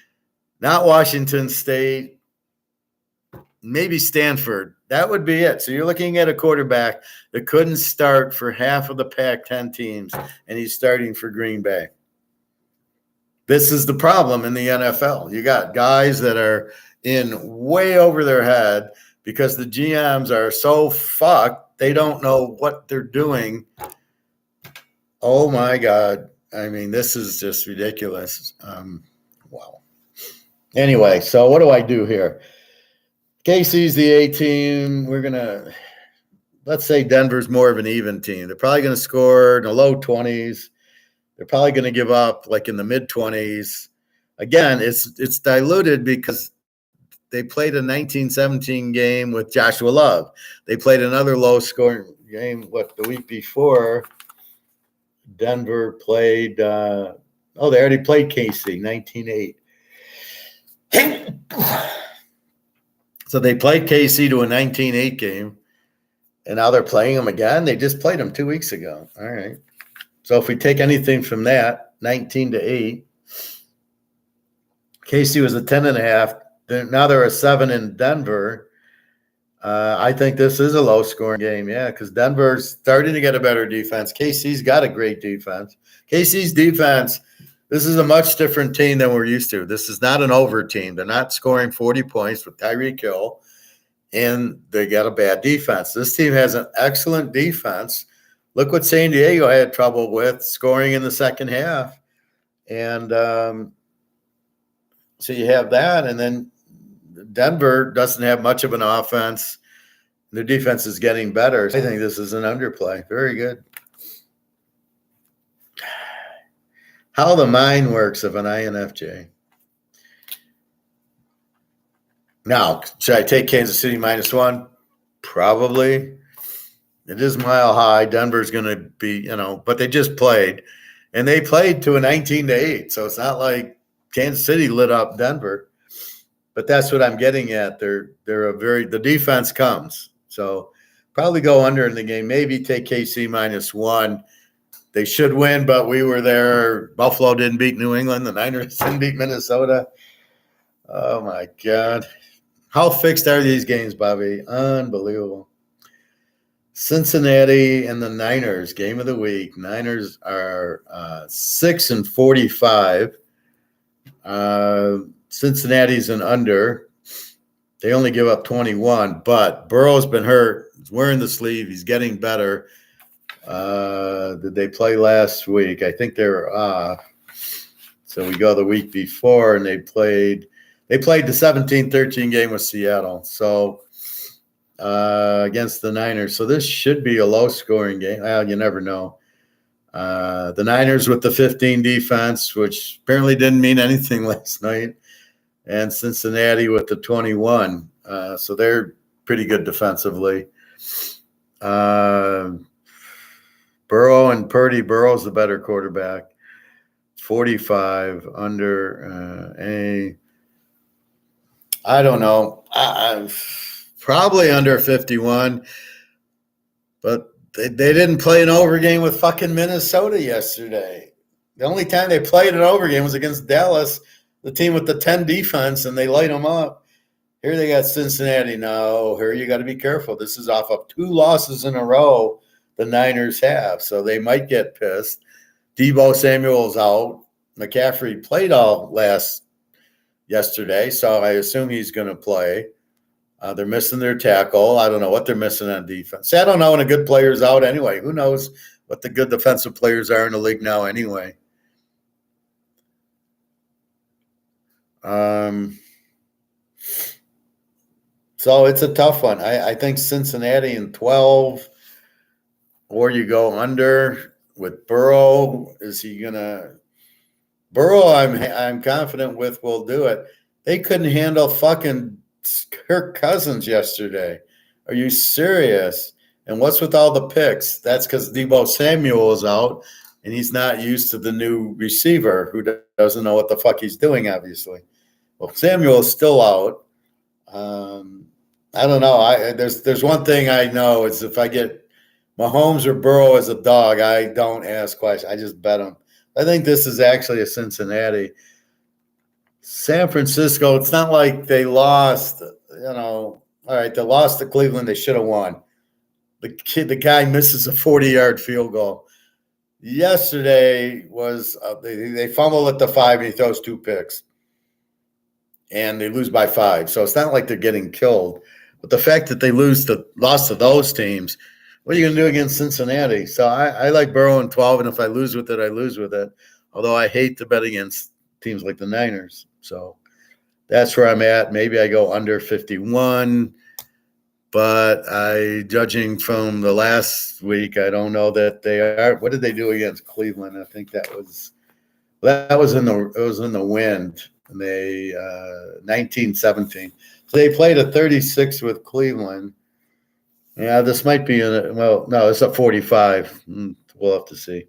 S2: not Washington State, maybe Stanford. That would be it. So you're looking at a quarterback that couldn't start for half of the Pac-10 teams, and he's starting for Green Bay. This is the problem in the NFL. You got guys that are in way over their head because the GMs are so fucked, they don't know what they're doing. Oh, my God. I mean, this is just ridiculous. Wow. Anyway, so what do I do here? KC's the A team. We're going to, let's say Denver's more of an even team. They're probably going to score in the low 20s. They're probably going to give up like in the mid 20s. Again, it's diluted because they played a 1917 game with Joshua Love. They played another low scoring game, the week before. Denver played, they already played KC, 19-8. So they played KC to a 19-8 game, and now they're playing them again. They just played them 2 weeks ago. All right. So if we take anything from that, 19-8, KC was a 10.5. Now they're a 7 in Denver. I think this is a low-scoring game, yeah, because Denver's starting to get a better defense. KC's got a great defense. KC's defense, this is a much different team than we're used to. This is not an over team. They're not scoring 40 points with Tyreek Hill, and they got a bad defense. This team has an excellent defense. Look what San Diego had trouble with, scoring in the second half. And so you have that, and then Denver doesn't have much of an offense. Their defense is getting better. I think this is an underplay. Very good. How the mind works of an INFJ. Now, should I take Kansas City -1? Probably. It is mile high. Denver's going to be, but they just played. And they played to a 19-8. So it's not like Kansas City lit up Denver. But that's what I'm getting at. The defense comes. So probably go under in the game. Maybe take KC -1. They should win, but we were there. Buffalo didn't beat New England. The Niners didn't beat Minnesota. Oh, my God. How fixed are these games, Bobby? Unbelievable. Cincinnati and the Niners, game of the week. Niners are 6-45. Cincinnati's an under. They only give up 21, but Burrow's been hurt. He's wearing the sleeve. He's getting better. Did they play last week? I think they were off. So we go the week before, and they played the 17-13 game with Seattle. So against the Niners. So this should be a low-scoring game. Well, you never know. The Niners with the 15 defense, which apparently didn't mean anything last night, and Cincinnati with the 21. So they're pretty good defensively. Burrow and Purdy. Burrow's the better quarterback. 45 under I don't know. I'm probably under 51. But they didn't play an over game with fucking Minnesota yesterday. The only time they played an over game was against Dallas, the team with the 10 defense, and they light them up. Here they got Cincinnati. No, here you got to be careful. This is off of 2 losses in a row the Niners have, so they might get pissed. Deebo Samuel's out. McCaffrey played all yesterday, so I assume he's going to play. They're missing their tackle. I don't know what they're missing on defense. See, I don't know when a good player's out anyway. Who knows what the good defensive players are in the league now anyway. So it's a tough one. I think Cincinnati in 12, or you go under with Burrow. Is he gonna? Burrow, I'm confident with will do it. They couldn't handle fucking Kirk Cousins yesterday. Are you serious? And what's with all the picks? That's because Deebo Samuel is out, and he's not used to the new receiver who doesn't know what the fuck he's doing, obviously. Well, Samuel is still out. I don't know. There's one thing I know is if I get Mahomes or Burrow as a dog, I don't ask questions. I just bet them. I think this is actually a Cincinnati. San Francisco, it's not like they lost, all right, they lost to Cleveland. They should have won. The guy misses a 40-yard field goal. Yesterday was they fumble at the 5 and he throws 2 picks. And they lose by 5. So it's not like they're getting killed. But the fact that they lost to those teams, what are you going to do against Cincinnati? So I like Burrow in 12, and if I lose with it, I lose with it. Although I hate to bet against teams like the Niners. So that's where I'm at. Maybe I go under 51. But judging from the last week, I don't know that they are. What did they do against Cleveland? I think it was in the wind. And they 19-17. So they played a 36 with Cleveland. Yeah, this might be no, it's a 45. We'll have to see.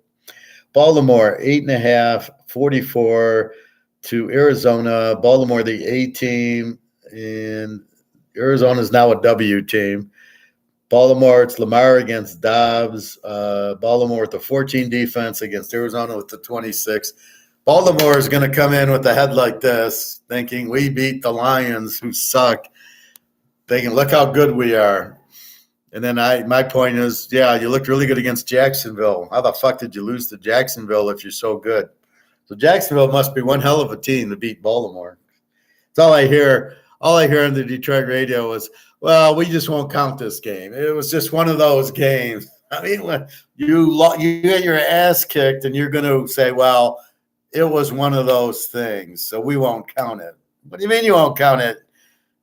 S2: Baltimore 8.5, 44 to Arizona. Baltimore, the A team, and Arizona is now a W team. Baltimore, it's Lamar against Dobbs. Baltimore with the 14 defense against Arizona with the 26. Baltimore is going to come in with a head like this, thinking we beat the Lions, who suck. thinking, look how good we are. And then my point is, yeah, you looked really good against Jacksonville. How the fuck did you lose to Jacksonville if you're so good? So Jacksonville must be one hell of a team to beat Baltimore. That's all I hear. All I hear on the Detroit radio was, well, we just won't count this game. It was just one of those games. I mean, when you get your ass kicked and you're going to say, well, it was one of those things, so we won't count it. What do you mean you won't count it?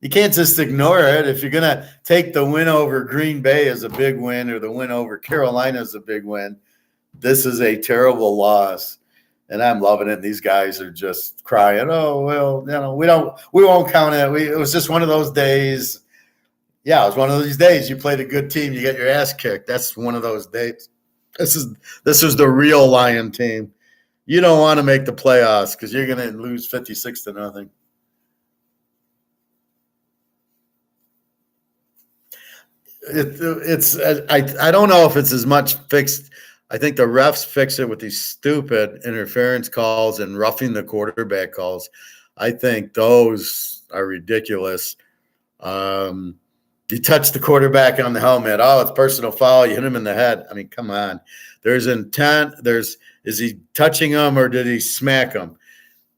S2: You can't just ignore it. If you're going to take the win over Green Bay as a big win or the win over Carolina as a big win, this is a terrible loss. And I'm loving it. These guys are just crying. Oh, well, we won't count it. It was just one of those days. Yeah, it was one of those days. You played a good team, you get your ass kicked. That's one of those days. This is the real Lion team. You don't want to make the playoffs because you're going to lose 56-0. I don't know if it's as much fixed. I think the refs fix it with these stupid interference calls and roughing the quarterback calls. I think those are ridiculous. You touch the quarterback on the helmet. Oh, it's personal foul. You hit him in the head. I mean, come on. There's intent. Is he touching him or did he smack him?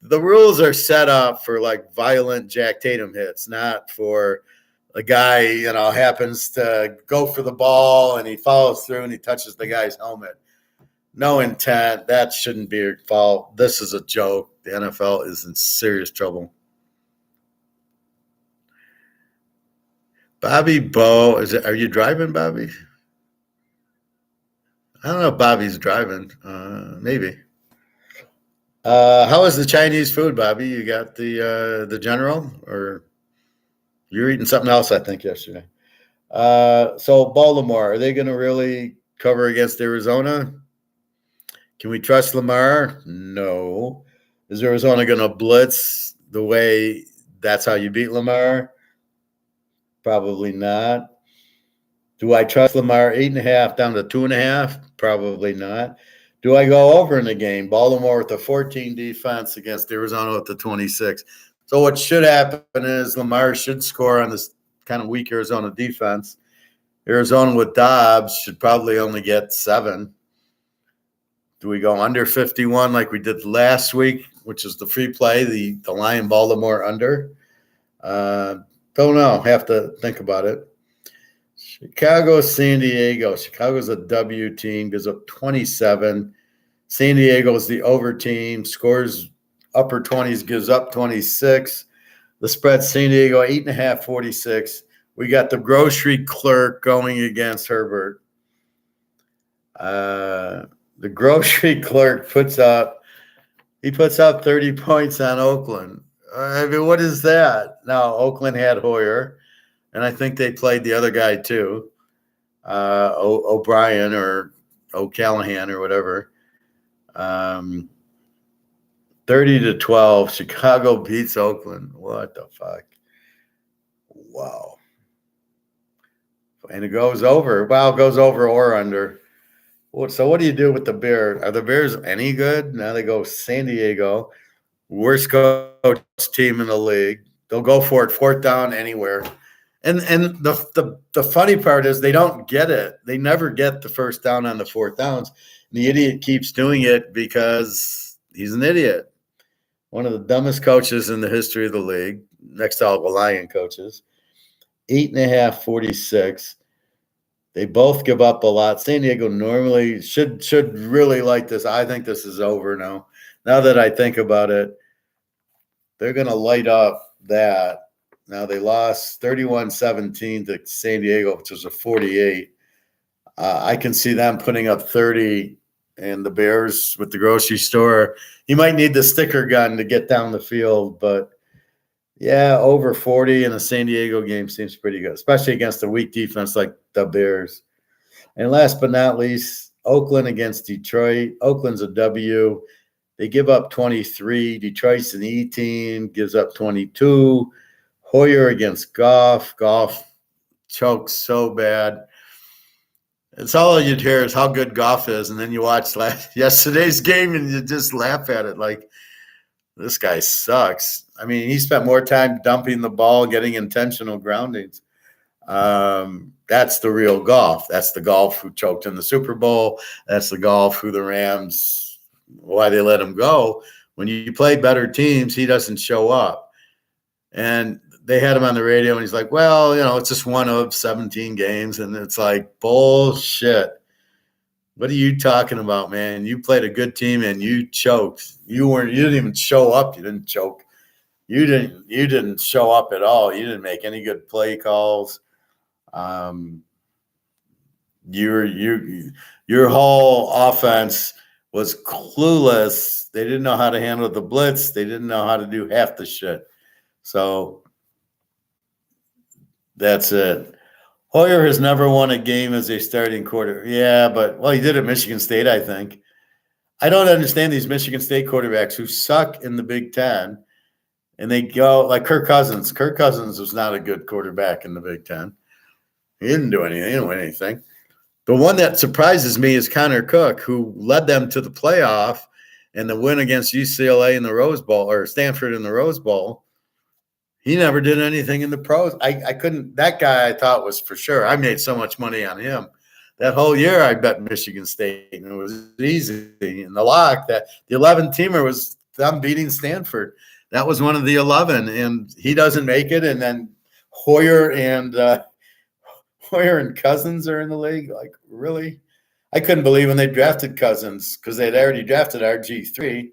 S2: The rules are set up for like violent Jack Tatum hits, not for a guy, happens to go for the ball and he follows through and he touches the guy's helmet. No intent. That shouldn't be a foul. This is a joke. The NFL is in serious trouble. Bobby Bo, are you driving, Bobby? I don't know if Bobby's driving. Maybe. How is the Chinese food, Bobby? You got the General, or you're eating something else, I think, yesterday. So Baltimore, are they going to really cover against Arizona? Can we trust Lamar? No. Is Arizona going to blitz the way that's how you beat Lamar? Probably not. Do I trust Lamar 8.5 down to 2.5? Probably not. Do I go over in the game? Baltimore with the 14 defense against Arizona with the 26. So what should happen is Lamar should score on this kind of weak Arizona defense. Arizona with Dobbs should probably only get 7. Do we go under 51 like we did last week, which is the free play, the Lion Baltimore under? Don't know. Have to think about it. Chicago, San Diego. Chicago's a W team, gives up 27. San Diego's the over team, scores upper 20s, gives up 26. The spread, San Diego, 8.5, 46. We got the grocery clerk going against Herbert. The grocery clerk puts up 30 points on Oakland. I mean, what is that? Now, Oakland had Hoyer, and I think they played the other guy too, O'Brien or O'Callahan or whatever. 30-12, Chicago beats Oakland. What the fuck? Wow. And it goes over. Well, it goes over or under. So what do you do with the Bears? Are the Bears any good? Now they go San Diego, worst coach team in the league. They'll go for it, 4th down anywhere. And the funny part is they don't get it. They never get the first down on the 4th downs. And the idiot keeps doing it because he's an idiot. One of the dumbest coaches in the history of the league, next to all the Lion coaches. 8.5, 46. They both give up a lot. San Diego normally should really like this. I think this is over now. Now that I think about it, they're going to light up that. Now they lost 31-17 to San Diego, which was a 48. I can see them putting up 30, and the Bears with the grocery store. You might need the sticker gun to get down the field, but yeah, over 40 in a San Diego game seems pretty good, especially against a weak defense like the Bears. And last but not least, Oakland against Detroit. Oakland's a W. They give up 23. Detroit's an E team, gives up 22. Hoyer against Goff. Goff chokes so bad. It's all you'd hear is how good Goff is, and then you watch yesterday's game and you just laugh at it like, this guy sucks. I mean, he spent more time dumping the ball, getting intentional groundings. That's the real golf. That's the golf who choked in the Super Bowl. That's the golf who the Rams, why they let him go. When you play better teams, he doesn't show up. And they had him on the radio, and he's like, well, it's just one of 17 games. And it's like, bullshit. What are you talking about, man? You played a good team and you choked. You didn't even show up. You didn't choke. You didn't show up at all. You didn't make any good play calls. Your whole offense was clueless. They didn't know how to handle the blitz. They didn't know how to do half the shit. So that's it. Hoyer has never won a game as a starting quarter. Yeah, but he did at Michigan State, I think. I don't understand these Michigan State quarterbacks who suck in the Big Ten, and they go like Kirk Cousins. Kirk Cousins was not a good quarterback in the Big Ten. He didn't do anything. He didn't win anything. The one that surprises me is Connor Cook, who led them to the playoff and the win against UCLA in the Rose Bowl, or Stanford in the Rose Bowl. He never did anything in the pros. I couldn't. That guy I thought was for sure. I made so much money on him. That whole year I bet Michigan State, and it was easy. And the lock, that the 11-teamer was them beating Stanford. That was one of the 11, and he doesn't make it. And then Hoyer and Cousins are in the league. Like, really? I couldn't believe when they drafted Cousins because they'd already drafted RG3.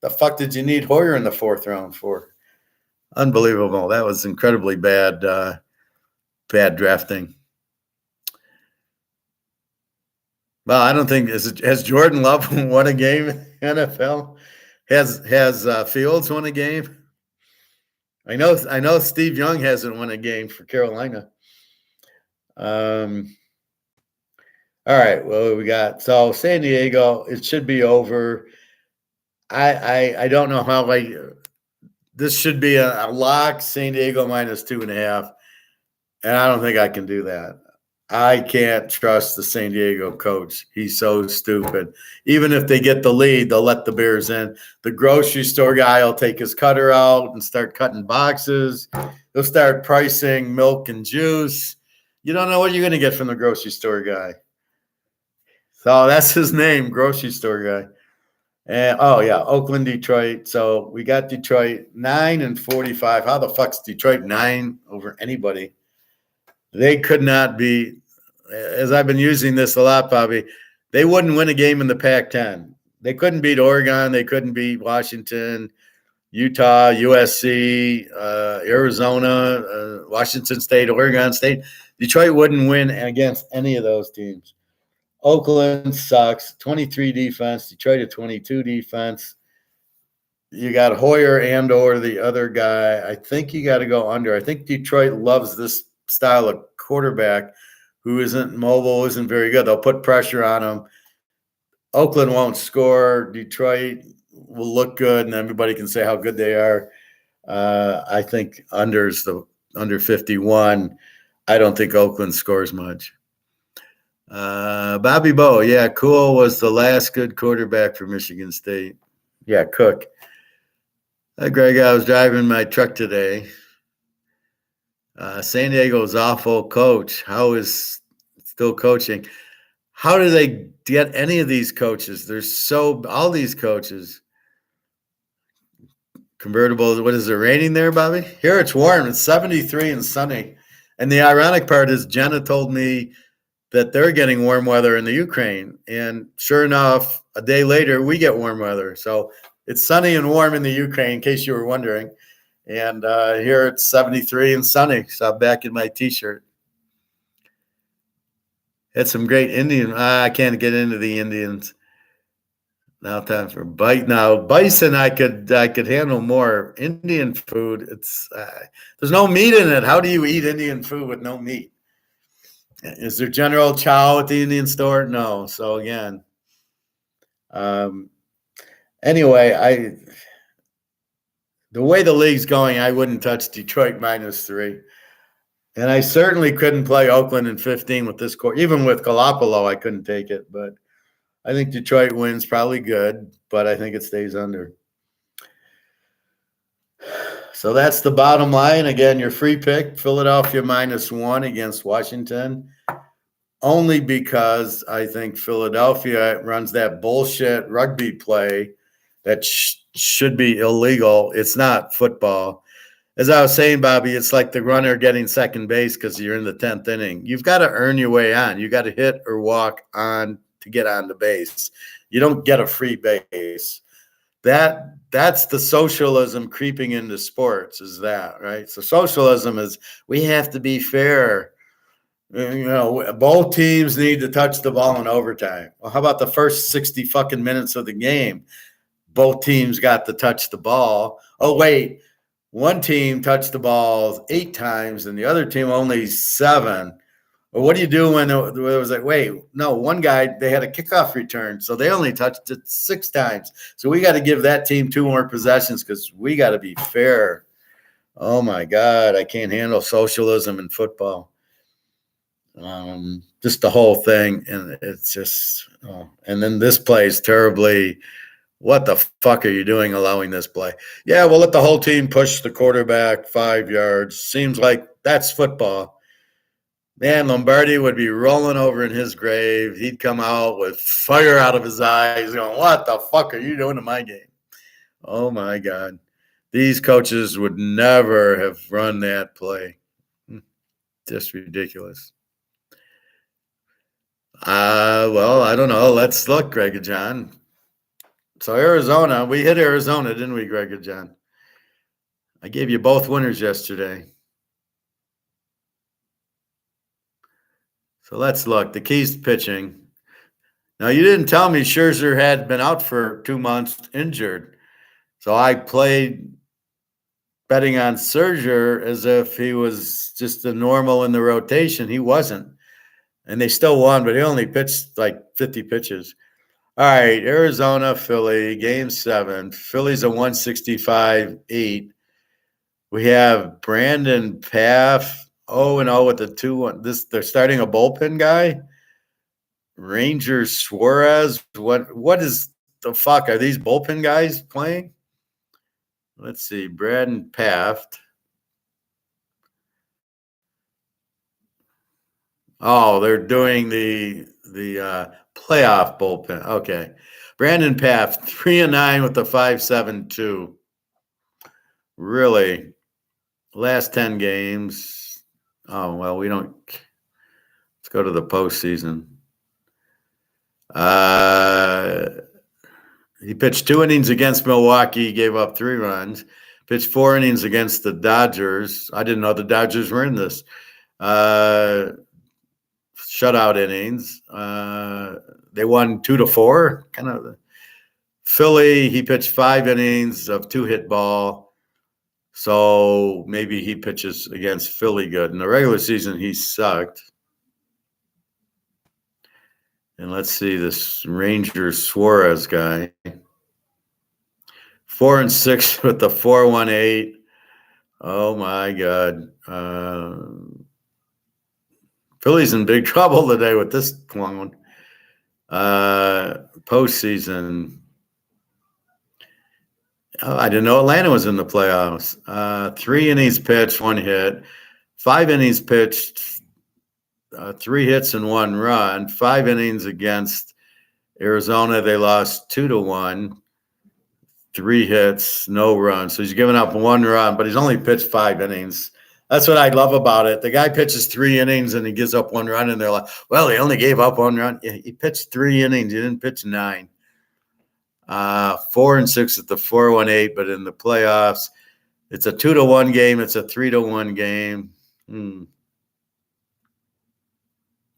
S2: The fuck did you need Hoyer in the 4th round for? Unbelievable. That was incredibly bad drafting. Well, I don't think has Jordan Love won a game in NFL? Has Fields won a game? I know Steve Young hasn't won a game for Carolina. All right. Well, we got San Diego. It should be over. I don't know how this should be a lock. San Diego -2.5, and I don't think I can do that. I can't trust the San Diego coach. He's so stupid. Even if they get the lead, they'll let the Bears in. The grocery store guy will take his cutter out and start cutting boxes. He'll start pricing milk and juice. You don't know what you're going to get from the grocery store guy. So that's his name, grocery store guy. And Oakland, Detroit. So we got Detroit 9-45. How the fuck's Detroit 9 over anybody? They could not be, as I've been using this a lot, Bobby, they wouldn't win a game in the Pac-10. They couldn't beat Oregon. They couldn't beat Washington, Utah, USC, Arizona, Washington State, Oregon State. Detroit wouldn't win against any of those teams. Oakland sucks. 23 defense. Detroit a 22 defense. You got Hoyer and or the other guy. I think you got to go under. I think Detroit loves this style of quarterback who isn't mobile, isn't very good. They'll put pressure on him. Oakland won't score. Detroit will look good, and everybody can say how good they are. I think under 51. I don't think Oakland scores much. Bobby Bowe, yeah, Cool was the last good quarterback for Michigan State. Yeah, Cook. Greg, I was driving my truck today. San Diego's awful coach. How is still coaching? How do they get any of these coaches? There's all these coaches. Convertible, what is it raining there, Bobby? Here it's warm. It's 73 and sunny. And the ironic part is Jenna told me that they're getting warm weather in the Ukraine. And sure enough, a day later, we get warm weather. So it's sunny and warm in the Ukraine, in case you were wondering. And here it's 73 and sunny. So I'm back in my T-shirt. Had some great Indian. I can't get into the Indians. Now time for bite. Now bison, I could handle more. Indian food, it's there's no meat in it. How do you eat Indian food with no meat? Is there General Chow at the Indian store? No. So again, anyway, the way the league's going, I wouldn't touch Detroit -3. And I certainly couldn't play Oakland in 15 with this court. Even with Galapolo, I couldn't take it. But I think Detroit wins, probably good, but I think it stays under. So that's the bottom line. Again, your free pick, Philadelphia -1 against Washington. Only because I think Philadelphia runs that bullshit rugby play that should be illegal. It's not football. As I was saying, Bobby, it's like the runner getting second base because you're in the 10th inning. You've got to earn your way on. You got to hit or walk on to get on the base. You don't get a free base. That's the socialism creeping into sports, is that, right? So socialism is we have to be fair. Both teams need to touch the ball in overtime. Well, how about the first 60 fucking minutes of the game? Both teams got to touch the ball. Oh, wait. One team touched the ball 8 times and the other team only 7. Well, what do you do when it was like, wait, no, one guy, they had a kickoff return, so they only touched it 6 times. So we got to give that team 2 more possessions because we got to be fair. Oh, my God, I can't handle socialism in football. Just the whole thing, and it's just and then this plays terribly. What the fuck are you doing allowing this play? Yeah, we'll let the whole team push the quarterback 5 yards. Seems like that's football. Man, Lombardi would be rolling over in his grave. He'd come out with fire out of his eyes going, what the fuck are you doing to my game? Oh, my God. These coaches would never have run that play. Just ridiculous. Well, I don't know. Let's look, Greg and John. So Arizona, we hit Arizona, didn't we, Greg and John? I gave you both winners yesterday. So let's look. The key's pitching. Now, you didn't tell me Scherzer had been out for 2 months injured. So I played betting on Scherzer as if he was just a normal in the rotation. He wasn't. And they still won, but he only pitched like 50 pitches. All right, Arizona, Philly, Game 7. Philly's a 165-8. We have Brandon Pfaff, 0-0 with the 2-1. They're starting a bullpen guy. Ranger Suarez. What is the fuck? Are these bullpen guys playing? Let's see. Brandon Pfaff. Oh, they're doing the playoff bullpen. Okay. Brandon Pfaff, 3-9 with the 5.72. Really? Last 10 games. Oh, well, we don't. Let's go to the postseason. He pitched 2 innings against Milwaukee, gave up 3 runs. Pitched 4 innings against the Dodgers. I didn't know the Dodgers were in this. Shutout innings. They won 2-4. Kind of. Philly, he pitched 5 innings of 2-hit ball. So maybe he pitches against Philly good. In the regular season, he sucked. And let's see this Ranger Suarez guy. 4-6 with the 4.18. Oh my God. Philly's in big trouble today with this one. Postseason. Oh, I didn't know Atlanta was in the playoffs. 3 innings pitched, 1 hit. 5 innings pitched, 3 hits and 1 run. 5 innings against Arizona. They lost 2-1. 3 hits, no runs. So he's given up 1 run, but he's only pitched 5 innings. That's what I love about it. The guy pitches 3 innings and he gives up 1 run, and they're like, well, he only gave up 1 run. Yeah, he pitched 3 innings. He didn't pitch 9. 4-6 at the 4.18, but in the playoffs, it's a 2-1 game. It's a 3-1 game.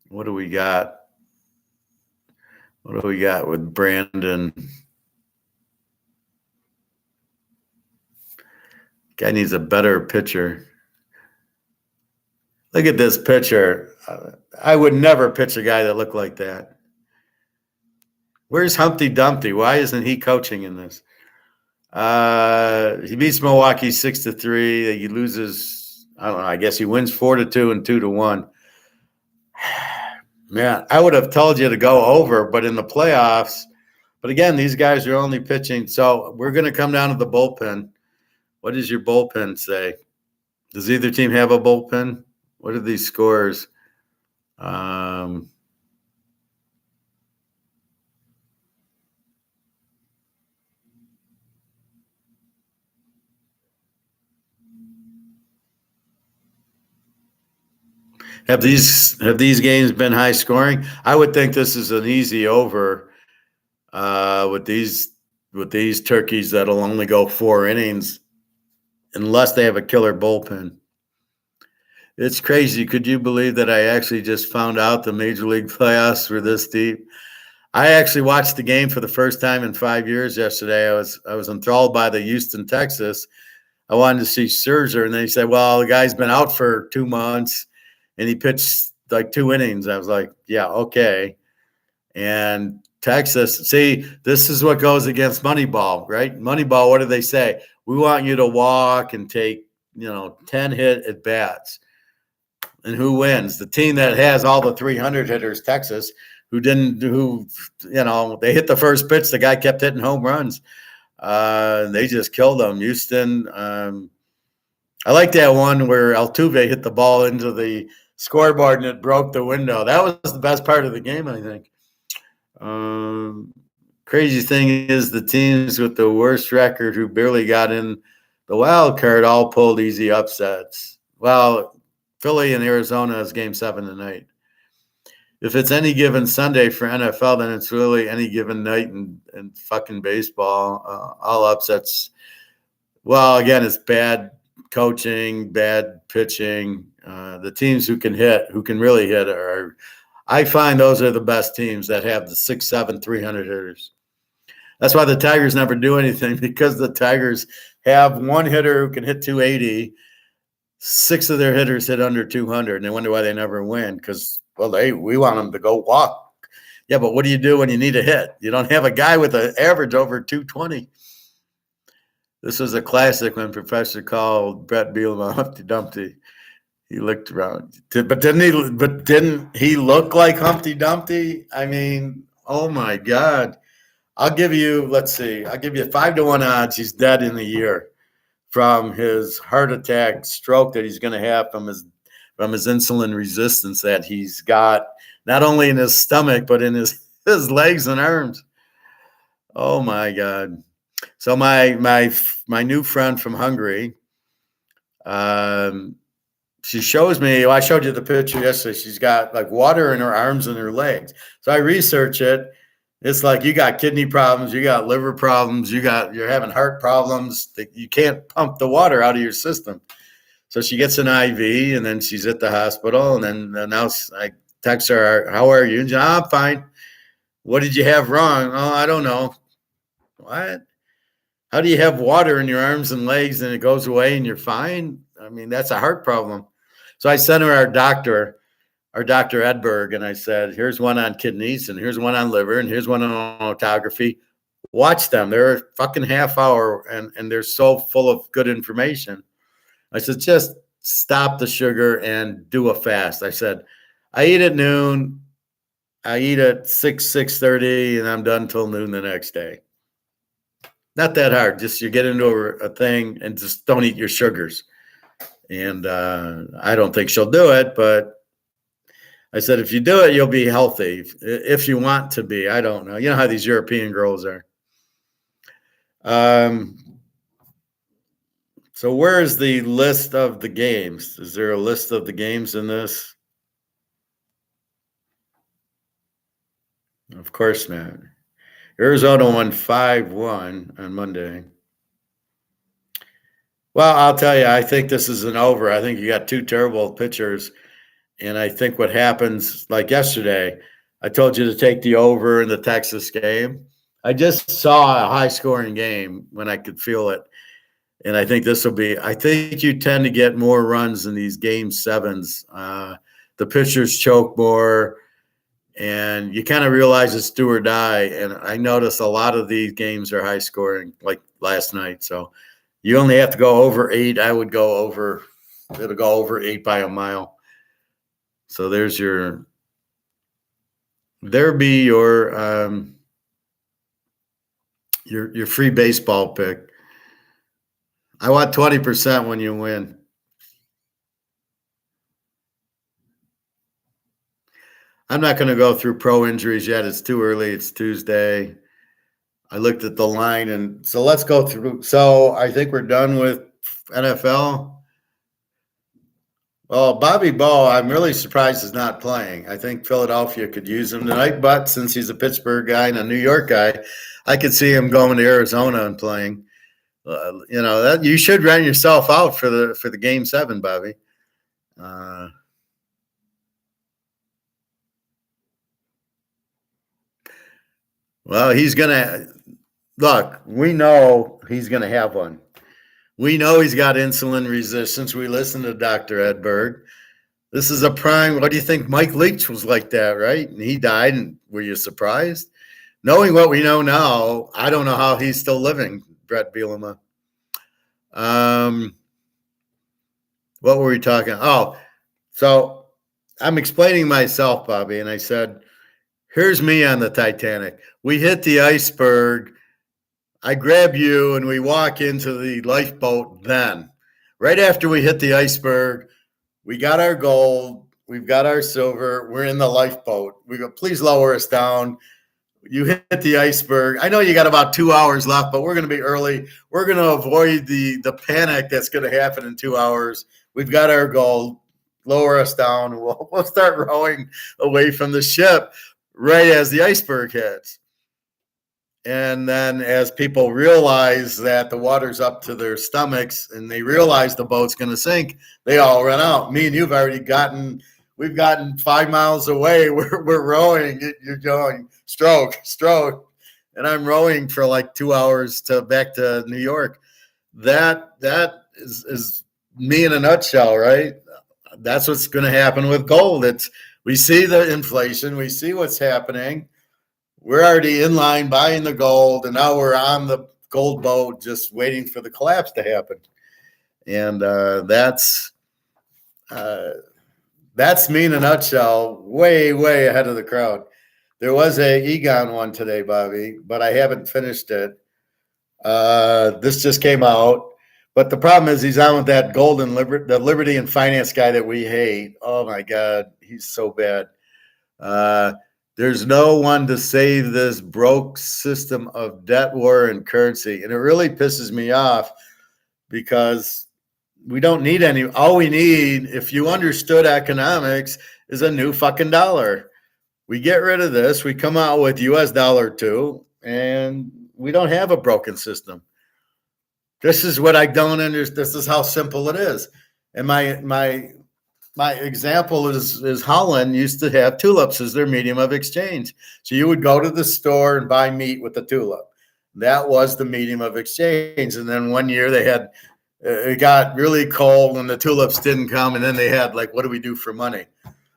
S2: What do we got? What do we got with Brandon? Guy needs a better pitcher. Look at this pitcher. I would never pitch a guy that looked like that. Where's Humpty Dumpty? Why isn't he coaching in this? He beats Milwaukee 6-3. He loses, I don't know, I guess he wins 4-2 and 2-1. Man, I would have told you to go over, but in the playoffs, but again, these guys are only pitching. So we're going to come down to the bullpen. What does your bullpen say? Does either team have a bullpen? What are these scores? Have these games been high scoring? I would think this is an easy over with these turkeys that'll only go 4 innings unless they have a killer bullpen. It's crazy. Could you believe that I actually just found out the Major League playoffs were this deep? I actually watched the game for the first time in 5 years yesterday. I was enthralled by the Houston, Texas. I wanted to see Scherzer, and then he said, "Well, the guy's been out for 2 months, and he pitched like 2 innings." I was like, "Yeah, okay." And Texas, see, this is what goes against Moneyball, right? Moneyball, what do they say? We want you to walk and take 10 hit at bats. And who wins? The team that has all the 300 hitters, Texas, they hit the first pitch. The guy kept hitting home runs. They just killed them. Houston. I like that one where Altuve hit the ball into the scoreboard and it broke the window. That was the best part of the game, I think. Crazy thing is the teams with the worst record who barely got in the wild card all pulled easy upsets. Well, Philly and Arizona is game 7 tonight. If it's any given Sunday for NFL, then it's really any given night in fucking baseball. All upsets. Well, again, it's bad coaching, bad pitching. The teams who can really hit I find those are the best teams that have the 6'7", 300 hitters. That's why the Tigers never do anything, because the Tigers have one hitter who can hit 280. 6 of their hitters hit under 200, and they wonder why they never win, because, well, we want them to go walk. Yeah, but what do you do when you need a hit? You don't have a guy with an average over 220. This was a classic when Professor called Brett Bielema Humpty Dumpty. He looked around, but didn't he look like Humpty Dumpty? I mean, oh my God! I'll give you 5-1 odds he's dead in a year from his heart attack, stroke that he's going to have from his insulin resistance that he's got not only in his stomach but in his legs and arms. Oh my God! So my new friend from Hungary. She shows me, I showed you the picture yesterday. She's got like water in her arms and her legs. So I research it. It's like you got kidney problems, you got liver problems, you're having heart problems. You can't pump the water out of your system. So she gets an IV, and then she's at the hospital. And then now I text her, "How are you?" And I'm fine. "What did you have wrong?" "Oh, I don't know." What? How do you have water in your arms and legs and it goes away and you're fine? I mean, that's a heart problem. So I sent her our Dr. Edberg, and I said, "Here's one on kidneys, and here's one on liver, and here's one on autography. Watch them. They're a fucking half hour, and they're so full of good information." I said, "Just stop the sugar and do a fast." I said, "I eat at noon. I eat at 6:30, and I'm done till noon the next day." Not that hard. Just you get into a thing and just don't eat your sugars. And I don't think she'll do it, but I said, if you do it, you'll be healthy. If you want to be, I don't know. You know how these European girls are. So where's the list of the games? Is there a list of the games in this? Of course not. Arizona won 5-1 on Monday. Well, I'll tell you, I think this is an over. I think you got two terrible pitchers. And I think what happens, like yesterday, I told you to take the over in the Texas game. I just saw a high-scoring game when I could feel it. And I think I think you tend to get more runs in these game 7s. The pitchers choke more, and you kind of realize it's do or die. And I notice a lot of these games are high-scoring, like last night. So you only have to go over 8. I would go over. It'll go over 8 by a mile. So there's your free baseball pick. I want 20% when you win. I'm not going to go through pro injuries yet. It's too early. It's Tuesday. I looked at the line, and so let's go through. So I think we're done with NFL. Well, Bobby Bo, I'm really surprised he's not playing. I think Philadelphia could use him tonight, but since he's a Pittsburgh guy and a New York guy, I could see him going to Arizona and playing. That you should run yourself out for the game 7, Bobby. Well, he's gonna look. We know he's gonna have one. We know he's got insulin resistance. We listened to Dr. Edberg. This is a prime. What do you think? Mike Leach was like that, right? And he died. And were you surprised? Knowing what we know now, I don't know how he's still living, Brett Bielema. What were we talking? Oh, so I'm explaining myself, Bobby, and I said, here's me on the Titanic. We hit the iceberg. I grab you and we walk into the lifeboat then. Right after we hit the iceberg, we got our gold. We've got our silver. We're in the lifeboat. We go, please lower us down. You hit the iceberg. I know you got about 2 hours left, but we're going to be early. We're going to avoid the panic that's going to happen in 2 hours. We've got our gold. Lower us down. We'll start rowing away from the ship right as the iceberg hits. And then as people realize that the water's up to their stomachs and they realize the boat's going to sink, they all run out. Me and you've already we've gotten 5 miles away. We're rowing. You're going stroke. And I'm rowing for like 2 hours back to New York. That is me in a nutshell, right? That's what's going to happen with gold. We see the inflation. We see what's happening. We're already in line buying the gold, and now we're on the gold boat just waiting for the collapse to happen. And that's me in a nutshell, way, way ahead of the crowd. There was a Egon one today, Bobby, but I haven't finished it. This just came out. But the problem is he's on with that the Liberty and Finance guy that we hate. Oh, my God. He's so bad. There's no one to save this broke system of debt, war, and currency. And it really pisses me off because we don't need any. All we need, if you understood economics, is a new fucking dollar. We get rid of this. We come out with US dollar too, and we don't have a broken system. This is what I don't understand. This is how simple it is. And my example is Holland used to have tulips as their medium of exchange. So you would go to the store and buy meat with the tulip. That was the medium of exchange. And then one year it got really cold and the tulips didn't come. And then they had like, what do we do for money?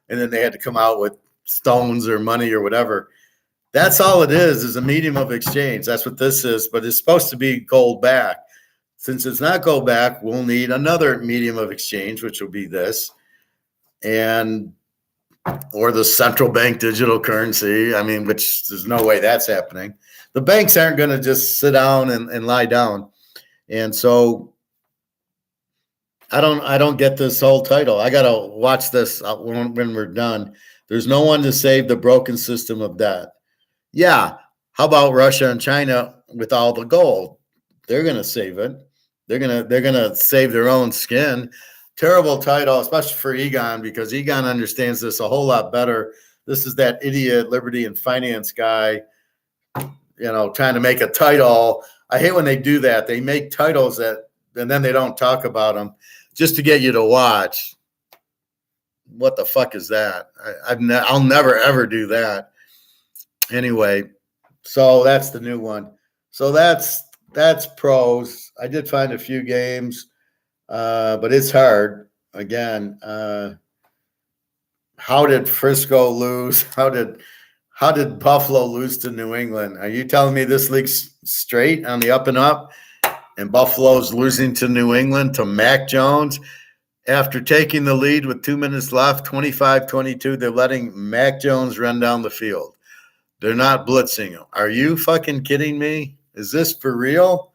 S2: And then they had to come out with stones or money or whatever. That's all it is a medium of exchange. That's what this is. But it's supposed to be gold back. Since it's not gold back, we'll need another medium of exchange, which will be this. Or the central bank digital currency. I mean, which there's no way that's happening. The banks aren't going to just sit down and lie down. And so I don't get this whole title. I got to watch this when we're done. There's no one to save the broken system of debt. Yeah. How about Russia and China with all the gold? They're going to save it. They're going to save their own skin. Terrible title, especially for Egon, because Egon understands this a whole lot better. This is that idiot Liberty and Finance guy, trying to make a title. I hate when they do that. They make titles and then they don't talk about them just to get you to watch. What the fuck is that? I'll never, ever do that. Anyway, so that's the new one. So that's pros. I did find a few games. But it's hard. Again, how did Frisco lose? How did Buffalo lose to New England? Are you telling me this league's straight on the up and up, and Buffalo's losing to New England, to Mac Jones? After taking the lead with 2 minutes left, 25-22, they're letting Mac Jones run down the field. They're not blitzing him. Are you fucking kidding me? Is this for real?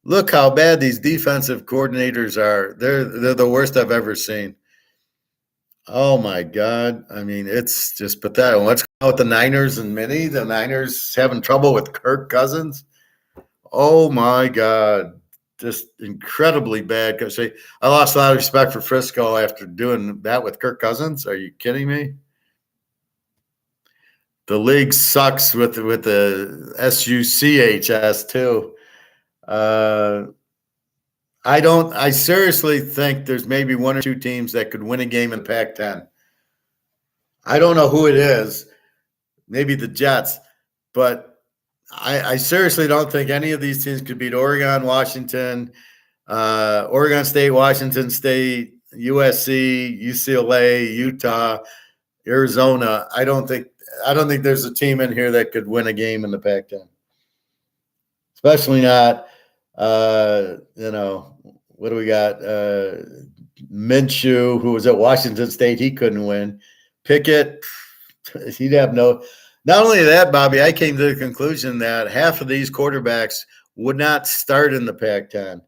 S2: Look how bad these defensive coordinators are. They're the worst I've ever seen. Oh my God. I mean, it's just pathetic. What's going on with the Niners and Minnie? The Niners having trouble with Kirk Cousins. Oh my God. Just incredibly bad. Because I lost a lot of respect for Frisco after doing that with Kirk Cousins. Are you kidding me? The league sucks with the SUCHS too. I seriously think there's maybe one or two teams that could win a game in Pac-10. I don't know who it is, maybe the Jets, but I seriously don't think any of these teams could beat Oregon, Washington, Oregon State, Washington State, USC, UCLA, Utah, Arizona. I don't think there's a team in here that could win a game in the Pac-10. Especially not, what do we got? Minshew, who was at Washington State, he couldn't win. Pickett, he'd have no. Not only that, Bobby, I came to the conclusion that half of these quarterbacks would not start in the Pac-10.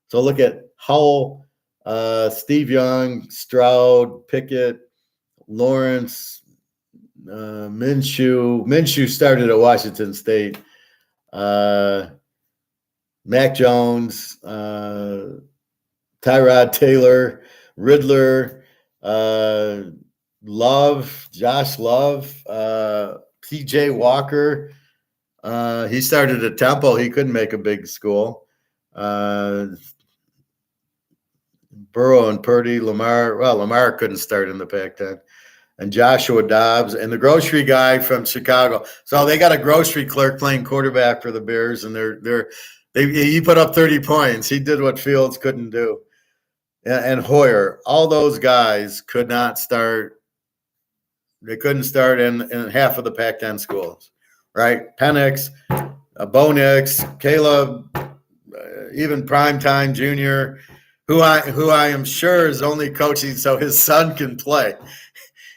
S2: So look at Howell, Steve Young, Stroud, Pickett, Lawrence, Minshew. Minshew started at Washington State. Mac Jones, Tyrod Taylor, Riddler, Love, Josh Love, P.J. Walker. He started at Temple. He couldn't make a big school. Burrow and Purdy, Lamar. Well, Lamar couldn't start in the Pac-10. And Joshua Dobbs and the grocery guy from Chicago. So they got a grocery clerk playing quarterback for the Bears, and he put up 30 points. He did what Fields couldn't do. And Hoyer, all those guys could not start. They couldn't start in half of the Pac-10 schools, right? Penix, Bo-Nix, Caleb, even Primetime Jr., who I am sure is only coaching so his son can play.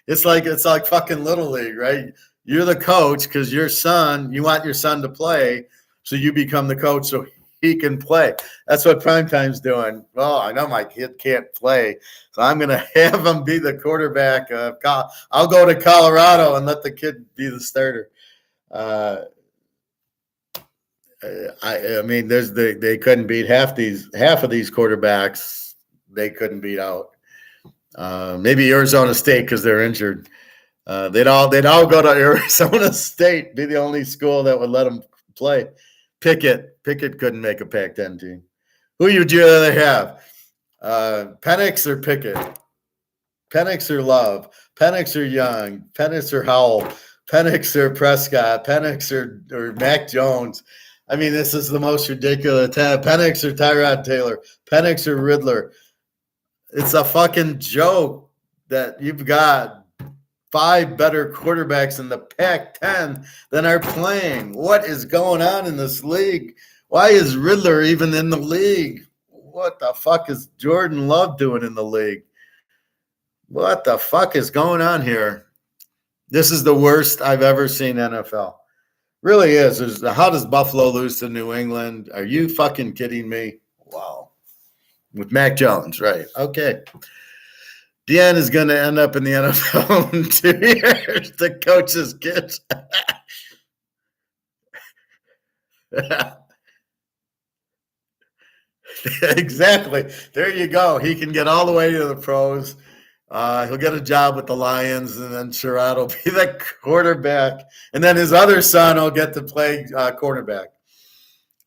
S2: It's like fucking Little League, right? You're the coach because you want your son to play, so you become the coach so he can play. That's what Primetime's doing. Well, I know my kid can't play, so I'm going to have him be the quarterback. I'll go to Colorado and let the kid be the starter. I mean, they couldn't beat half of these quarterbacks. They couldn't beat out. Maybe Arizona State because they're injured. They'd all go to Arizona State. Be the only school that would let them play. Pickett couldn't make a Pac-10 team. Who would you rather have? Penix or Pickett? Penix or Love? Penix or Young? Penix or Howell? Penix or Prescott? Penix or Mac Jones? I mean, this is the most ridiculous. Penix or Tyrod Taylor? Penix or Riddler? It's a fucking joke that you've got 5 better quarterbacks in the Pac-10 than are playing. What is going on in this league? Why is Riddler even in the league? What the fuck is Jordan Love doing in the league? What the fuck is going on here? This is the worst I've ever seen NFL. Really is. How does Buffalo lose to New England? Are you fucking kidding me? Wow. With Mac Jones, right. Okay. Deanne is going to end up in the NFL in 2 years to coach his kids. Exactly. There you go. He can get all the way to the pros. He'll get a job with the Lions, and then Sherrod will be the quarterback. And then his other son will get to play quarterback.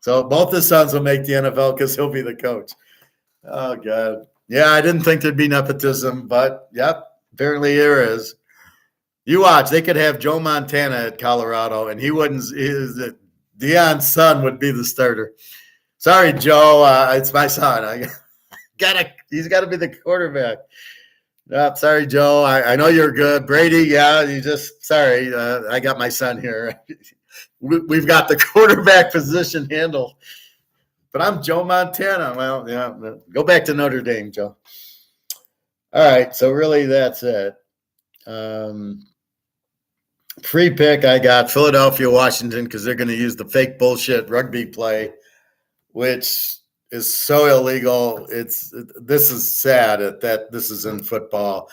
S2: So both his sons will make the NFL because he'll be the coach. Oh, God. Yeah, I didn't think there'd be nepotism, but, yep, apparently there is. You watch. They could have Joe Montana at Colorado, and he wouldn't – Deion's son would be the starter. Sorry, Joe. It's my son. He's got to be the quarterback. No, sorry, Joe. I know you're good. Brady, yeah, sorry. I got my son here. We've got the quarterback position handled. But I'm Joe Montana. Well, yeah, go back to Notre Dame, Joe. All right, so really that's it. Free pick, I got Philadelphia, Washington, because they're going to use the fake bullshit rugby play which is so illegal. This is sad that this is in football,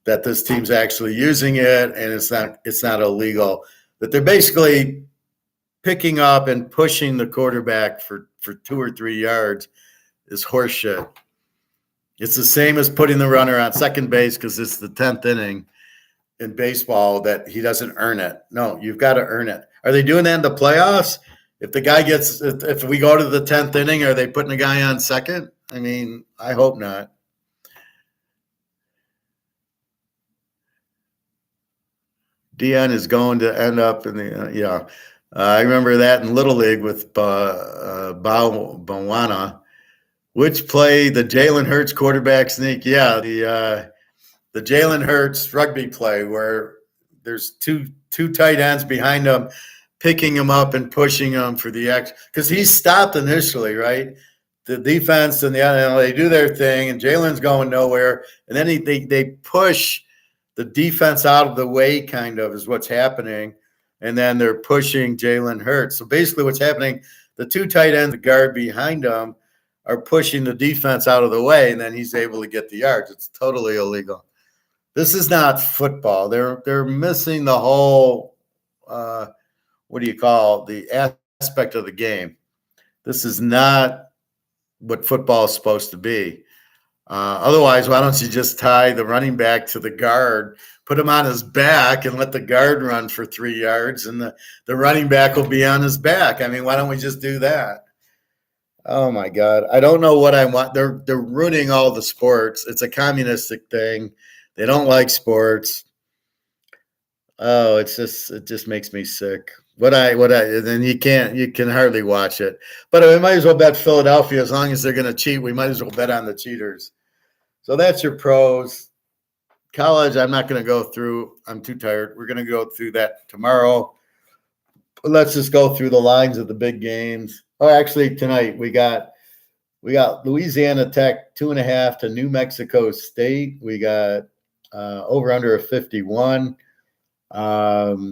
S2: that this team's actually using it, and it's not illegal. That they're basically picking up and pushing the quarterback for 2 or 3 yards is horseshit. It's the same as putting the runner on second base because it's the 10th inning in baseball, that he doesn't earn it. No, you've got to earn it. Are they doing that in the playoffs? If the guy if we go to the 10th inning, are they putting a guy on second? I mean, I hope not. Dion is going to end up in the I remember that in Little League with Bawana. Which play, the Jalen Hurts quarterback sneak? Yeah, the Jalen Hurts rugby play where there's two tight ends behind him, picking him up and pushing him for the X, because he's stopped initially, right? The defense and they do their thing, and Jalen's going nowhere, and then they push the defense out of the way, kind of is what's happening, and then they're pushing Jalen Hurts. So basically, what's happening? The 2 tight ends, the guard behind him, are pushing the defense out of the way, and then he's able to get the yards. It's totally illegal. This is not football. They're missing the whole the aspect of the game. This is not what football is supposed to be. Otherwise, why don't you just tie the running back to the guard, put him on his back, and let the guard run for 3 yards, and the running back will be on his back? I mean, why don't we just do that? Oh my God. I don't know what I want. They're ruining all the sports. It's a communistic thing. They don't like sports. Oh, it just makes me sick. Then you can hardly watch it. But we might as well bet Philadelphia. As long as they're going to cheat, we might as well bet on the cheaters. So that's your pros. College, I'm not going to go through. I'm too tired. We're going to go through that tomorrow. But let's just go through the lines of the big games. Oh, actually, tonight we got Louisiana Tech 2.5 to New Mexico State. We got over under a 51. Well,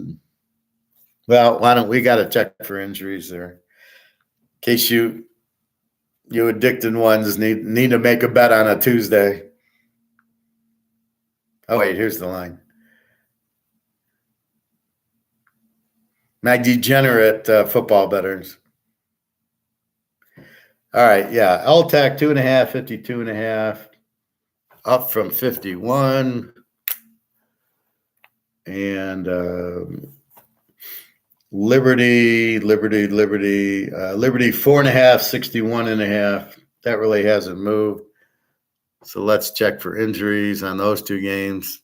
S2: why don't we got to check for injuries there? In case you addicted ones need to make a bet on a Tuesday. Oh wait, here's the line. My degenerate football bettors. All right, yeah. LTAC 2.5, 52.5, up from 51. And Liberty 4.5, 61.5. That really hasn't moved. So let's check for injuries on those 2 games.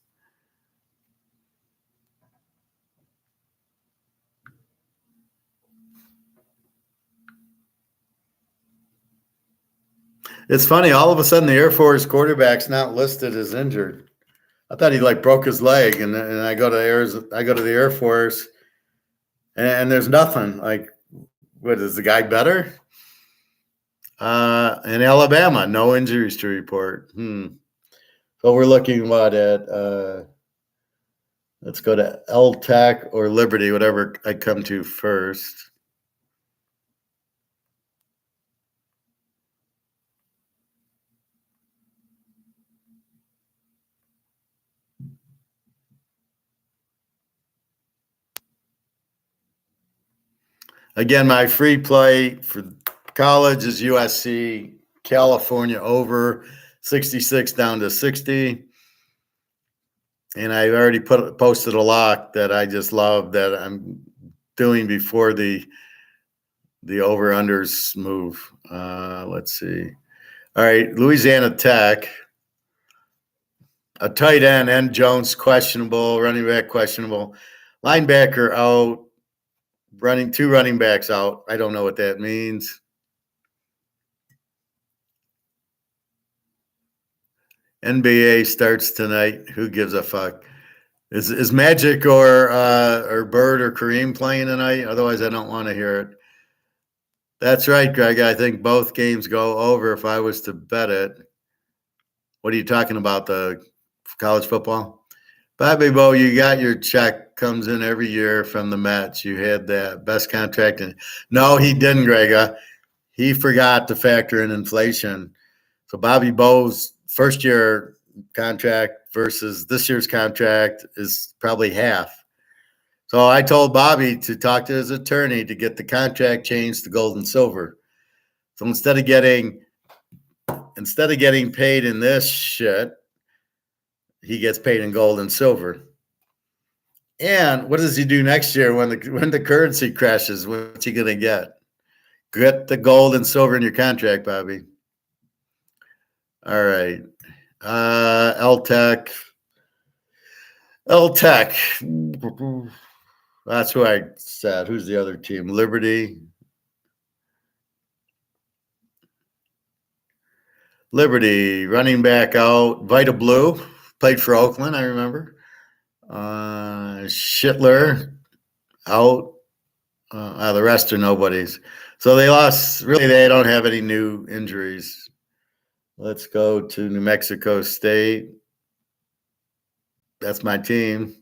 S2: It's funny, all of a sudden the Air Force quarterback's not listed as injured. I thought he broke his leg, and I go to the Air Force, and there's nothing. What is the guy better? In Alabama, no injuries to report. So we're looking at let's go to LTAC or Liberty, whatever I come to first. Again, my free play for college is USC, California over 66 down to 60. And I've already posted a lock that I just love that I'm doing before the over-unders move. Let's see. All right, Louisiana Tech. A tight end, Jones, questionable. Running back, questionable. Linebacker out. 2 running backs out. I don't know what that means. NBA starts tonight. Who gives a fuck? Is Magic or Bird or Kareem playing tonight? Otherwise, I don't want to hear it. That's right, Greg. I think both games go over if I was to bet it. What are you talking about, the college football? Bobby Bo, you got your check, comes in every year from the Mets. You had that best contract. No, he didn't, Greg. he forgot to factor in inflation. So Bobby Bowe's first year contract versus this year's contract is probably half. So I told Bobby to talk to his attorney to get the contract changed to gold and silver. So instead of getting paid in this shit, he gets paid in gold and silver. And what does he do next year when the currency crashes? What's he gonna get? Get the gold and silver in your contract, Bobby. All right. L-Tech. That's who I said. Who's the other team? Liberty, running back out. Vita Blue, played for Oakland, I remember. Schittler, out. The rest are nobodies. So they lost. Really, they don't have any new injuries. Let's go to New Mexico State. That's my team.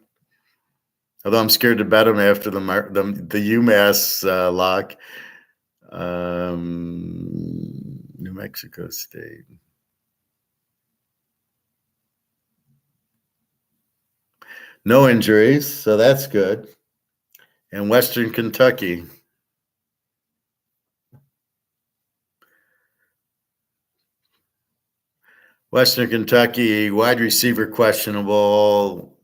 S2: Although I'm scared to bet them after the UMass lock. New Mexico State. No injuries, so that's good. And Western Kentucky. Western Kentucky, wide receiver questionable.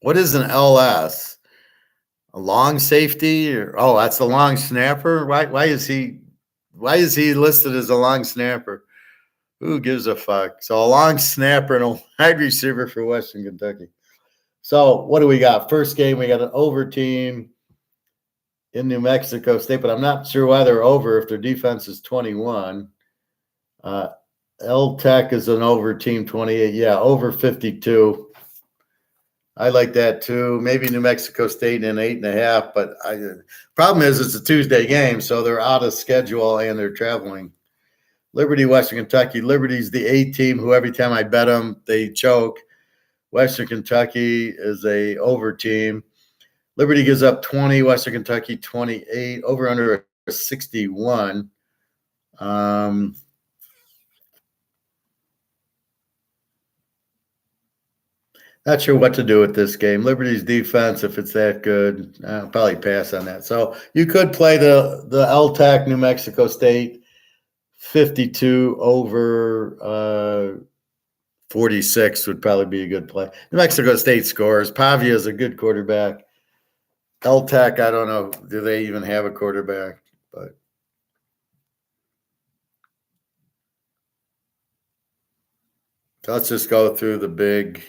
S2: What is an LS? A long safety? That's the long snapper. Why is he listed as a long snapper? Who gives a fuck? So a long snapper and a wide receiver for Western Kentucky. So what do we got? First game, we got an over team in New Mexico State, but I'm not sure why they're over if their defense is 21. L-Tech is an over team, 28. Yeah, over 52. I like that too. Maybe New Mexico State in 8.5, but problem is it's a Tuesday game, so they're out of schedule and they're traveling. Liberty, Western Kentucky. Liberty's the A team who every time I bet them, they choke. Western Kentucky is a over team. Liberty gives up 20, Western Kentucky 28, over under 61. Not sure what to do with this game. Liberty's defense, if it's that good, I'll probably pass on that. So you could play the L-Tech New Mexico State 52 over 46 would probably be a good play. New Mexico State scores. Pavia is a good quarterback. L-Tech, I don't know. Do they even have a quarterback? But let's just go through the big.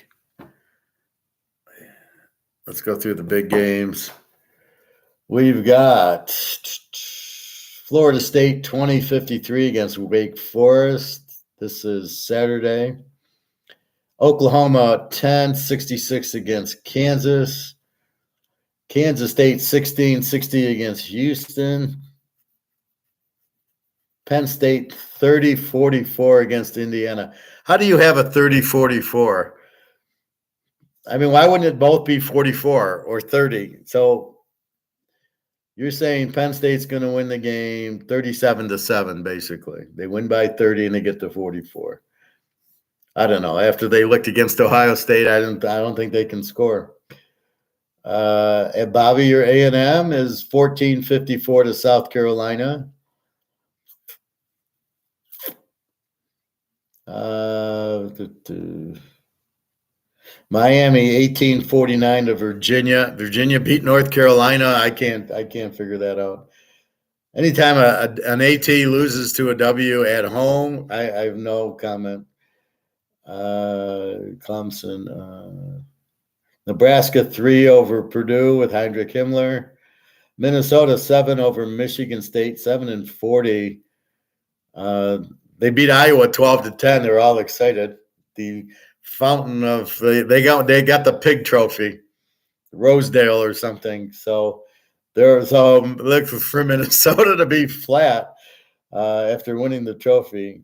S2: Let's go through the big games. We've got Florida State 20-53 against Wake Forest. This is Saturday. Oklahoma 10-66 against Kansas. Kansas State 16-60 against Houston. Penn State 30-44 against Indiana. How do you have a 30-44? I mean, why wouldn't it both be 44 or 30? So you're saying Penn State's going to win the game 37-7, basically. They win by 30 and they get to 44. I don't know. After they looked against Ohio State, I don't think they can score. At Bobby, your A&M is 14-54 to South Carolina. Miami 18-49 to Virginia. Virginia beat North Carolina. I can't figure that out. Anytime an AT loses to a W at home, I have no comment. Clemson, Nebraska 3 over Purdue with Heinrich Himmler. Minnesota 7 over Michigan State, 7-40. They beat Iowa 12-10. They're all excited. The fountain of they got the pig trophy, Rosedale or something. So there's look for Minnesota to be flat after winning the trophy.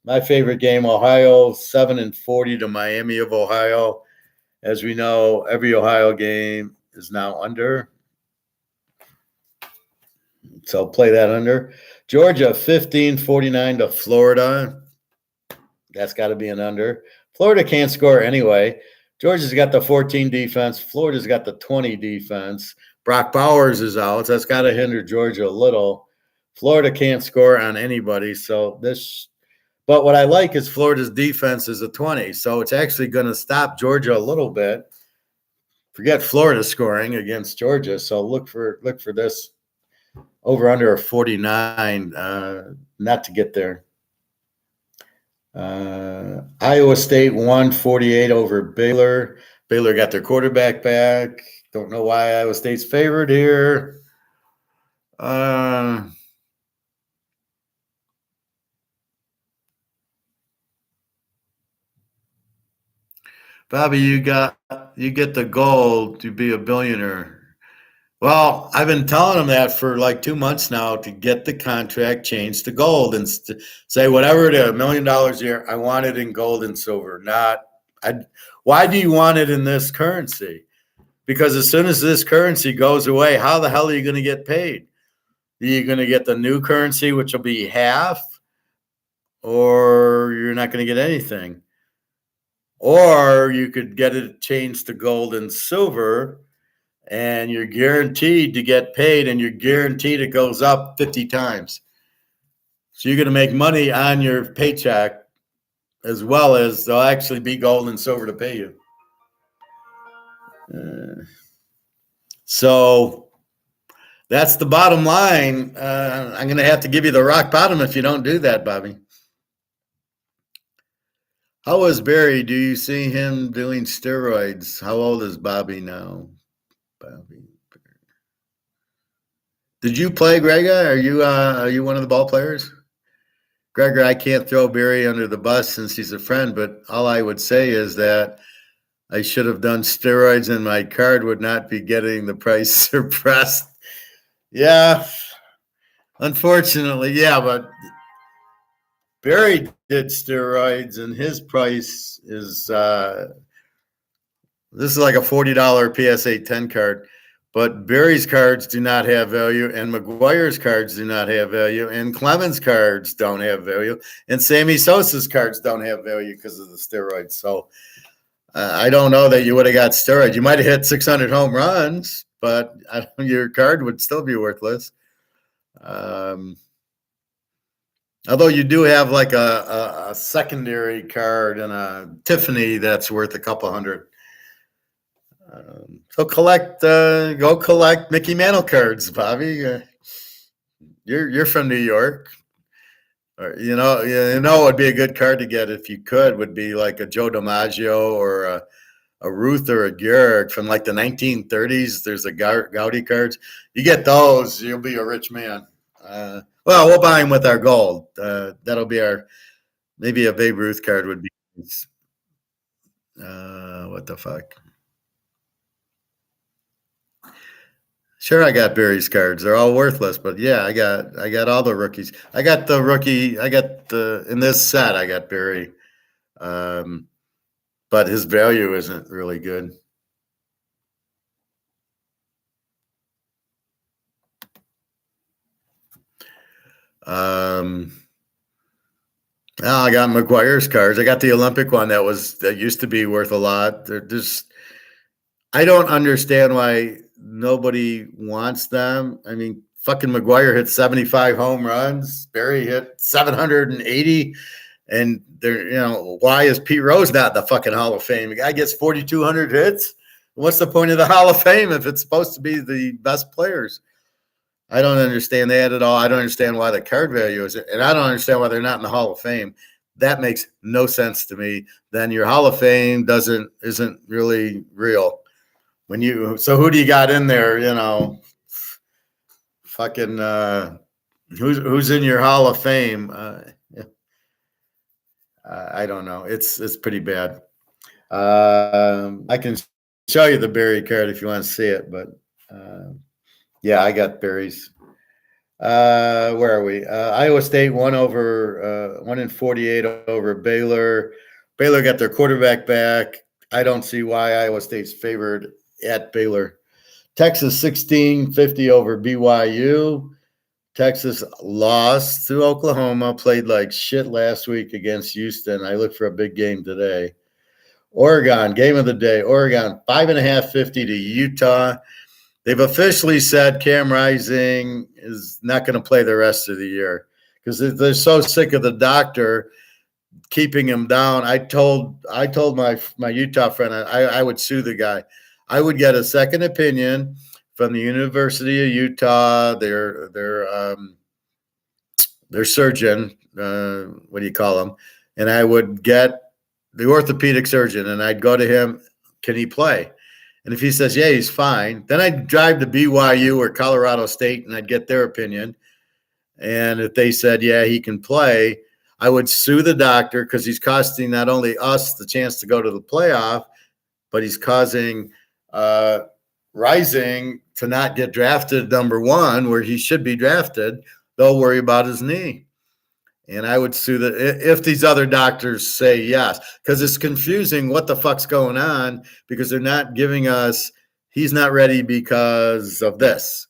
S2: My favorite game, Ohio 7-40 to Miami of Ohio. As we know, every Ohio game is now under. So play that under. Georgia 15-49 to Florida. That's got to be an under. Florida can't score anyway. Georgia's got the 14 defense. Florida's got the 20 defense. Brock Bowers is out. So that's got to hinder Georgia a little. Florida can't score on anybody. But what I like is Florida's defense is a 20. So it's actually going to stop Georgia a little bit. Forget Florida scoring against Georgia. So look for this over under a 49, not to get there. Iowa State won 48 over Baylor. Baylor got their quarterback back. Don't know why Iowa State's favored here. Bobby, you get the goal to be a billionaire. Well, I've been telling them that for like 2 months now to get the contract changed to gold and say whatever it is, $1 million a year, I want it in gold and silver. Why do you want it in this currency? Because as soon as this currency goes away, how the hell are you going to get paid? Are you going to get the new currency, which will be half, or you're not going to get anything? Or you could get it changed to gold and silver, and you're guaranteed to get paid, and you're guaranteed it goes up 50 times. So you're going to make money on your paycheck as well as there'll actually be gold and silver to pay you. So that's the bottom line. I'm going to have to give you the rock bottom if you don't do that, Bobby. How is Barry? Do you see him doing steroids? How old is Bobby now? Bobby. Did you play, Grega? Are you one of the ball players? Gregor, I can't throw Barry under the bus since he's a friend, but all I would say is that I should have done steroids and my card would not be getting the price suppressed. Yeah, unfortunately, yeah, but Barry did steroids and his price is this is like a $40 PSA 10 card. But Barry's cards do not have value, and McGuire's cards do not have value, and Clemens' cards don't have value, and Sammy Sosa's cards don't have value because of the steroids. So I don't know that you would have got steroids. You might have hit 600 home runs, but your card would still be worthless. Although you do have like a secondary card and a Tiffany that's worth a couple hundred. So go collect Mickey Mantle cards, Bobby. You're from New York. Or, it would be a good card to get if you could, would be like a Joe DiMaggio or a Ruth or a Gehrig from like the 1930s. There's a Gaudy cards. You get those, you'll be a rich man. Well, we'll buy them with our gold. That'll be maybe a Babe Ruth card would be. What the fuck? Sure, I got Barry's cards. They're all worthless, but yeah, I got all the rookies. I got in this set, I got Barry. But his value isn't really good. I got McGuire's cards. I got the Olympic one that used to be worth a lot. I don't understand why nobody wants them. I mean, fucking McGuire hit 75 home runs. Barry hit 780. And why is Pete Rose not in the fucking Hall of Fame? The guy gets 4,200 hits. What's the point of the Hall of Fame if it's supposed to be the best players? I don't understand that at all. I don't understand why the card value is, and I don't understand why they're not in the Hall of Fame. That makes no sense to me. Then your Hall of Fame isn't really real. So who do you got in there? Fucking who's in your Hall of Fame? I don't know. It's pretty bad. I can show you the Barry card if you want to see it, but yeah, I got Barry's. Where are we? Iowa State won in 48 over Baylor. Baylor got their quarterback back. I don't see why Iowa State's favored at Baylor. Texas 16-50 over BYU. Texas lost to Oklahoma, played like shit last week against Houston. I look for a big game today. Oregon, game of the day. Oregon, 5.5, 50 to Utah. They've officially said Cam Rising is not going to play the rest of the year because they're so sick of the doctor keeping him down. I told my Utah friend I would sue the guy. I would get a second opinion from the University of Utah, their surgeon, what do you call him? And I would get the orthopedic surgeon, and I'd go to him, can he play? And if he says, yeah, he's fine, then I'd drive to BYU or Colorado State, and I'd get their opinion. And if they said, yeah, he can play, I would sue the doctor because he's costing not only us the chance to go to the playoff, but he's causing Rising to not get drafted number one where he should be drafted. They'll worry about his knee. And I would sue if these other doctors say yes, because it's confusing what the fuck's going on because they're not giving us, he's not ready because of this.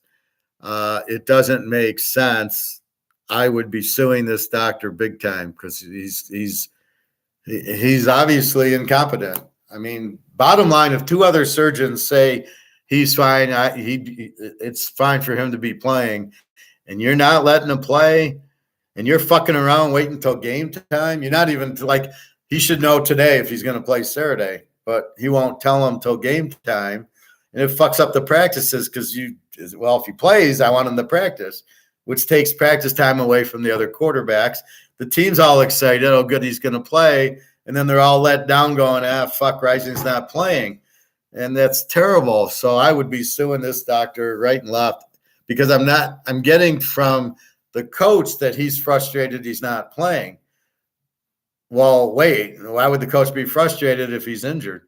S2: It doesn't make sense. I would be suing this doctor big time because he's obviously incompetent. I mean, bottom line, if two other surgeons say he's fine, it's fine for him to be playing, and you're not letting him play, and you're fucking around waiting until game time. You're not even like, he should know today if he's going to play Saturday, but he won't tell him till game time, and it fucks up the practices because if he plays, I want him to practice, which takes practice time away from the other quarterbacks. The team's all excited, oh, good, he's going to play, and then they're all let down going, fuck, Rising's not playing. And that's terrible. So I would be suing this doctor right and left because I'm getting from the coach that he's frustrated he's not playing. Well, wait, why would the coach be frustrated if he's injured?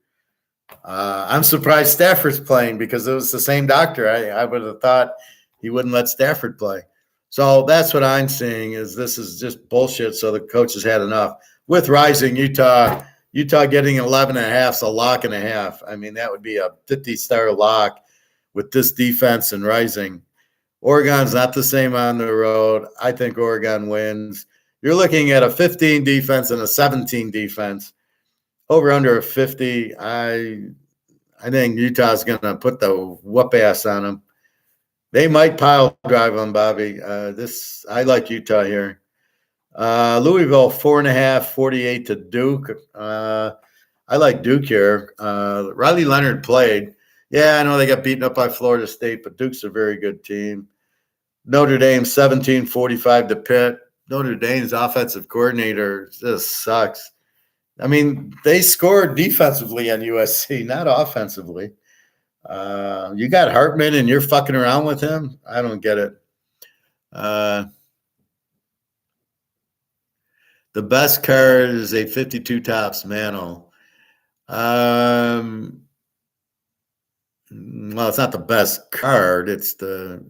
S2: I'm surprised Stafford's playing because it was the same doctor. I would have thought he wouldn't let Stafford play. So that's what I'm seeing is this is just bullshit. So the coach has had enough. With Rising, Utah getting 11.5 is a lock and a half. I mean, that would be a 50-star lock with this defense and Rising. Oregon's not the same on the road. I think Oregon wins. You're looking at a 15 defense and a 17 defense. Over under a 50. I think Utah's going to put the whoop ass on them. They might pile drive on Bobby. I like Utah here. Louisville 4.5, 48 to Duke. I like Duke here. Riley Leonard played. Yeah, I know they got beaten up by Florida State, but Duke's a very good team. Notre Dame 17-45 to Pitt. Notre Dame's offensive coordinator just sucks. I mean, they scored defensively on USC, not offensively. You got Hartman and you're fucking around with him? I don't get it. The best card is a 52 tops Mantle. Well, it's not the best card. It's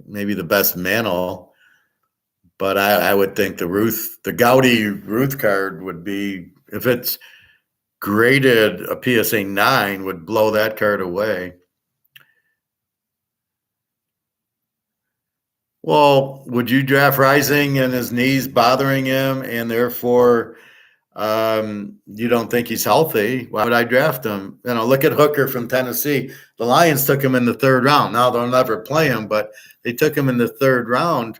S2: maybe the best Mantle. But I would think the Gaudy Ruth card would be, if it's graded a PSA 9, would blow that card away. Well, would you draft Rising and his knees bothering him and therefore you don't think he's healthy? Why would I draft him? Look at Hooker from Tennessee. The Lions took him in the third round. Now they'll never play him, but they took him in the third round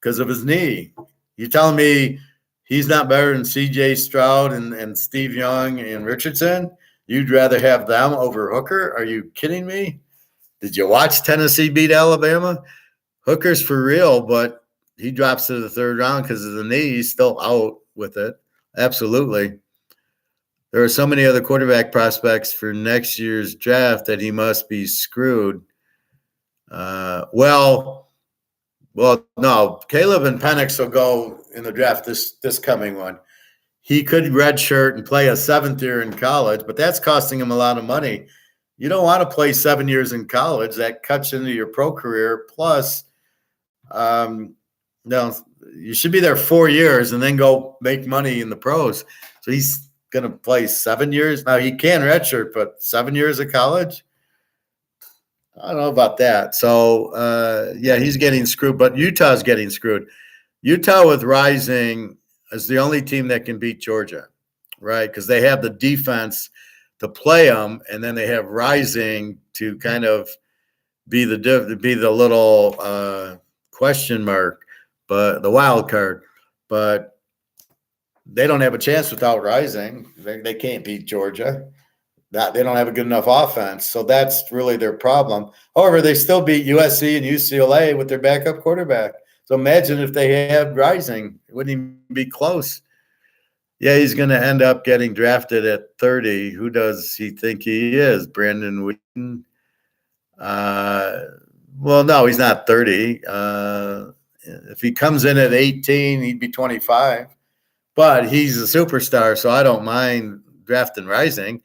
S2: because of his knee. You telling me he's not better than C.J. Stroud and Steve Young and Richardson? You'd rather have them over Hooker? Are you kidding me? Did you watch Tennessee beat Alabama? Hooker's for real, but he drops to the third round because of the knee. He's still out with it. Absolutely. There are so many other quarterback prospects for next year's draft that he must be screwed. Well, no. Caleb and Penix will go in the draft this coming one. He could redshirt and play a seventh year in college, but that's costing him a lot of money. You don't want to play 7 years in college. That cuts into your pro career. Plus, you should be there 4 years and then go make money in the pros. So he's going to play 7 years. Now, he can redshirt, but 7 years of college? I don't know about that. So, yeah, he's getting screwed, but Utah's getting screwed. Utah with Rising is the only team that can beat Georgia, right? Because they have the defense to play them, and then they have Rising to kind of be the little question mark, but the wild card. But they don't have a chance without Rising. They can't beat Georgia. That they don't have a good enough offense, so that's really their problem. However, they still beat USC and UCLA with their backup quarterback. So imagine if they had Rising, it wouldn't even be close. Yeah, he's going to end up getting drafted at 30. Who does he think he is? Brandon Wheaton? Well, no, he's not 30. If he comes in at 18, he'd be 25. But he's a superstar, so I don't mind drafting Rising.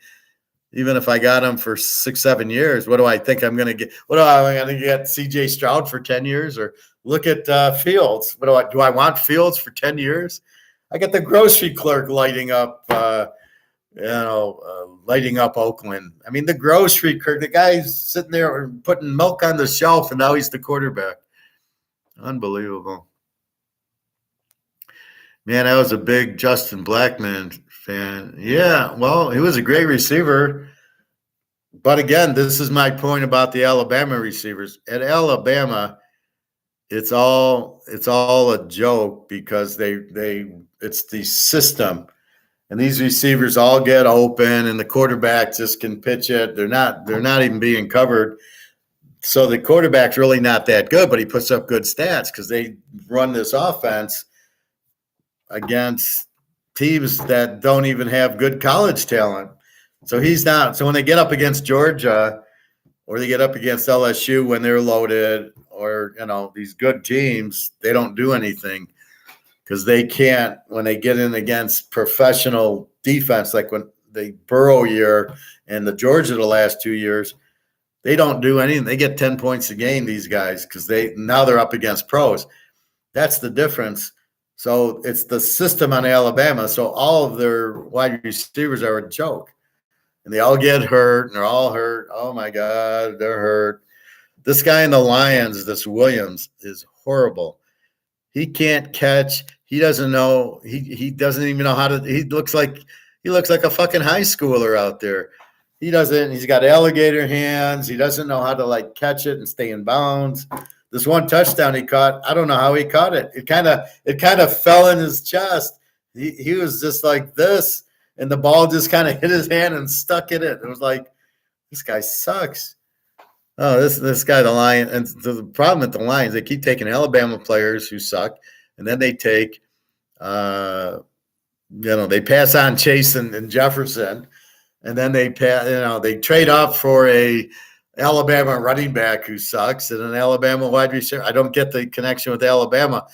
S2: Even if I got him for 6-7 years, what do I think I'm going to get? What do I going to get? C.J. Stroud for 10 years, or look at Fields? What do I want Fields for 10 years? I got the grocery clerk lighting up, lighting up Oakland. I mean, the grocery clerk, the guy's sitting there putting milk on the shelf, and now he's the quarterback. Unbelievable. Man, I was a big Justin Blackman fan. Yeah, well, he was a great receiver. But again, this is my point about the Alabama receivers. At Alabama, it's all a joke because it's the system. And these receivers all get open and the quarterback just can pitch it. They're not even being covered. So the quarterback's really not that good, but he puts up good stats because they run this offense against teams that don't even have good college talent. So he's not. So when they get up against Georgia or they get up against LSU when they're loaded or, these good teams, they don't do anything because they can't, when they get in against professional defense, like when the Burrow year and the Georgia the last 2 years, they don't do anything. They get 10 points a game, these guys, because now they're up against pros. That's the difference. So it's the system on Alabama. So all of their wide receivers are a joke. And they all get hurt, and they're all hurt. Oh, my God, they're hurt. This guy in the Lions, this Williams, is horrible. He can't catch. He doesn't know. He doesn't even know how to. He looks like a fucking high schooler out there. He doesn't. He's got alligator hands. He doesn't know how to catch it and stay in bounds. This one touchdown he caught, I don't know how he caught it. It kind of fell in his chest. He was just like this, and the ball just kind of hit his hand and stuck in it. It was like, this guy sucks. Oh, this guy, the Lion, and the problem with the Lions, they keep taking Alabama players who suck, and then they take, they pass on Chase and Jefferson, and then they trade up for a Alabama running back who sucks and an Alabama wide receiver. I don't get the connection with Alabama.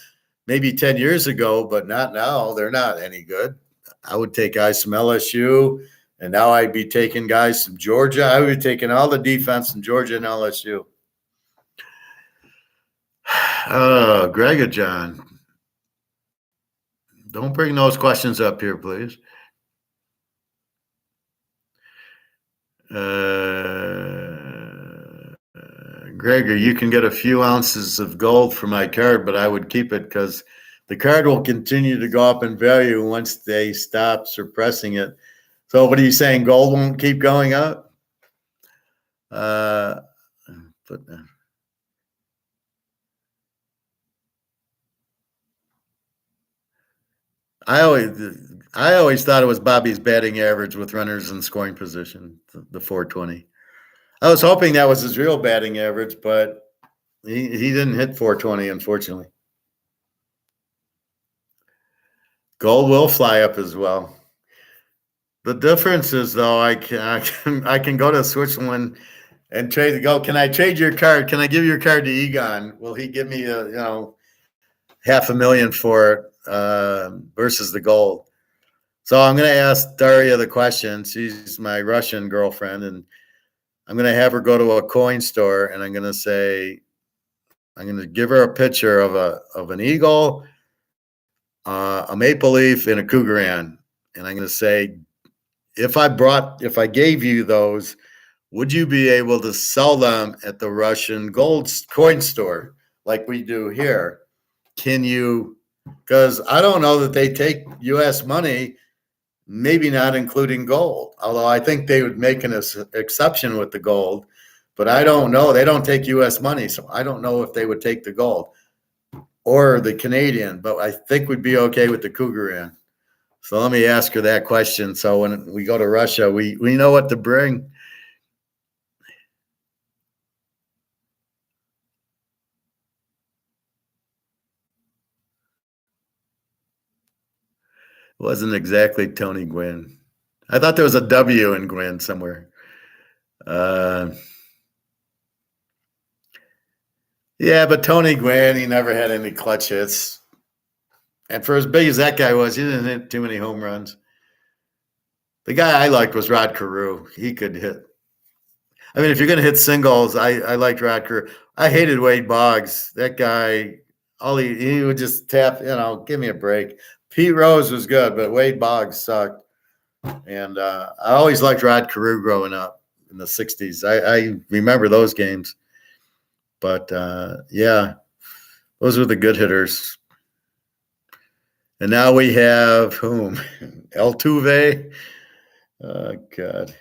S2: Maybe 10 years ago, but not now. They're not any good. I would take guys from LSU, and now I'd be taking guys from Georgia. I would be taking all the defense from Georgia and LSU. Oh, Greg John. Don't bring those questions up here, please. Gregor, you can get a few ounces of gold for my card, but I would keep it because the card will continue to go up in value once they stop suppressing it. So what are you saying? Gold won't keep going up? I always thought it was Bobby's batting average with runners in scoring position, the 420. I was hoping that was his real batting average, but he didn't hit 420, unfortunately. Gold will fly up as well. The difference is, though, I can go to Switzerland and trade. Can I trade your card? Can I give your card to Egon? Will he give me $500,000 for it versus the gold? So I'm going to ask Daria the question. She's my Russian girlfriend, and I'm going to have her go to a coin store, and I'm going to give her a picture of an eagle, a maple leaf, and a cougaran, and I'm going to say, if I gave you those, would you be able to sell them at the Russian gold coin store like we do here? Can you? Because I don't know that they take U.S. money, maybe not including gold, although I think they would make an exception with the gold. But I don't know. They don't take U.S. money, so I don't know if they would take the gold or the Canadian, but I think we'd be okay with the Cougar in. So let me ask her that question. So when we go to Russia, we know what to bring. It wasn't exactly Tony Gwynn. I thought there was a W in Gwynn somewhere. Yeah, but Tony Gwynn, he never had any clutch hits. And for as big as that guy was, he didn't hit too many home runs. The guy I liked was Rod Carew. He could hit. I mean, if you're going to hit singles, I liked Rod Carew. I hated Wade Boggs. That guy, he would just tap, give me a break. Pete Rose was good, but Wade Boggs sucked. And I always liked Rod Carew growing up in the 60s. I remember those games. But, yeah, those were the good hitters. And now we have whom? Altuve. Oh, God.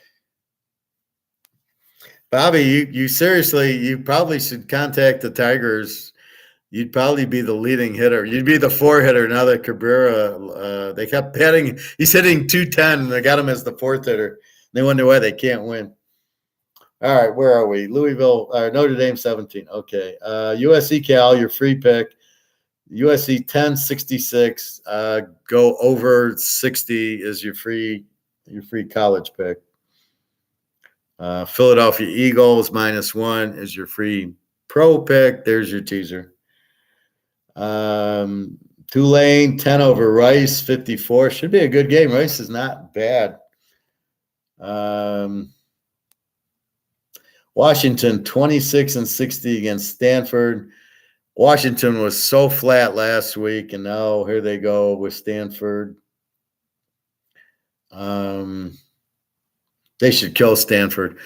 S2: Bobby, you seriously, you probably should contact the Tigers. You'd probably be the leading hitter. You'd be the 4 hitter now that Cabrera, they kept hitting. He's hitting 210, and they got him as the 4th hitter. They wonder why they can't win. All right, where are we? Louisville, Notre Dame 17. Okay. USC Cal, your free pick. USC 1066. Go over 60 is your free college pick. Philadelphia Eagles -1 is your free pro pick. There's your teaser. Tulane 10 over Rice 54. Should be a good game. Rice is not bad. Washington 26-60 against Stanford. Washington was so flat last week, and now here they go with Stanford. They should kill Stanford.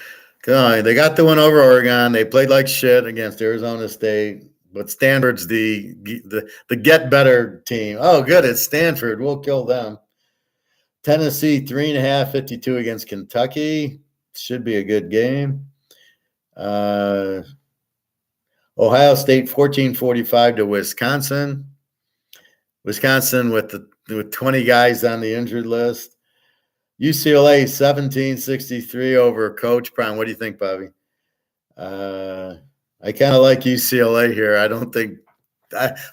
S2: They got the win over Oregon. They played like shit against Arizona State, but Stanford's the get better team. Oh, good, it's Stanford. We'll kill them. Tennessee 3.5, 52 against Kentucky. Should be a good game. Ohio State 14-45 to Wisconsin. Wisconsin with 20 guys on the injured list. UCLA 17-63 over Coach Prime. What do you think, Bobby? I kind of like UCLA here. I don't think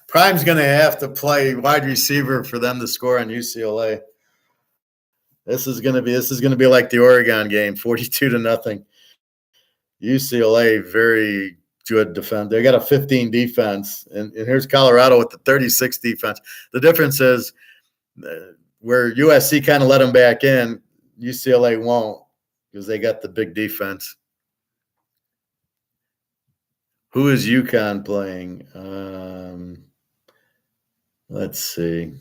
S2: Prime's going to have to play wide receiver for them to score on UCLA. This is going to be like the Oregon game, 42-0. UCLA very good defense. They got a 15 defense, and here's Colorado with the 36 defense. The difference is where USC kind of let them back in, UCLA won't because they got the big defense. Who is UConn playing? Let's see.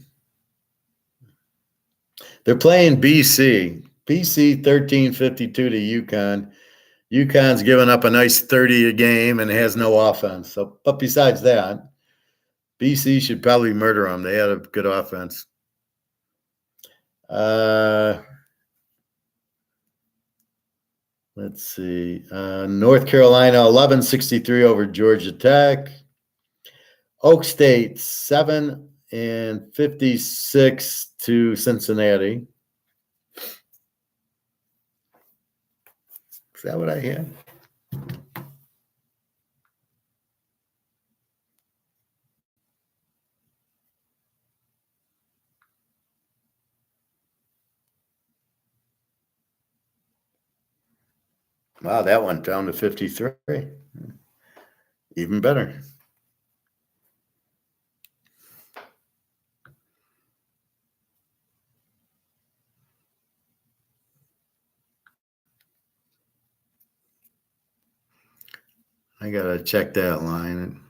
S2: They're playing BC. BC 13-52 to UConn. UConn's given up a nice 30 a game and has no offense. So, but besides that, BC should probably murder them. They had a good offense. Let's see. North Carolina 11-63 over Georgia Tech. Oak State 7-56 to Cincinnati. Is that what I had? Wow, that went down to 53. Even better. I got to check that line.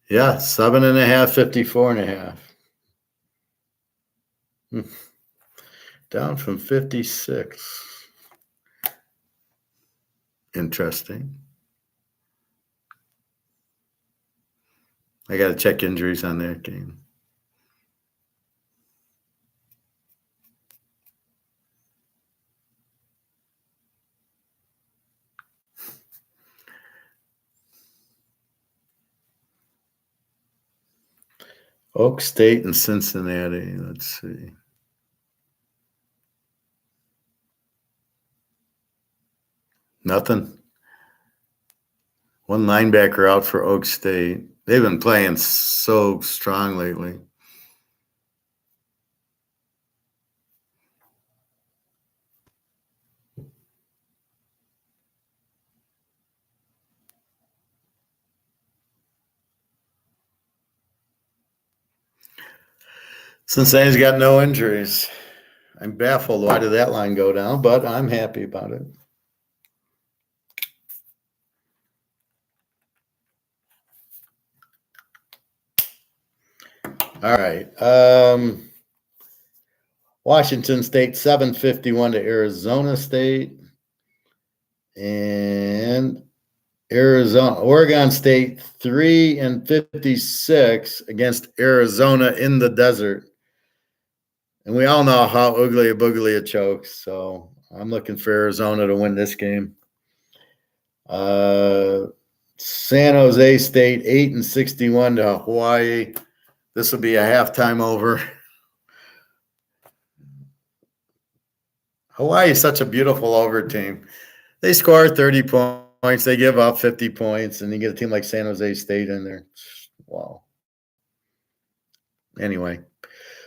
S2: Yeah, 7.5, 54.5. Down from 56. Interesting. I got to check injuries on that game. Oak State and Cincinnati. Let's see. Nothing. One linebacker out for Oak State. They've been playing so strong lately. Cincinnati's got no injuries. I'm baffled. Why did that line go down? But I'm happy about it. All right. Washington State 751 to Arizona State. And Oregon State 3-56 against Arizona in the desert. And we all know how oogly boogly it chokes. So I'm looking for Arizona to win this game. San Jose State 8-61 to Hawaii. This will be a halftime over. Hawaii is such a beautiful over team. They score 30 points. They give up 50 points, and you get a team like San Jose State in there. Wow. Anyway,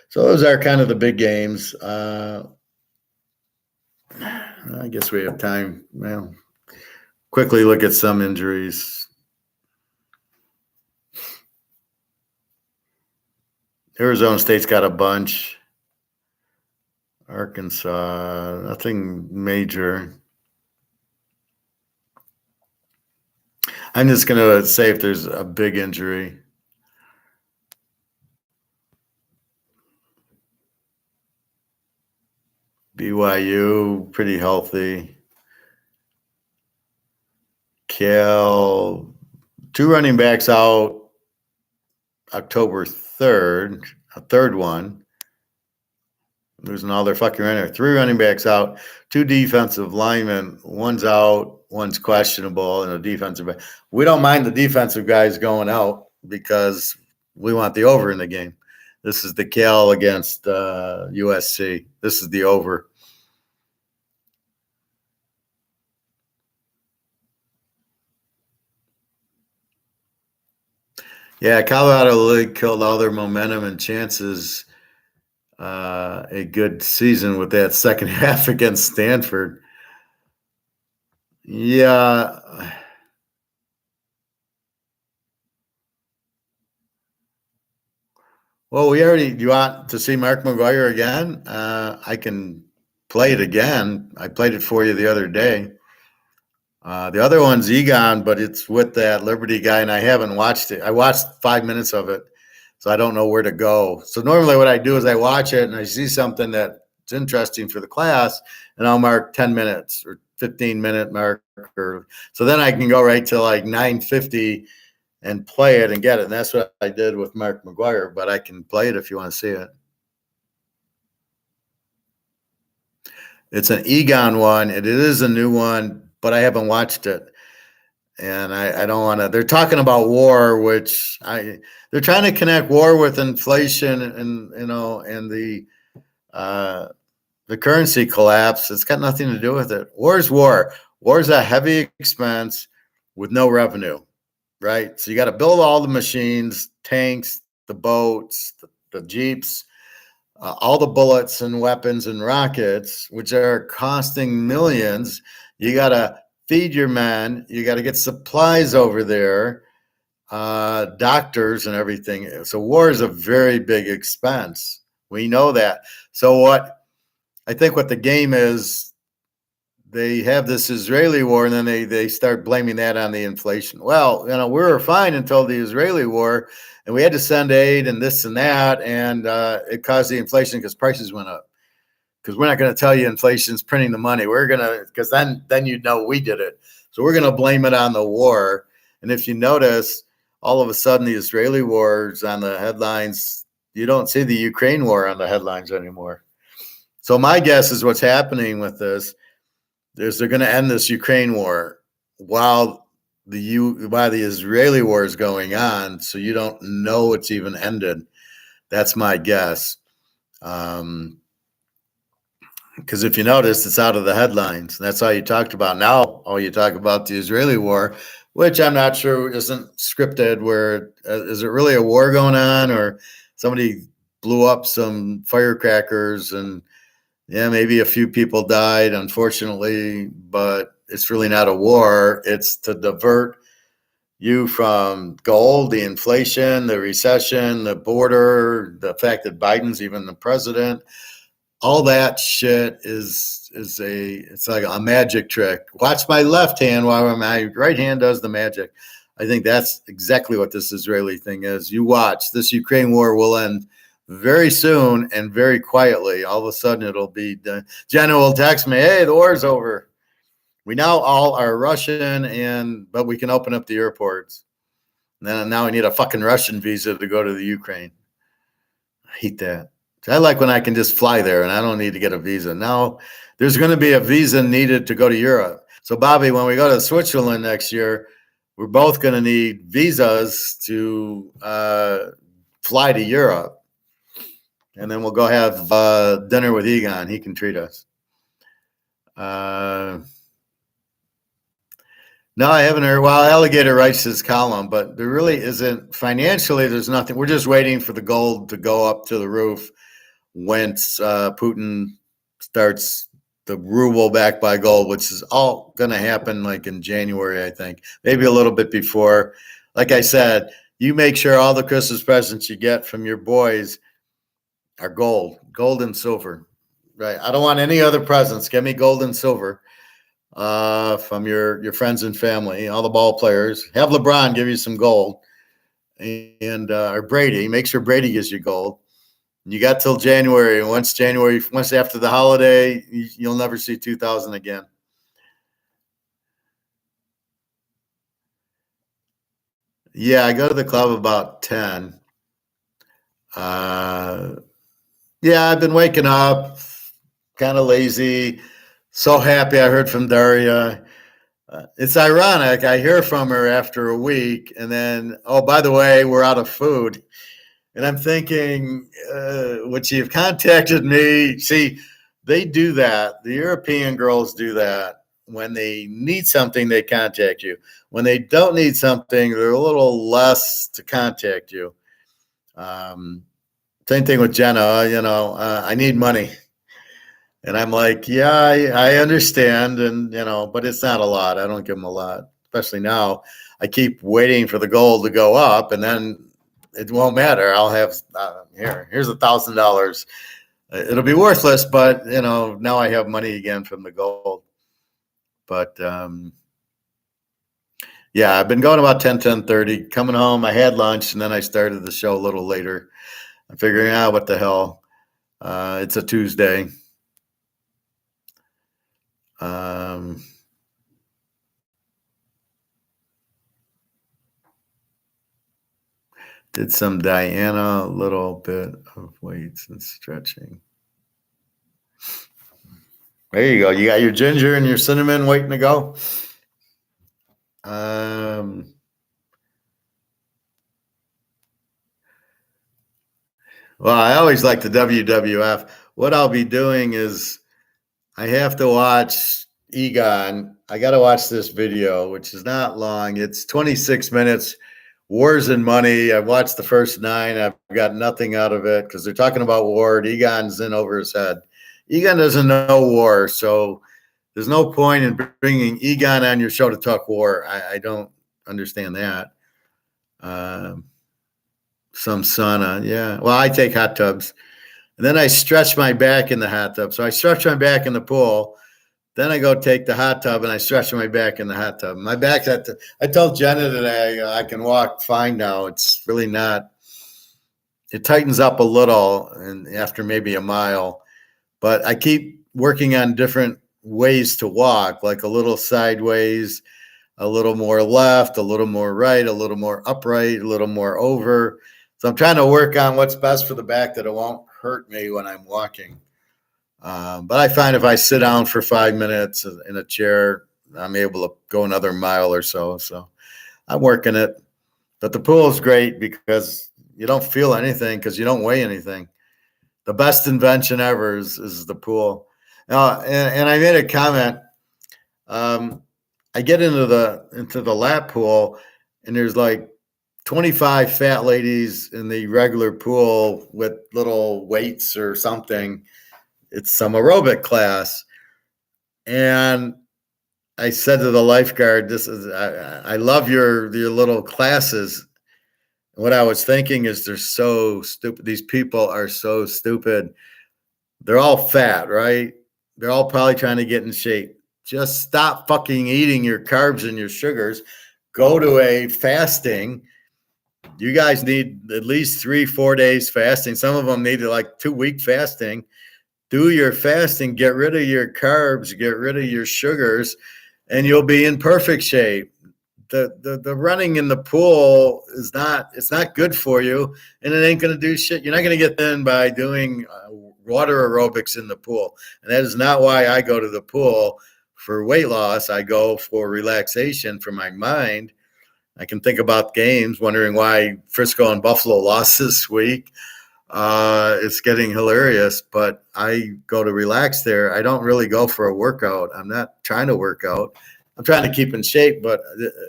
S2: so those are kind of the big games. I guess we have time. Well, quickly look at some injuries. Arizona State's got a bunch. Arkansas, nothing major. I'm just going to say if there's a big injury. BYU, pretty healthy. Cal, 2 running backs out October 3rd, a third one. Losing all their fucking running. 3 running backs out, 2 defensive linemen. One's out, one's questionable, and a defensive back. We don't mind the defensive guys going out because we want the over in the game. This is the Cal against USC. This is the over. Yeah, Colorado League killed all their momentum and chances. A good season with that second half against Stanford. Yeah. Well, do you want to see Mark McGuire again? I can play it again. I played it for you the other day. The other one's Egon, but it's with that Liberty guy, and I haven't watched it. I watched 5 minutes of it, so I don't know where to go. So normally what I do is I watch it, and I see something that's interesting for the class, and I'll mark 10 minutes or 15-minute marker. So then I can go right to like 9:50 and play it and get it. And that's what I did with Mark McGuire, but I can play it if you want to see it. It's an Egon one. It is a new one, but I haven't watched it. And I don't want to. They're talking about war, which they're trying to connect war with inflation and and the currency collapse. It's got nothing to do with it. War is war. War is a heavy expense with no revenue, right? So you got to build all the machines, tanks, the boats, the jeeps, all the bullets and weapons and rockets, which are costing millions. You got to feed your men. You got to get supplies over there, doctors and everything. So war is a very big expense. We know that. So what the game is, they have this Israeli war, and then they start blaming that on the inflation. Well, we were fine until the Israeli war, and we had to send aid and this and that, and it caused the inflation because prices went up. Because we're not going to tell you inflation's printing the money. We're going to, because then you'd know we did it. So we're going to blame it on the war. And if you notice, all of a sudden the Israeli war is on the headlines. You don't see the Ukraine war on the headlines anymore. So my guess is what's happening with this is they're going to end this Ukraine war while the Israeli war is going on. So you don't know it's even ended. That's my guess. Because if you notice, it's out of the headlines. That's all you talked about. Now, all you talk about the Israeli war, which I'm not sure isn't scripted. Where is it really a war going on, or somebody blew up some firecrackers and maybe a few people died, unfortunately, but it's really not a war. It's to divert you from gold, the inflation, the recession, the border, the fact that Biden's even the president. All that shit it's like a magic trick. Watch my left hand while my right hand does the magic. I think that's exactly what this Israeli thing is. You watch. This Ukraine war will end very soon and very quietly. All of a sudden it'll be done. Jenna will text me, hey, the war's over. We now all are Russian, but we can open up the airports. Now we need a fucking Russian visa to go to the Ukraine. I hate that. I like when I can just fly there and I don't need to get a visa. Now there's going to be a visa needed to go to Europe. So, Bobby, when we go to Switzerland next year, we're both going to need visas to fly to Europe. And then we'll go have dinner with Egon. He can treat us. No, I haven't heard. Well, Alligator writes his column, but there really isn't. Financially, there's nothing. We're just waiting for the gold to go up to the roof once Putin starts the ruble backed by gold, which is all going to happen like in January, I think, maybe a little bit before. Like I said, you make sure all the Christmas presents you get from your boys are gold and silver, right? I don't want any other presents. Get me gold and silver from your friends and family, all the ball players. Have LeBron give you some gold, and or Brady. Make sure Brady gives you gold. You got till January, and once after the holiday, you'll never see 2,000 again. Yeah, I go to the club about 10. I've been waking up, kind of lazy. So happy I heard from Daria. It's ironic. I hear from her after a week, and then, oh, by the way, we're out of food. And I'm thinking, would she have contacted me? See, they do that. The European girls do that. When they need something, they contact you. When they don't need something, they're a little less to contact you. Same thing with Jenna. I need money. And I'm like, yeah, I understand. And, but it's not a lot. I don't give them a lot, especially now. I keep waiting for the gold to go up, and then it won't matter. I'll have here's $1,000. It'll be worthless, but now I have money again from the gold. But I've been going about 10:30. Coming home, I had lunch, and then I started the show a little later. I'm figuring out what the hell. It's a Tuesday. Did some Diana, a little bit of weights and stretching. There you go. You got your ginger and your cinnamon waiting to go. Well, I always like the WWF. What I'll be doing is I have to watch Egon. I got to watch this video, which is not long. It's 26 minutes. Wars and Money. I've watched the first 9. I've got nothing out of it because they're talking about war. Egon's in over his head. Egon doesn't know war, so there's no point in bringing Egon on your show to talk war. I don't understand that. Some sauna, yeah. Well, I take hot tubs. And then I stretch my back in the hot tub. So I stretch my back in the pool. Then I go take the hot tub and I stretch my back in the hot tub. My back's I told Jenna that I can walk fine now. It's really not. It tightens up a little, and after maybe a mile, but I keep working on different ways to walk, like a little sideways, a little more left, a little more right, a little more upright, a little more over. So I'm trying to work on what's best for the back that it won't hurt me when I'm walking. But I find if I sit down for 5 minutes in a chair, I'm able to go another mile or so. So I'm working it. But the pool is great because you don't feel anything because you don't weigh anything. The best invention ever is the pool. Now, and I made a comment. I get into the lap pool, and there's like 25 fat ladies in the regular pool with little weights or something. It's some aerobic class. And I said to the lifeguard, I love your little classes. What I was thinking is they're so stupid. These people are so stupid. They're all fat, right? They're all probably trying to get in shape. Just stop fucking eating your carbs and your sugars. Go to a fasting. You guys need at least 3-4 days fasting. Some of them need like 2-week fasting. Do your fasting, get rid of your carbs, get rid of your sugars, and you'll be in perfect shape. The running in the pool it's not good for you, and it ain't going to do shit. You're not going to get thin by doing water aerobics in the pool. And that is not why I go to the pool for weight loss. I go for relaxation for my mind. I can think about games, wondering why Frisco and Buffalo lost this week. It's getting hilarious, but I go to relax there. I don't really go for a workout. I'm not trying to work out. I'm trying to keep in shape, but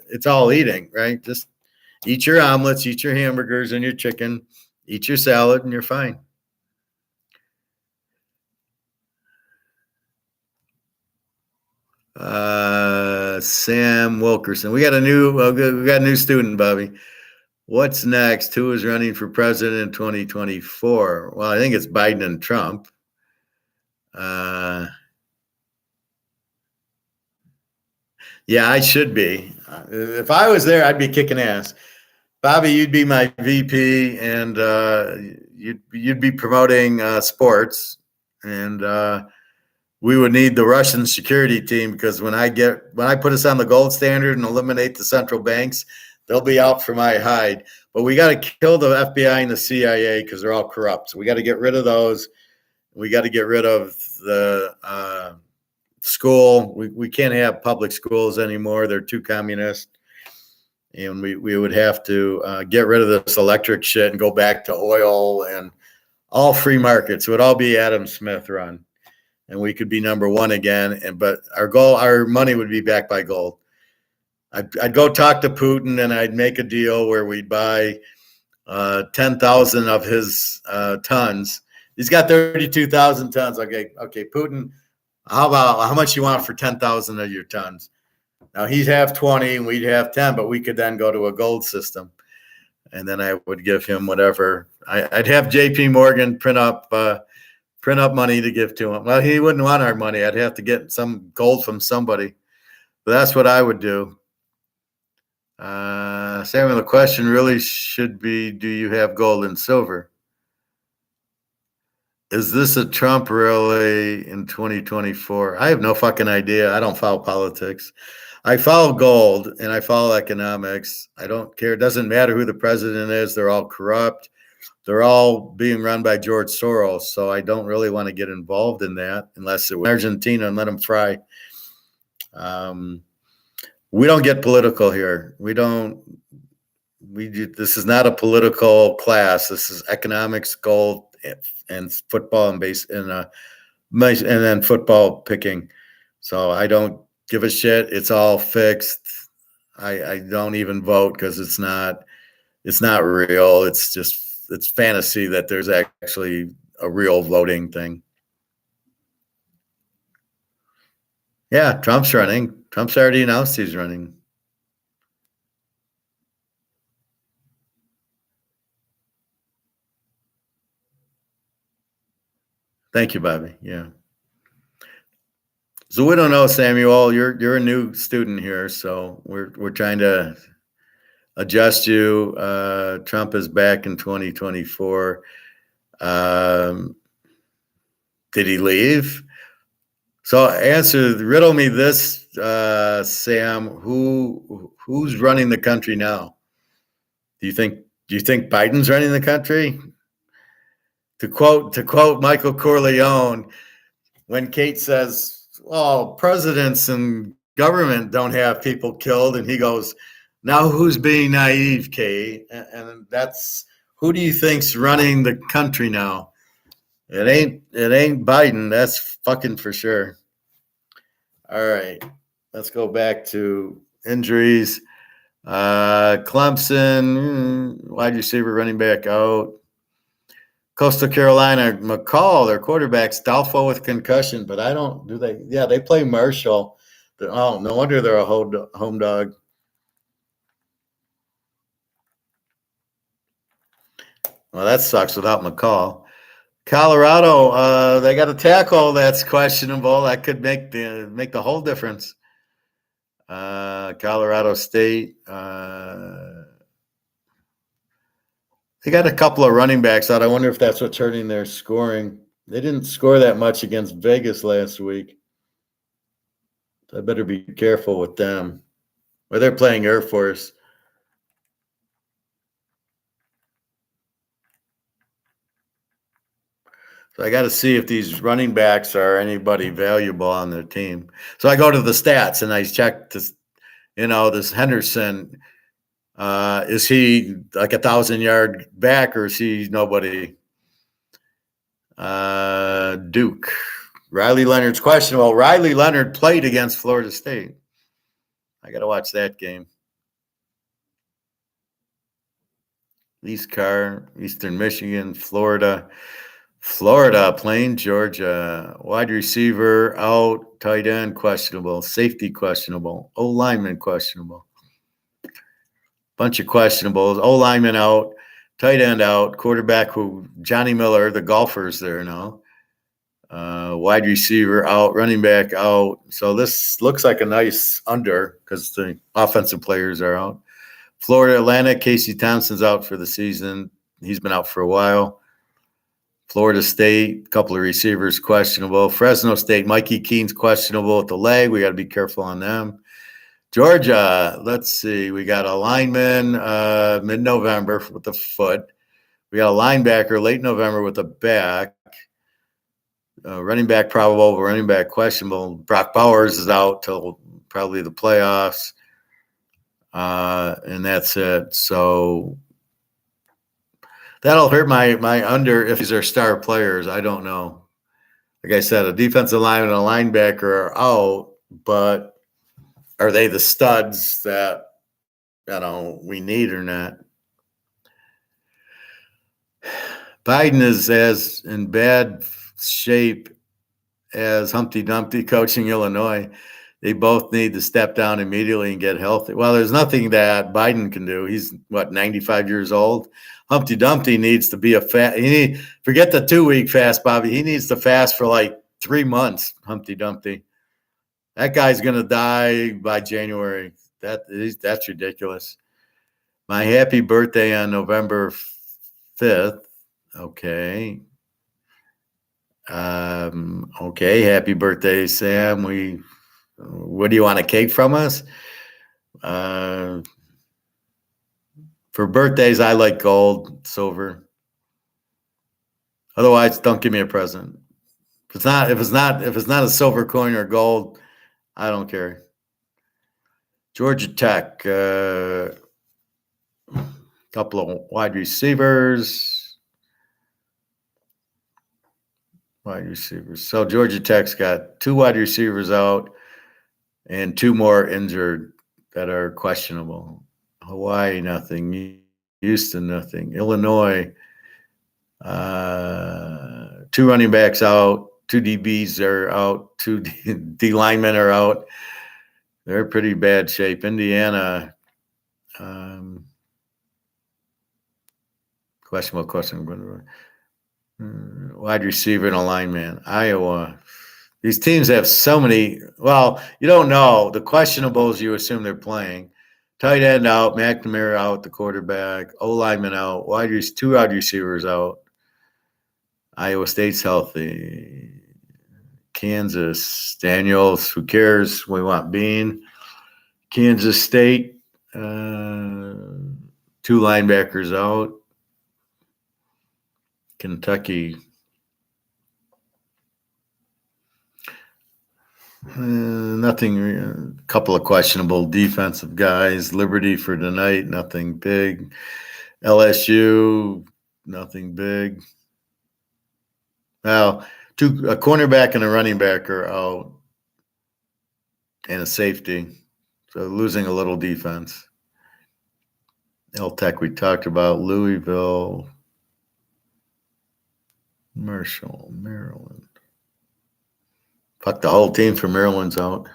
S2: it's all eating, right? Just eat your omelets, eat your hamburgers and your chicken, eat your salad, and you're fine. Sam Wilkerson. We got a new student, Bobby. What's next? Who is running for president in 2024? Well, I think it's Biden and Trump. Yeah, I should be. If I was there, I'd be kicking ass. Bobby, you'd be my VP, and you'd be promoting sports, and we would need the Russian security team because when I put us on the gold standard and eliminate the central banks, they'll be out for my hide. But we got to kill the FBI and the CIA because they're all corrupt. So we got to get rid of those. We got to get rid of the school. We can't have public schools anymore. They're too communist. And we would have to get rid of this electric shit and go back to oil and all free markets. It would all be Adam Smith run. And we could be number one again. But our money would be backed by gold. I'd go talk to Putin and I'd make a deal where we'd buy 10,000 of his tons. He's got 32,000 tons. Okay, Putin, how much you want for 10,000 of your tons? Now he'd have 20 and we'd have 10, but we could then go to a gold system. And then I would give him whatever. I'd have JP Morgan print up money to give to him. Well, he wouldn't want our money. I'd have to get some gold from somebody. But that's what I would do. Samuel, the question really should be, do you have gold and silver? Is this a Trump rally in 2024? I have no fucking idea. I don't follow politics. I follow gold and I follow economics. I don't care. It doesn't matter who the president is. They're all corrupt. They're all being run by George Soros. So I don't really want to get involved in that unless it was Argentina and let them fry. We don't get political here. This is not a political class. This is economics, gold, and football and then football picking. So I don't give a shit. It's all fixed. I don't even vote because it's not real. It's fantasy that there's actually a real voting thing. Yeah, Trump's running. Trump's already announced he's running. Thank you, Bobby. Yeah. So we don't know, Samuel. You're a new student here, so we're trying to adjust you. Trump is back in 2024. Did he leave? So riddle me this, Sam. Who's running the country now? Do you think Biden's running the country? To quote Michael Corleone, when Kate says, "Well, presidents and government don't have people killed," and he goes, "Now who's being naive, Kate?" And that's who do you think's running the country now? It ain't Biden. That's fucking for sure. All right, let's go back to injuries. Clemson, wide receiver, running back out. Coastal Carolina, McCall, their quarterback's doubtful with concussion, but do they? Yeah, they play Marshall. Oh, no wonder they're a home dog. Well, that sucks without McCall. Colorado, they got a tackle that's questionable. That could make the whole difference. Colorado State, they got a couple of running backs out. I wonder if that's what's hurting their scoring. They didn't score that much against Vegas last week. I better be careful with them. Or they're playing Air Force. So I got to see if these running backs are anybody valuable on their team. So I go to the stats and I check this, this Henderson. Is he like 1,000-yard back or is he nobody? Duke. Riley Leonard's questionable. Riley Leonard played against Florida State. I got to watch that game. Eastern Michigan, Florida, playing Georgia. Wide receiver out, tight end questionable, safety questionable, O lineman questionable. Bunch of questionables. O lineman out, tight end out, quarterback Johnny Miller, the golfer's there now. Wide receiver out, running back out. So this looks like a nice under because the offensive players are out. Florida Atlantic, Casey Thompson's out for the season. He's been out for a while. Florida State, a couple of receivers questionable. Fresno State, Mikey Keene's questionable with the leg. We got to be careful on them. Georgia, let's see. We got a lineman mid-November with the foot. We got a linebacker late November with a back. Running back probable, running back questionable. Brock Bowers is out till probably the playoffs. And that's it. So that'll hurt my under if these are star players. I don't know. Like I said, a defensive lineman and a linebacker are out, but are they the studs that we need or not? Biden is as in bad shape as Humpty Dumpty coaching Illinois. They both need to step down immediately and get healthy. Well, there's nothing that Biden can do. He's 95 years old. Humpty Dumpty needs to be forget the 2-week fast, Bobby. He needs to fast for like 3 months. Humpty Dumpty. That guy's gonna die by January. That's ridiculous. My happy birthday on November 5th. Okay. Okay. Happy birthday, Sam. What do you want, a cake from us? For birthdays, I like gold, silver. Otherwise, don't give me a present. If it's not a silver coin or gold, I don't care. Georgia Tech, couple of wide receivers. So Georgia Tech's got 2 wide receivers out and 2 more injured that are questionable. Hawaii, nothing. Houston, nothing. Illinois, 2 running backs out. 2 DBs are out. 2 D linemen are out. They're in pretty bad shape. Indiana, questionable. Wide receiver and a lineman. Iowa, These teams have so many. Well, you don't know. The questionables, you assume they're playing. Tight end out, McNamara out, the quarterback, O-lineman out, two wide receivers out. Iowa State's healthy. Kansas, Daniels, who cares? We want Bean. Kansas State, 2 linebackers out. Kentucky, nothing. A couple of questionable defensive guys. Liberty for tonight, nothing big. LSU, nothing big. Well, a cornerback and a running back are out, and a safety. So losing a little defense. L-Tech we talked about. Louisville, Marshall, Maryland. Fuck, the whole team from Maryland's out.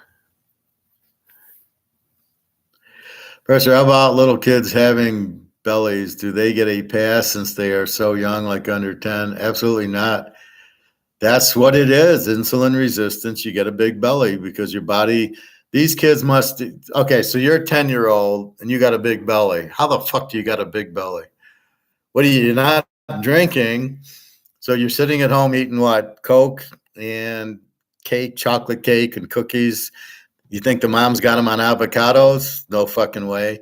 S2: Professor, how about little kids having bellies? Do they get a pass since they are so young, like under 10? Absolutely not. That's what it is. Insulin resistance. You get a big belly because your body, these kids must, okay, so you're a 10-year-old and you got a big belly. How the fuck do you got a big belly? You're not drinking. So you're sitting at home eating what? Coke and cake, chocolate cake and cookies. You think the mom's got them on avocados? No fucking way.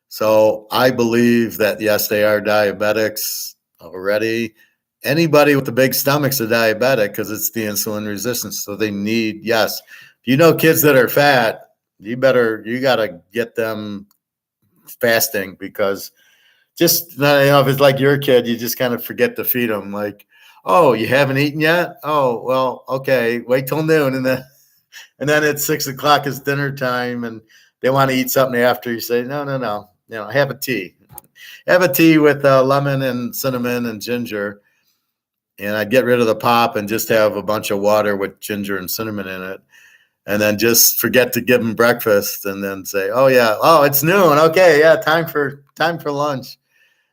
S2: So I believe that, yes, they are diabetics already. Anybody with a big stomach's a diabetic because it's the insulin resistance. So they need, yes. You know, kids that are fat, you got to get them fasting because just, if it's like your kid, you just kind of forget to feed them. Like, oh, you haven't eaten yet? Oh, well, okay, wait till noon. And then at 6 o'clock is dinner time and they want to eat something after. You say, no. Have a tea. Have a tea with lemon and cinnamon and ginger. And I'd get rid of the pop and just have a bunch of water with ginger and cinnamon in it. And then just forget to give them breakfast and then say, oh, yeah, it's noon. Okay, yeah, time for lunch.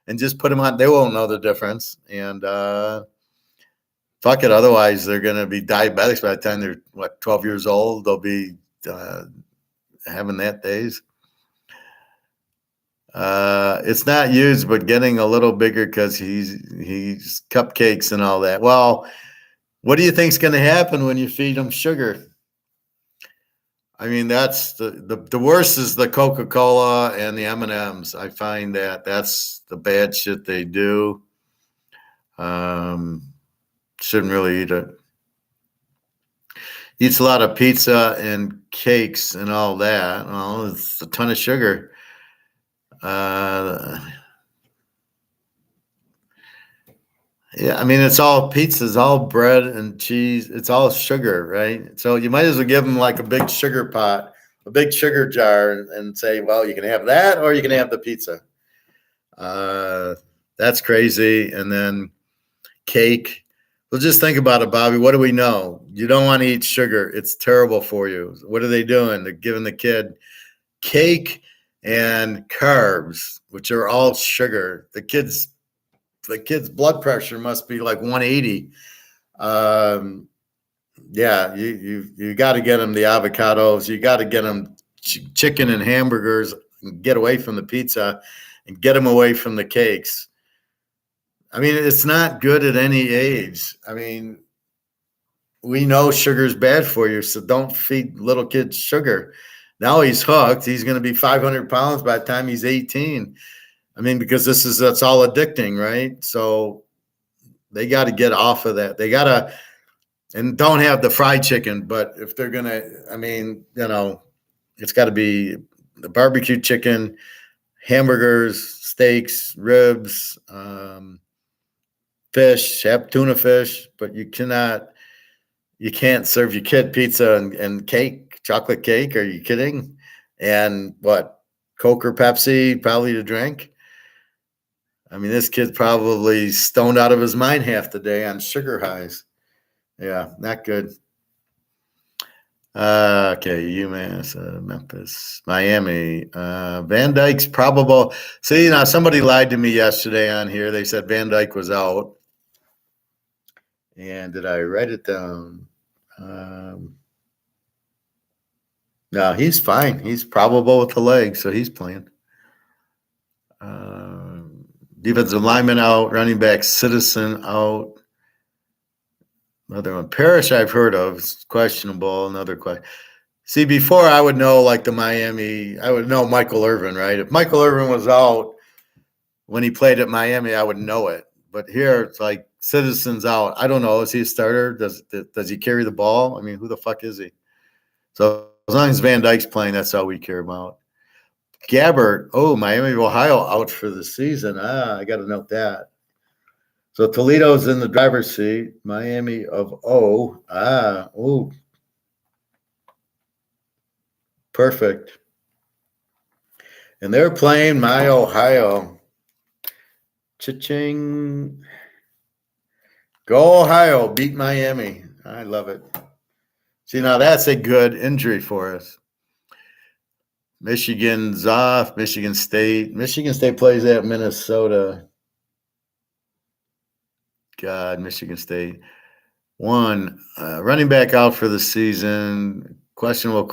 S2: And just put them on. They won't know the difference. And fuck it. Otherwise, they're going to be diabetics by the time they're, 12 years old. They'll be having that days. It's not used, but getting a little bigger because he's cupcakes and all that. Well, what do you think's going to happen when you feed him sugar? I mean, that's the worst is the Coca-Cola and the M&Ms. I find that's the bad shit they do. Shouldn't really eat it. Eats a lot of pizza and cakes and all that. Well, it's a ton of sugar. Yeah, I mean, it's all pizza, it's all bread and cheese, it's all sugar, right? So you might as well give them like a big sugar pot, a big sugar jar, and say, well, you can have that or you can have the pizza. That's crazy. And then cake. Well, just think about it, Bobby. What do we know? You don't want to eat sugar. It's terrible for you. What are they doing? They're giving the kid cake and carbs, which are all sugar. The kid's blood pressure must be like 180. Yeah, you got to get them the avocados. You got to get them chicken and hamburgers and get away from the pizza and get them away from the cakes. I mean, it's not good at any age. I mean, we know sugar's bad for you, so don't feed little kids sugar. Now he's hooked. He's going to be 500 pounds by the time he's 18. I mean, because that's all addicting, right? So they got to get off of that. They got to, and don't have the fried chicken, but if they're going to, I mean, it's got to be the barbecue chicken, hamburgers, steaks, ribs, fish, have tuna fish, but you can't serve your kid pizza and cake, chocolate cake. Are you kidding? And what, Coke or Pepsi, probably to drink? I mean, this kid's probably stoned out of his mind half the day on sugar highs. Yeah, not good. Okay, UMass, Memphis, Miami. Van Dyke's probable. See, now somebody lied to me yesterday on here. They said Van Dyke was out. And did I write it down? No, he's fine. He's probable with the leg, so he's playing. Defensive lineman out, running back Citizen out. Another one. Parrish I've heard of. It's questionable. Another question. See, before I would know like the Miami, I would know Michael Irvin, right? If Michael Irvin was out when he played at Miami, I would know it. But here it's like Citizen's out. I don't know. Is he a starter? Does he carry the ball? I mean, who the fuck is he? So as long as Van Dyke's playing, that's all we care about. Gabbert, Miami of Ohio out for the season. I got to note that. So Toledo's in the driver's seat. Miami of perfect. And they're playing my Ohio. Cha-ching. Go Ohio, beat Miami. I love it. See, now that's a good injury for us. Michigan's off. Michigan State. Michigan State plays at Minnesota. God, Michigan State. One, running back out for the season. Questionable.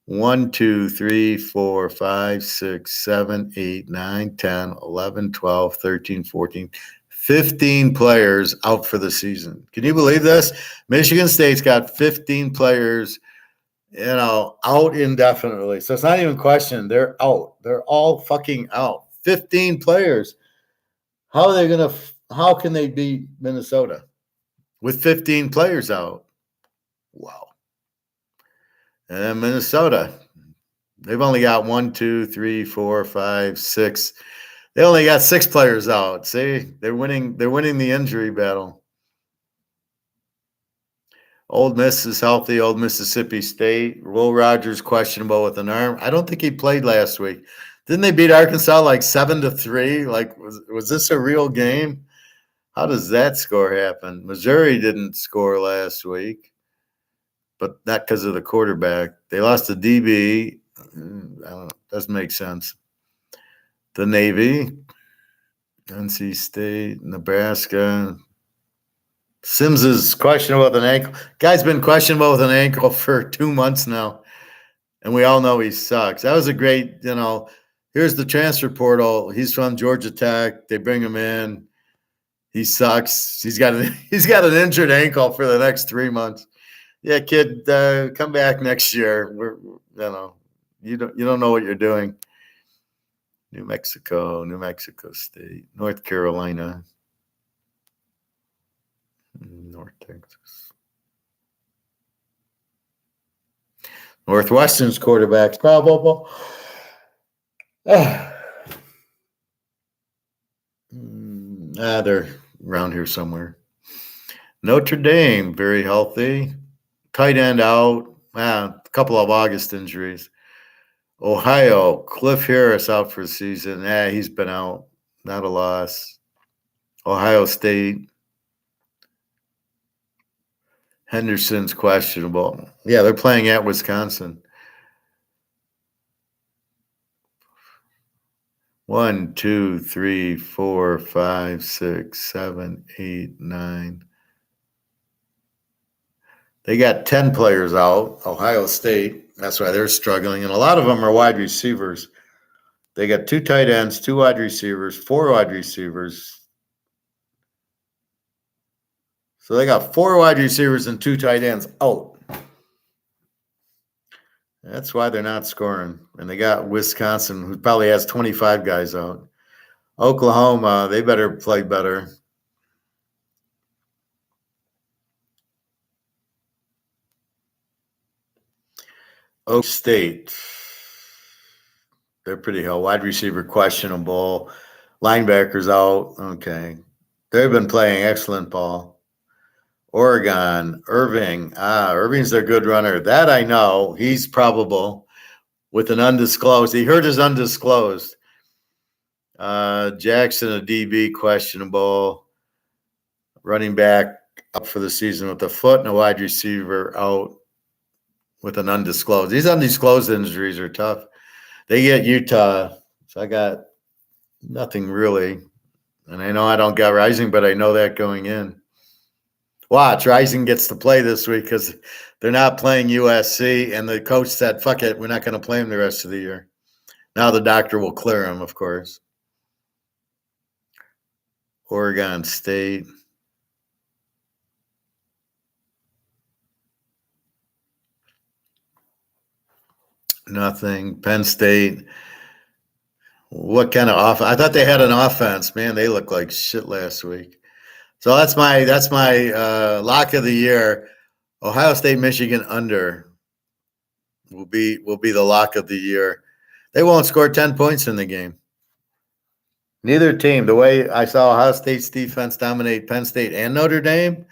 S2: 1, 2, 3, 4, 5, 6, 7, 8, 9, 10, 11, 12, 13, 14, 15 players out for the season. Can you believe this? Michigan State's got 15 players, out indefinitely. So it's not even questioned. They're out. They're all fucking out. 15 players. How can they beat Minnesota with 15 players out? Wow. And then Minnesota, they've only got 1, 2, 3, 4, 5, 6. They only got 6 players out. See, they're winning the injury battle. Old Miss is healthy. Old Mississippi State. Will Rogers questionable with an arm. I don't think he played last week. Didn't they beat Arkansas like 7-3? Like, was this a real game? How does that score happen? Missouri didn't score last week, but not because of the quarterback. They lost to DB. I don't know. Doesn't make sense. The Navy, NC State, Nebraska. Sims is questionable with an ankle. Guy's been questionable with an ankle for 2 months now, and we all know he sucks. That was a great, here's the transfer portal. He's from Georgia Tech. They bring him in. He sucks. He's got an injured ankle for the next 3 months. Yeah, kid, come back next year. You don't know what you're doing. New Mexico State, North Carolina, North Texas. Northwestern's quarterback's probable. They're around here somewhere. Notre Dame, very healthy. Tight end out. A couple of August injuries. Ohio, Cliff Harris out for the season. He's been out. Not a loss. Ohio State. Henderson's questionable. Yeah, they're playing at Wisconsin. 1, 2, 3, 4, 5, 6, 7, 8, 9. They got 10 players out. Ohio State. That's why they're struggling. And a lot of them are wide receivers. They got 2 tight ends, 2 wide receivers, 4 wide receivers. So they got 4 wide receivers and 2 tight ends out. That's why they're not scoring. And they got Wisconsin, who probably has 25 guys out. Oklahoma, they better play better. Oak State, they're pretty hell. Wide receiver questionable. Linebackers out. Okay. They've been playing excellent ball. Oregon, Irving. Irving's their good runner. That I know. He's probable with an undisclosed. He hurt his undisclosed. Jackson, a DB, questionable. Running back up for the season with a foot, and a wide receiver out with an undisclosed. These undisclosed injuries are tough. They get Utah, so I got nothing really. And I know I don't got Rising, but I know that going in. Watch, Rising gets to play this week because they're not playing USC, and the coach said, fuck it, we're not going to play him the rest of the year. Now the doctor will clear him, of course. Oregon State. Nothing. Penn State. What kind of offense? I thought they had an offense. Man, they looked like shit last week. So that's my lock of the year. Ohio State, Michigan under will be the lock of the year. They won't score 10 points in the game. Neither team. The way I saw Ohio State's defense dominate Penn State and Notre Dame,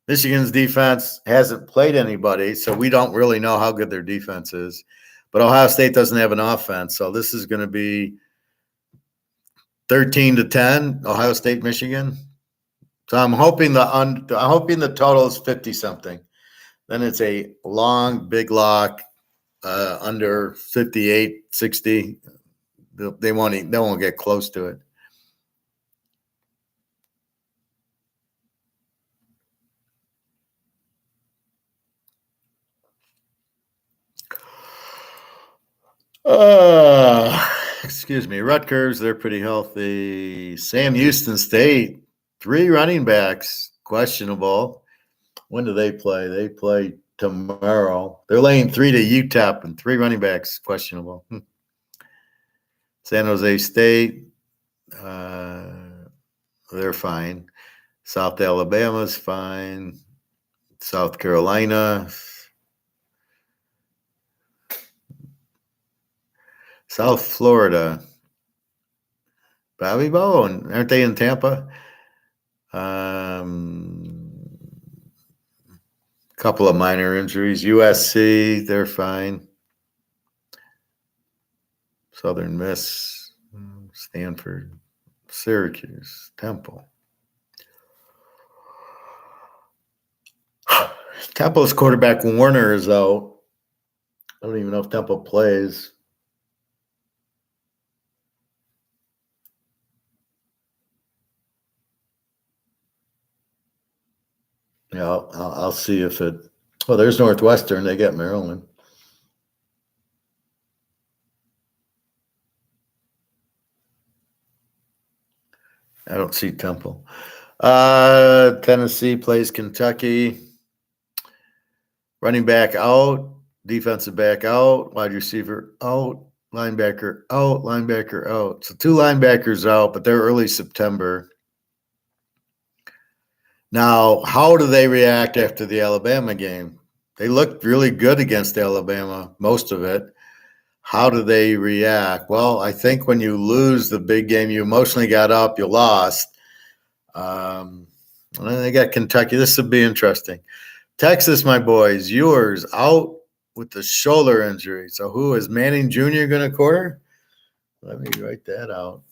S2: Michigan's defense hasn't played anybody, so we don't really know how good their defense is. But Ohio State doesn't have an offense, so this is going to be 13-10, Ohio State, Michigan. So I'm hoping the total is 50 something. Then it's a long, big lock under 58, 60. They won't get close to it. Excuse me. Rutgers, they're pretty healthy. Sam Houston State, 3 running backs, questionable. When do they play? They play tomorrow. They're laying 3 to UTEP and 3 running backs, questionable. San Jose State, they're fine. South Alabama's fine. South Carolina. South Florida. Bobby Bone, aren't they in Tampa? Couple of minor injuries. USC, they're fine. Southern Miss, Stanford, Syracuse, Temple. Temple's quarterback Warner is out. I don't even know if Temple plays. Yeah, I'll see if it. Oh, there's Northwestern. They got Maryland. I don't see Temple. Tennessee plays Kentucky. Running back out. Defensive back out. Wide receiver out. Linebacker out. Linebacker out. So 2 linebackers out, but they're early September. Now, how do they react after the Alabama game? They looked really good against Alabama, most of it. How do they react? Well, I think when you lose the big game, you emotionally got up, you lost. And they got Kentucky. This would be interesting. Texas, my boys, yours out with the shoulder injury. So who is Manning Jr. going to quarter? Let me write that out.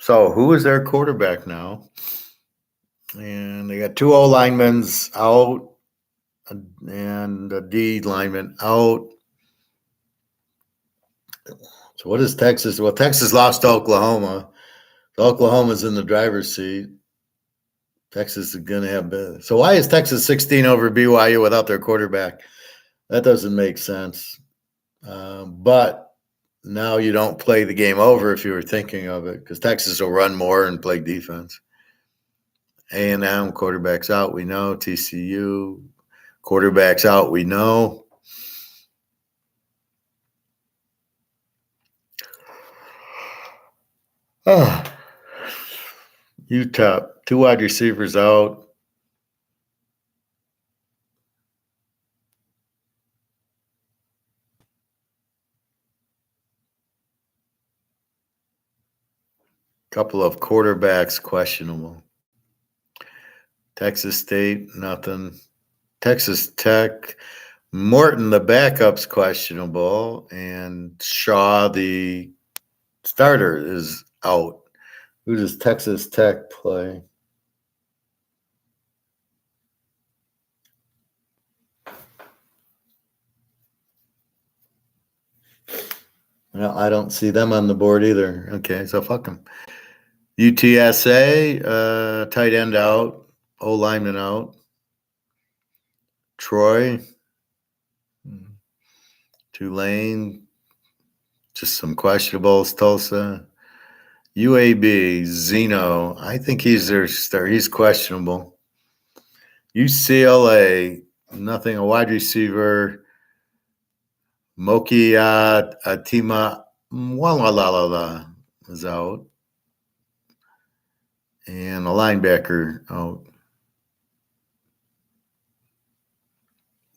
S2: So who is their quarterback now? And they got 2 O linemen out and a D lineman out. So what is Texas? Well, Texas lost to Oklahoma. So Oklahoma's in the driver's seat. Texas is going to have better. So why is Texas 16 over BYU without their quarterback? That doesn't make sense. But now you don't play the game over if you were thinking of it, because Texas will run more and play defense. A&M quarterbacks out, we know. TCU quarterbacks out, we know. UTEP, 2 wide receivers out. Couple of quarterbacks questionable. Texas State, nothing. Texas Tech, Morton, the backup's questionable, and Shaw, the starter, is out. Who does Texas Tech play? Well, I don't see them on the board either. Okay, so fuck them. UTSA, tight end out, O lineman out. Troy, Tulane, just some questionables. Tulsa, UAB, Zeno. I think he's their star. He's questionable. UCLA, nothing. A wide receiver. Moki Atima Walalala is out. And a linebacker out.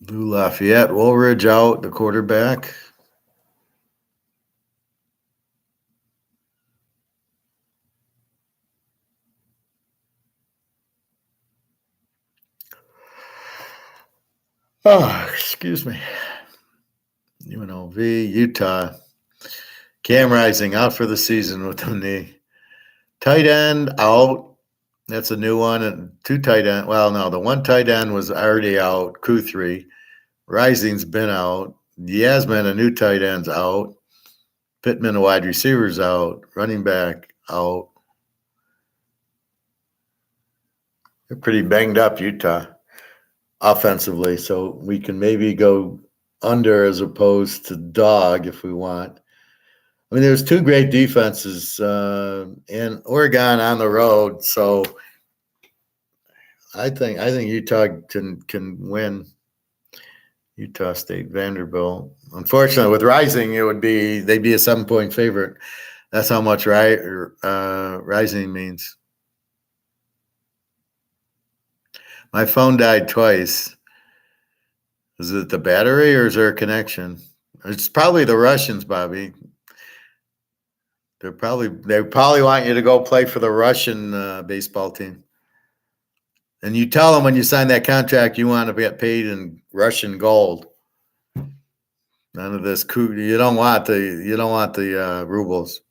S2: Lou Lafayette, Woolridge out, the quarterback. Oh, excuse me. UNLV, Utah. Cam Rising out for the season with the knee. Tight end out. That's a new one. And two tight end. Well, no, the one tight end was already out. Q3. Rising's been out. Yasmin, a new tight end's out. Pittman, a wide receiver's out. Running back out. They're pretty banged up, Utah, offensively. So we can maybe go under as opposed to dog if we want. I mean, there's two great defenses in Oregon on the road. So I think Utah can win. Utah State, Vanderbilt. Unfortunately, with Rising, they'd be a 7-point favorite. That's how much Rising means. My phone died twice. Is it the battery or is there a connection? It's probably the Russians, Bobby. They probably want you to go play for the Russian baseball team. And you tell them when you sign that contract you want to get paid in Russian gold. None of this you don't want the rubles.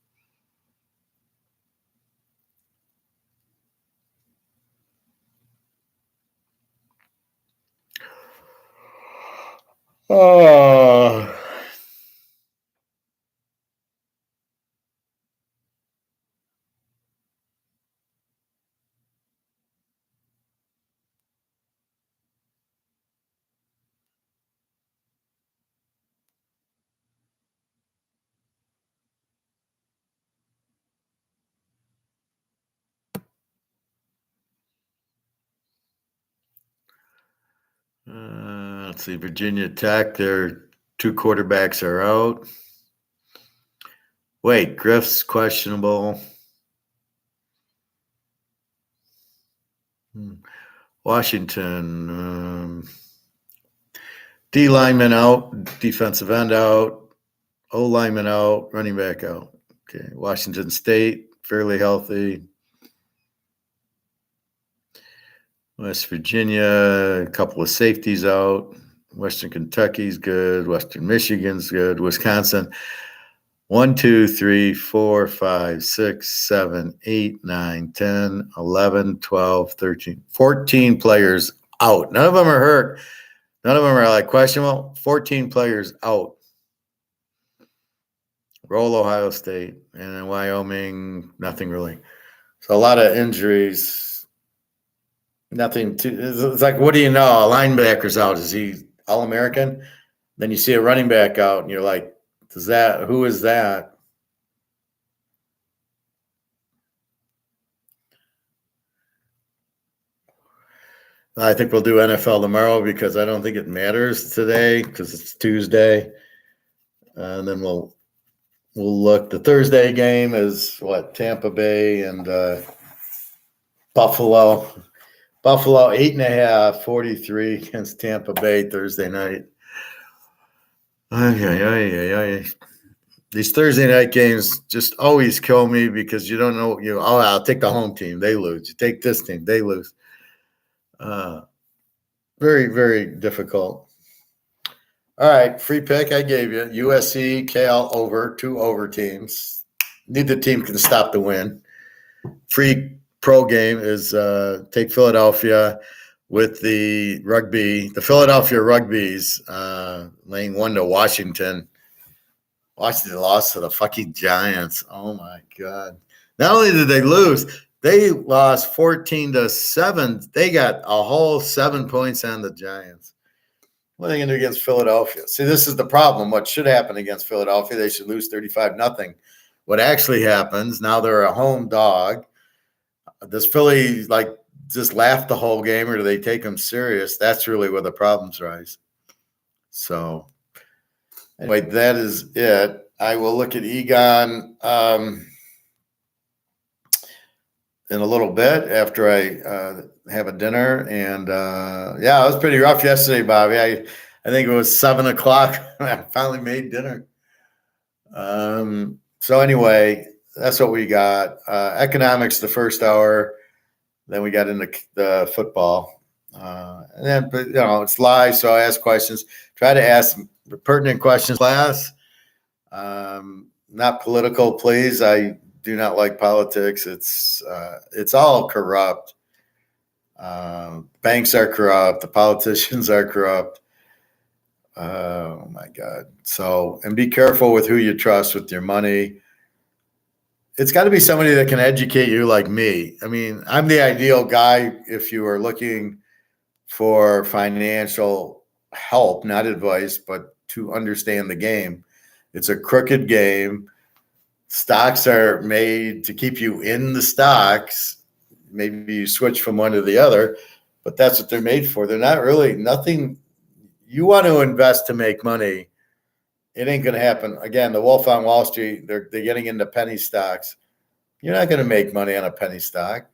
S2: Oh. Let's see, Virginia Tech, their two quarterbacks are out. Wait, Griff's questionable. Washington, D lineman out, defensive end out, O lineman out, running back out. Okay, Washington State, fairly healthy. West Virginia, a couple of safeties out. Western Kentucky's good. Western Michigan's good. Wisconsin, 1, 2, 3, 4, 5, 6, 7, 8, 9, 10, 11, 12, 13, 14 players out. None of them are hurt. None of them are like questionable. 14 players out. Roll Ohio State. And then Wyoming, nothing really. So a lot of injuries. Nothing it's like, what do you know? A linebacker's out. Is he All-American? Then you see a running back out and you're like, who is that? I think we'll do NFL tomorrow because I don't think it matters today because it's Tuesday. And then we'll look. The Thursday game is what? Tampa Bay and Buffalo. Buffalo 8.5, 43 against Tampa Bay Thursday night. These Thursday night games just always kill me because you don't know. I'll take the home team. They lose. You take this team. They lose. Very, very difficult. All right, free pick I gave you. USC, Cal over, 2 over teams. Neither team can stop the win. Free pro game is take Philadelphia with the rugby. The Philadelphia Rugbies laying 1 to Washington. Washington lost to the fucking Giants. Oh, my God. Not only did they lose, they lost 14-7. They got a whole 7 points on the Giants. What are they going to do against Philadelphia? See, this is the problem. What should happen against Philadelphia? They should lose 35-0. What actually happens, now they're a home dog. Does Philly just laugh the whole game, or do they take them serious? That's really where the problems rise. So anyway, that is it. I will look at Egon in a little bit after I have a dinner. And yeah, it was pretty rough yesterday, Bobby. I think it was 7 o'clock when I finally made dinner. So anyway, that's what we got. Economics the first hour. Then we got into the football. And then, it's live, so I ask questions. Try to ask pertinent questions, class. Not political, please. I do not like politics. It's all corrupt. Banks are corrupt. The politicians are corrupt. Oh my God. So, and be careful with who you trust with your money. It's got to be somebody that can educate you like me. I mean, I'm the ideal guy if you are looking for financial help, not advice, but to understand the game. It's a crooked game. Stocks are made to keep you in the stocks. Maybe you switch from one to the other, but that's what they're made for. They're not really nothing. You want to invest to make money. It ain't going to happen. Again, the Wolf on Wall Street, they're getting into penny stocks. You're not going to make money on a penny stock.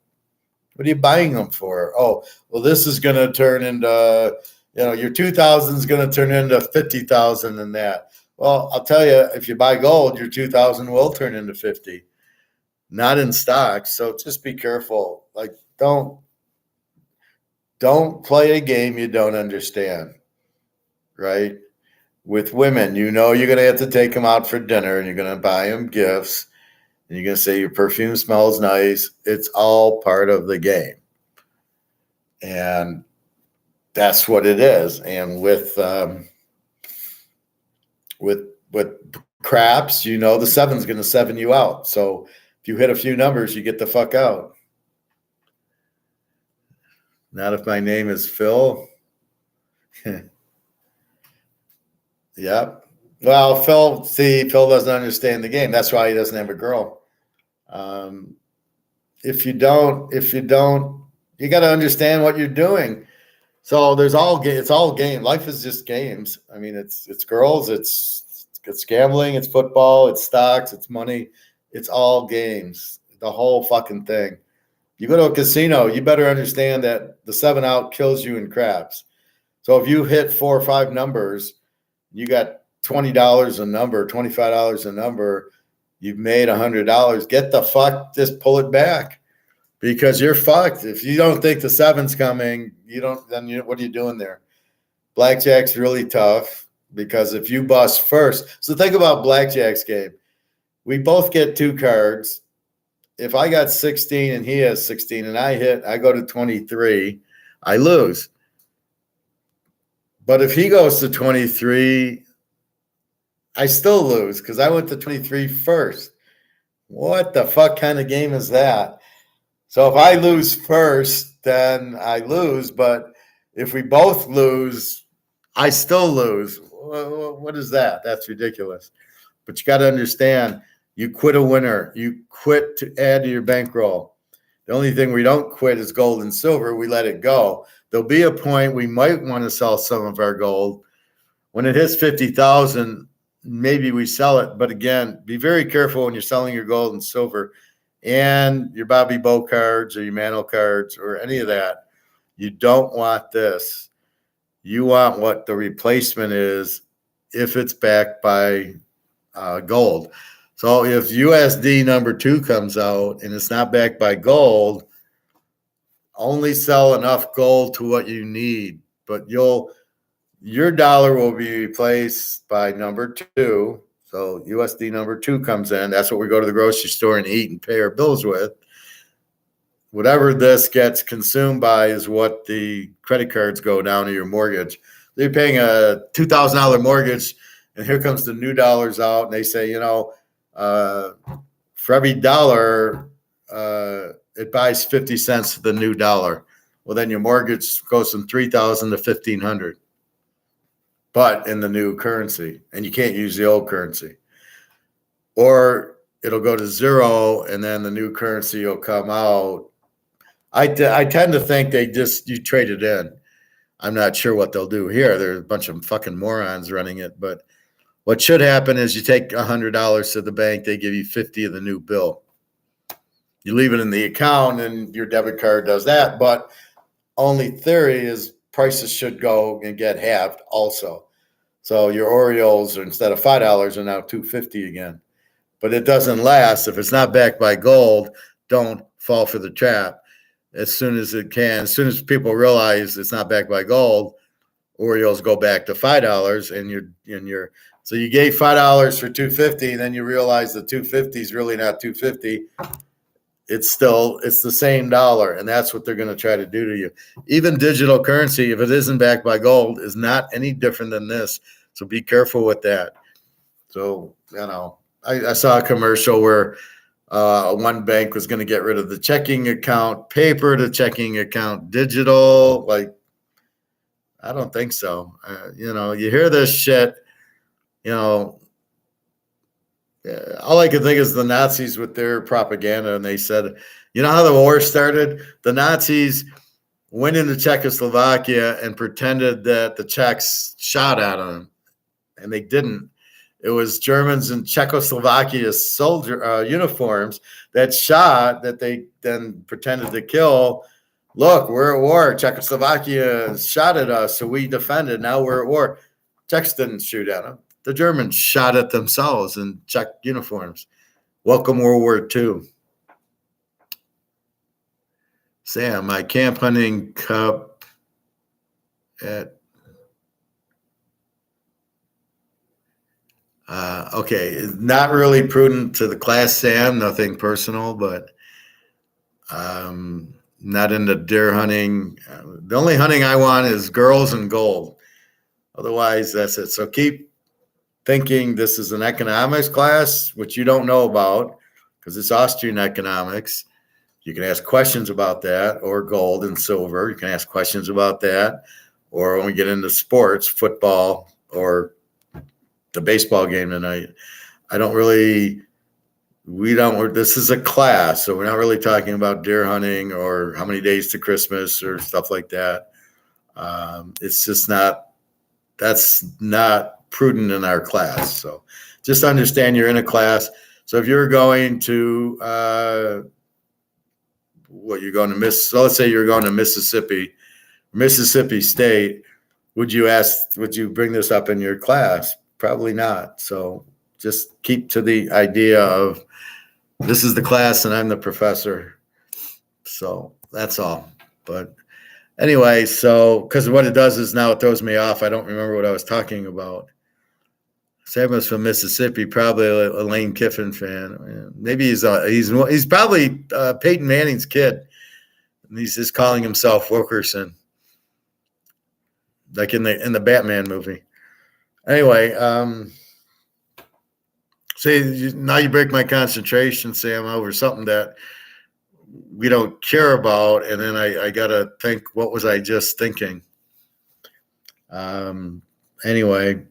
S2: What are you buying them for? Oh, well, this is going to turn into, your 2,000 is going to turn into 50,000 and that. Well, I'll tell you, if you buy gold, your 2,000 will turn into 50, not in stocks. So just be careful. Don't play a game you don't understand, right? With women, you're going to have to take them out for dinner and you're going to buy them gifts and you're going to say your perfume smells nice. It's all part of the game. And that's what it is. And with craps, the 7's going to 7 you out. So if you hit a few numbers, you get the fuck out. Not if my name is Phil. Yep. Well, Phil doesn't understand the game. That's why he doesn't have a girl. If you don't, you got to understand what you're doing. So it's all game. Life is just games. I mean, it's girls, it's gambling, it's football, it's stocks, it's money. It's all games. The whole fucking thing. You go to a casino, you better understand that the 7 out kills you in craps. So if you hit 4 or 5 numbers, you got $20 a number, $25 a number, you've made $100. Get the fuck, just pull it back because you're fucked. If you don't think the 7's coming, what are you doing there? Blackjack's really tough because if you bust first. So think about Blackjack's game. We both get 2 cards. If I got 16 and he has 16 and I go to 23, I lose. But if he goes to 23, I still lose because I went to 23 first. What the fuck kind of game is that? So if I lose first, then I lose. But if we both lose, I still lose. What is that? That's ridiculous. But you got to understand, you quit a winner. You quit to add to your bankroll. The only thing we don't quit is gold and silver. We let it go. There'll be a point we might want to sell some of our gold. When it hits 50,000, maybe we sell it. But again, be very careful when you're selling your gold and silver and your Bobby Bow cards or your Mano cards or any of that. You don't want this. You want what the replacement is if it's backed by gold. So if USD number 2 comes out and it's not backed by gold, only sell enough gold to what you need, but your dollar will be replaced by number 2. So USD number 2 comes in. That's what we go to the grocery store and eat and pay our bills with. Whatever this gets consumed by is what the credit cards go down to your mortgage. They're paying a $2,000 mortgage, and here comes the new dollars out, and they say, for every dollar it buys 50 cents to the new dollar. Well, then your mortgage goes from 3,000 to 1,500, but in the new currency, and you can't use the old currency. Or it'll go to zero, and then the new currency will come out. I tend to think you trade it in. I'm not sure what they'll do here. There's a bunch of fucking morons running it, but what should happen is you take $100 to the bank, they give you 50 of the new bill. You leave it in the account, and your debit card does that. But only theory is prices should go and get halved also. So your Orioles are, instead of $5 are now $2.50 again. But it doesn't last. If it's not backed by gold, don't fall for the trap. As soon as it can, as soon as people realize it's not backed by gold, Orioles go back to $5, and so you gave $5 for $2.50, then you realize the $2.50 is really not $2.50. It's the same dollar, and that's what they're going to try to do to you. Even digital currency, if it isn't backed by gold, is not any different than this. So be careful with that. So, I saw a commercial where one bank was going to get rid of the checking account paper to checking account digital. Like, I don't think so. You hear this shit, all I could think is the Nazis with their propaganda. And they said, you know how the war started? The Nazis went into Czechoslovakia and pretended that the Czechs shot at them, and they didn't. It was Germans in Czechoslovakia soldier uniforms that shot, that they then pretended to kill. Look, we're at war. Czechoslovakia shot at us, so we defended. Now we're at war. Czechs didn't shoot at them. The Germans shot at themselves in Czech uniforms. Welcome World War II. Sam, my camp hunting cup at okay, not really prudent to the class, Sam. Nothing personal, but not into deer hunting. The only hunting I want is girls and gold. Otherwise, that's it. So keep thinking this is an economics class, which you don't know about because it's Austrian economics. You can ask questions about that, or gold and silver. You can ask questions about that, or when we get into sports, football, or the baseball game tonight. This is a class, so we're not really talking about deer hunting or how many days to Christmas or stuff like that. It's just that's not prudent in our class. So just understand you're in a class. So if you're going to, let's say you're going to Mississippi State, would you bring this up in your class? Probably not. So just keep to the idea of this is the class and I'm the professor. So that's all. But anyway, so because what it does is now it throws me off. I don't remember what I was talking about. Sam was from Mississippi, probably a Lane Kiffin fan. Maybe he's probably Peyton Manning's kid. And he's just calling himself Wilkerson, like in the Batman movie. Anyway, now you break my concentration, Sam, over something that we don't care about, and then I got to think, what was I just thinking? Anyway,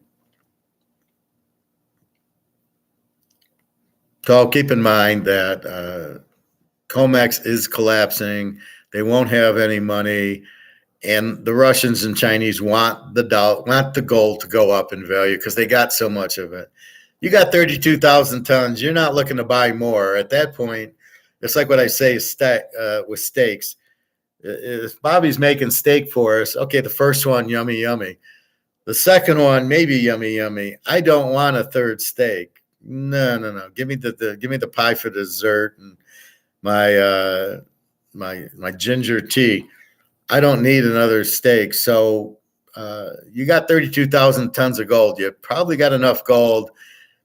S2: so keep in mind that COMEX is collapsing. They won't have any money. And the Russians and Chinese want the gold to go up in value because they got so much of it. You got 32,000 tons. You're not looking to buy more. At that point, it's like what I say with steaks. If Bobby's making steak for us, okay, the first one, yummy, yummy. The second one, maybe yummy, yummy. I don't want a third steak. No. Give me the pie for dessert and my ginger tea. I don't need another steak. So you got 32,000 tons of gold. You probably got enough gold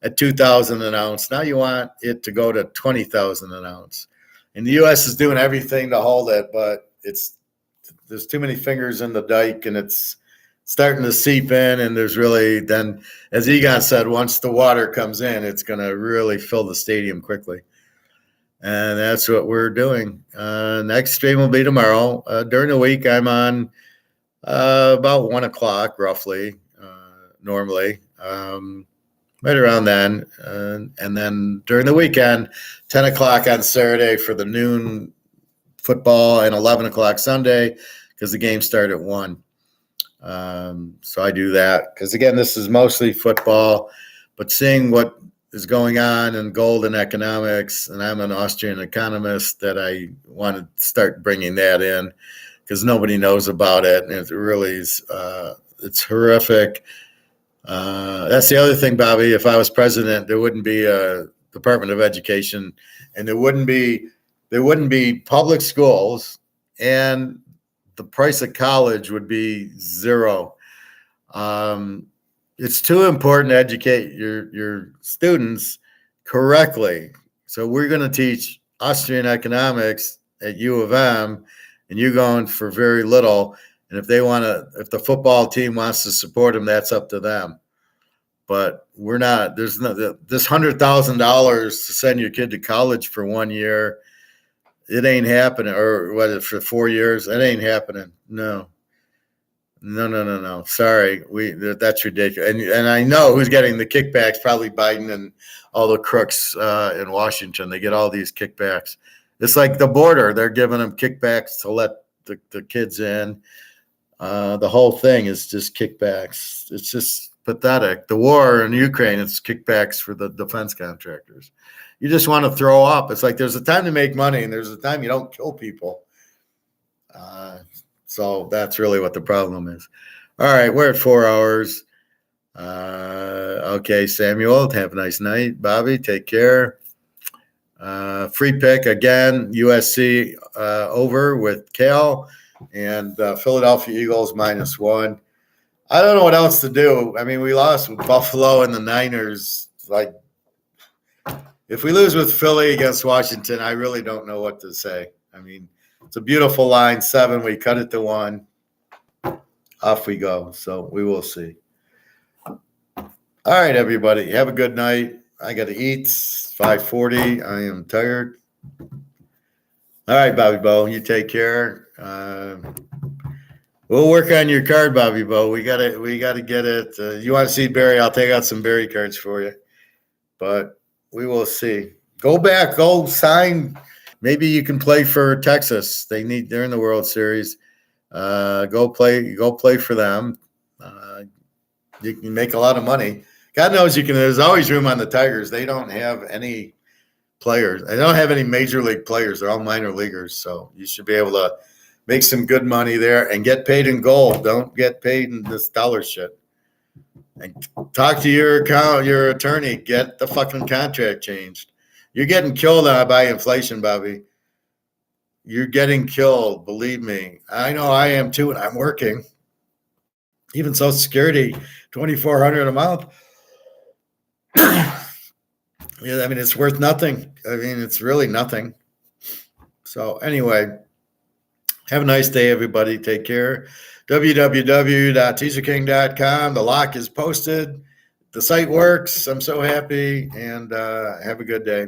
S2: at 2,000 an ounce. Now you want it to go to 20,000 an ounce. And the U.S. is doing everything to hold it, but there's too many fingers in the dike, and it's starting to seep in. And there's really, then, as Egon said, once the water comes in, it's going to really fill the stadium quickly. And that's what we're doing. Next stream will be tomorrow. During the week, I'm on about 1 o'clock, roughly, normally, right around then. And then during the weekend, 10 o'clock on Saturday for the noon football and 11 o'clock Sunday because the games start at 1. So I do that because, again, this is mostly football, but seeing what is going on in gold and economics, and I'm an Austrian economist, that I want to start bringing that in because nobody knows about it, and it really is it's horrific. That's the other thing, Bobby. If I was president, there wouldn't be a Department of Education, and there wouldn't be public schools, and the price of college would be zero. It's too important to educate your students correctly. So we're going to teach Austrian economics at U of M, and you're going for very little. And if the football team wants to support them, that's up to them. But we're not. There's no this $100,000 to send your kid to college for 1 year. It ain't happening. Or what, for 4 years? It ain't happening. No. Sorry, that's ridiculous. And I know who's getting the kickbacks. Probably Biden and all the crooks in Washington. They get all these kickbacks. It's like the border. They're giving them kickbacks to let the kids in. The whole thing is just kickbacks. It's just pathetic. The war in Ukraine, it's kickbacks for the defense contractors. You just want to throw up. It's like there's a time to make money and there's a time you don't kill people. So that's really what the problem is. All right, we're at 4 hours. Okay, Samuel, have a nice night. Bobby, take care. Free pick again, USC over with Cal, and Philadelphia Eagles -1. I don't know what else to do. I mean, we lost with Buffalo and the Niners. Like, if we lose with Philly against Washington, I really don't know what to say. I mean, it's a beautiful line, 7. We cut it to 1. Off we go. So we will see. All right, everybody. Have a good night. I got to eat. It's 5:40. I am tired. All right, Bobby Bo. You take care. We'll work on your card, Bobby Bo. We got to get it. You want to see Barry? I'll take out some Barry cards for you. But we will see. Go back. Go sign. Maybe you can play for Texas. They're in the World Series. Go play for them. You can make a lot of money. God knows you can. There's always room on the Tigers. They don't have any players. They don't have any major league players. They're all minor leaguers. So you should be able to make some good money there and get paid in gold. Don't get paid in this dollar shit. And talk to your attorney. Get the fucking contract changed. You're getting killed by inflation, Bobby. You're getting killed. Believe me. I know I am too, and I'm working. Even Social Security, $2,400 a month. Yeah, I mean, it's worth nothing. I mean, it's really nothing. So anyway, have a nice day, everybody. Take care. www.teaserking.com. The lock is posted. The site works. I'm so happy, and have a good day.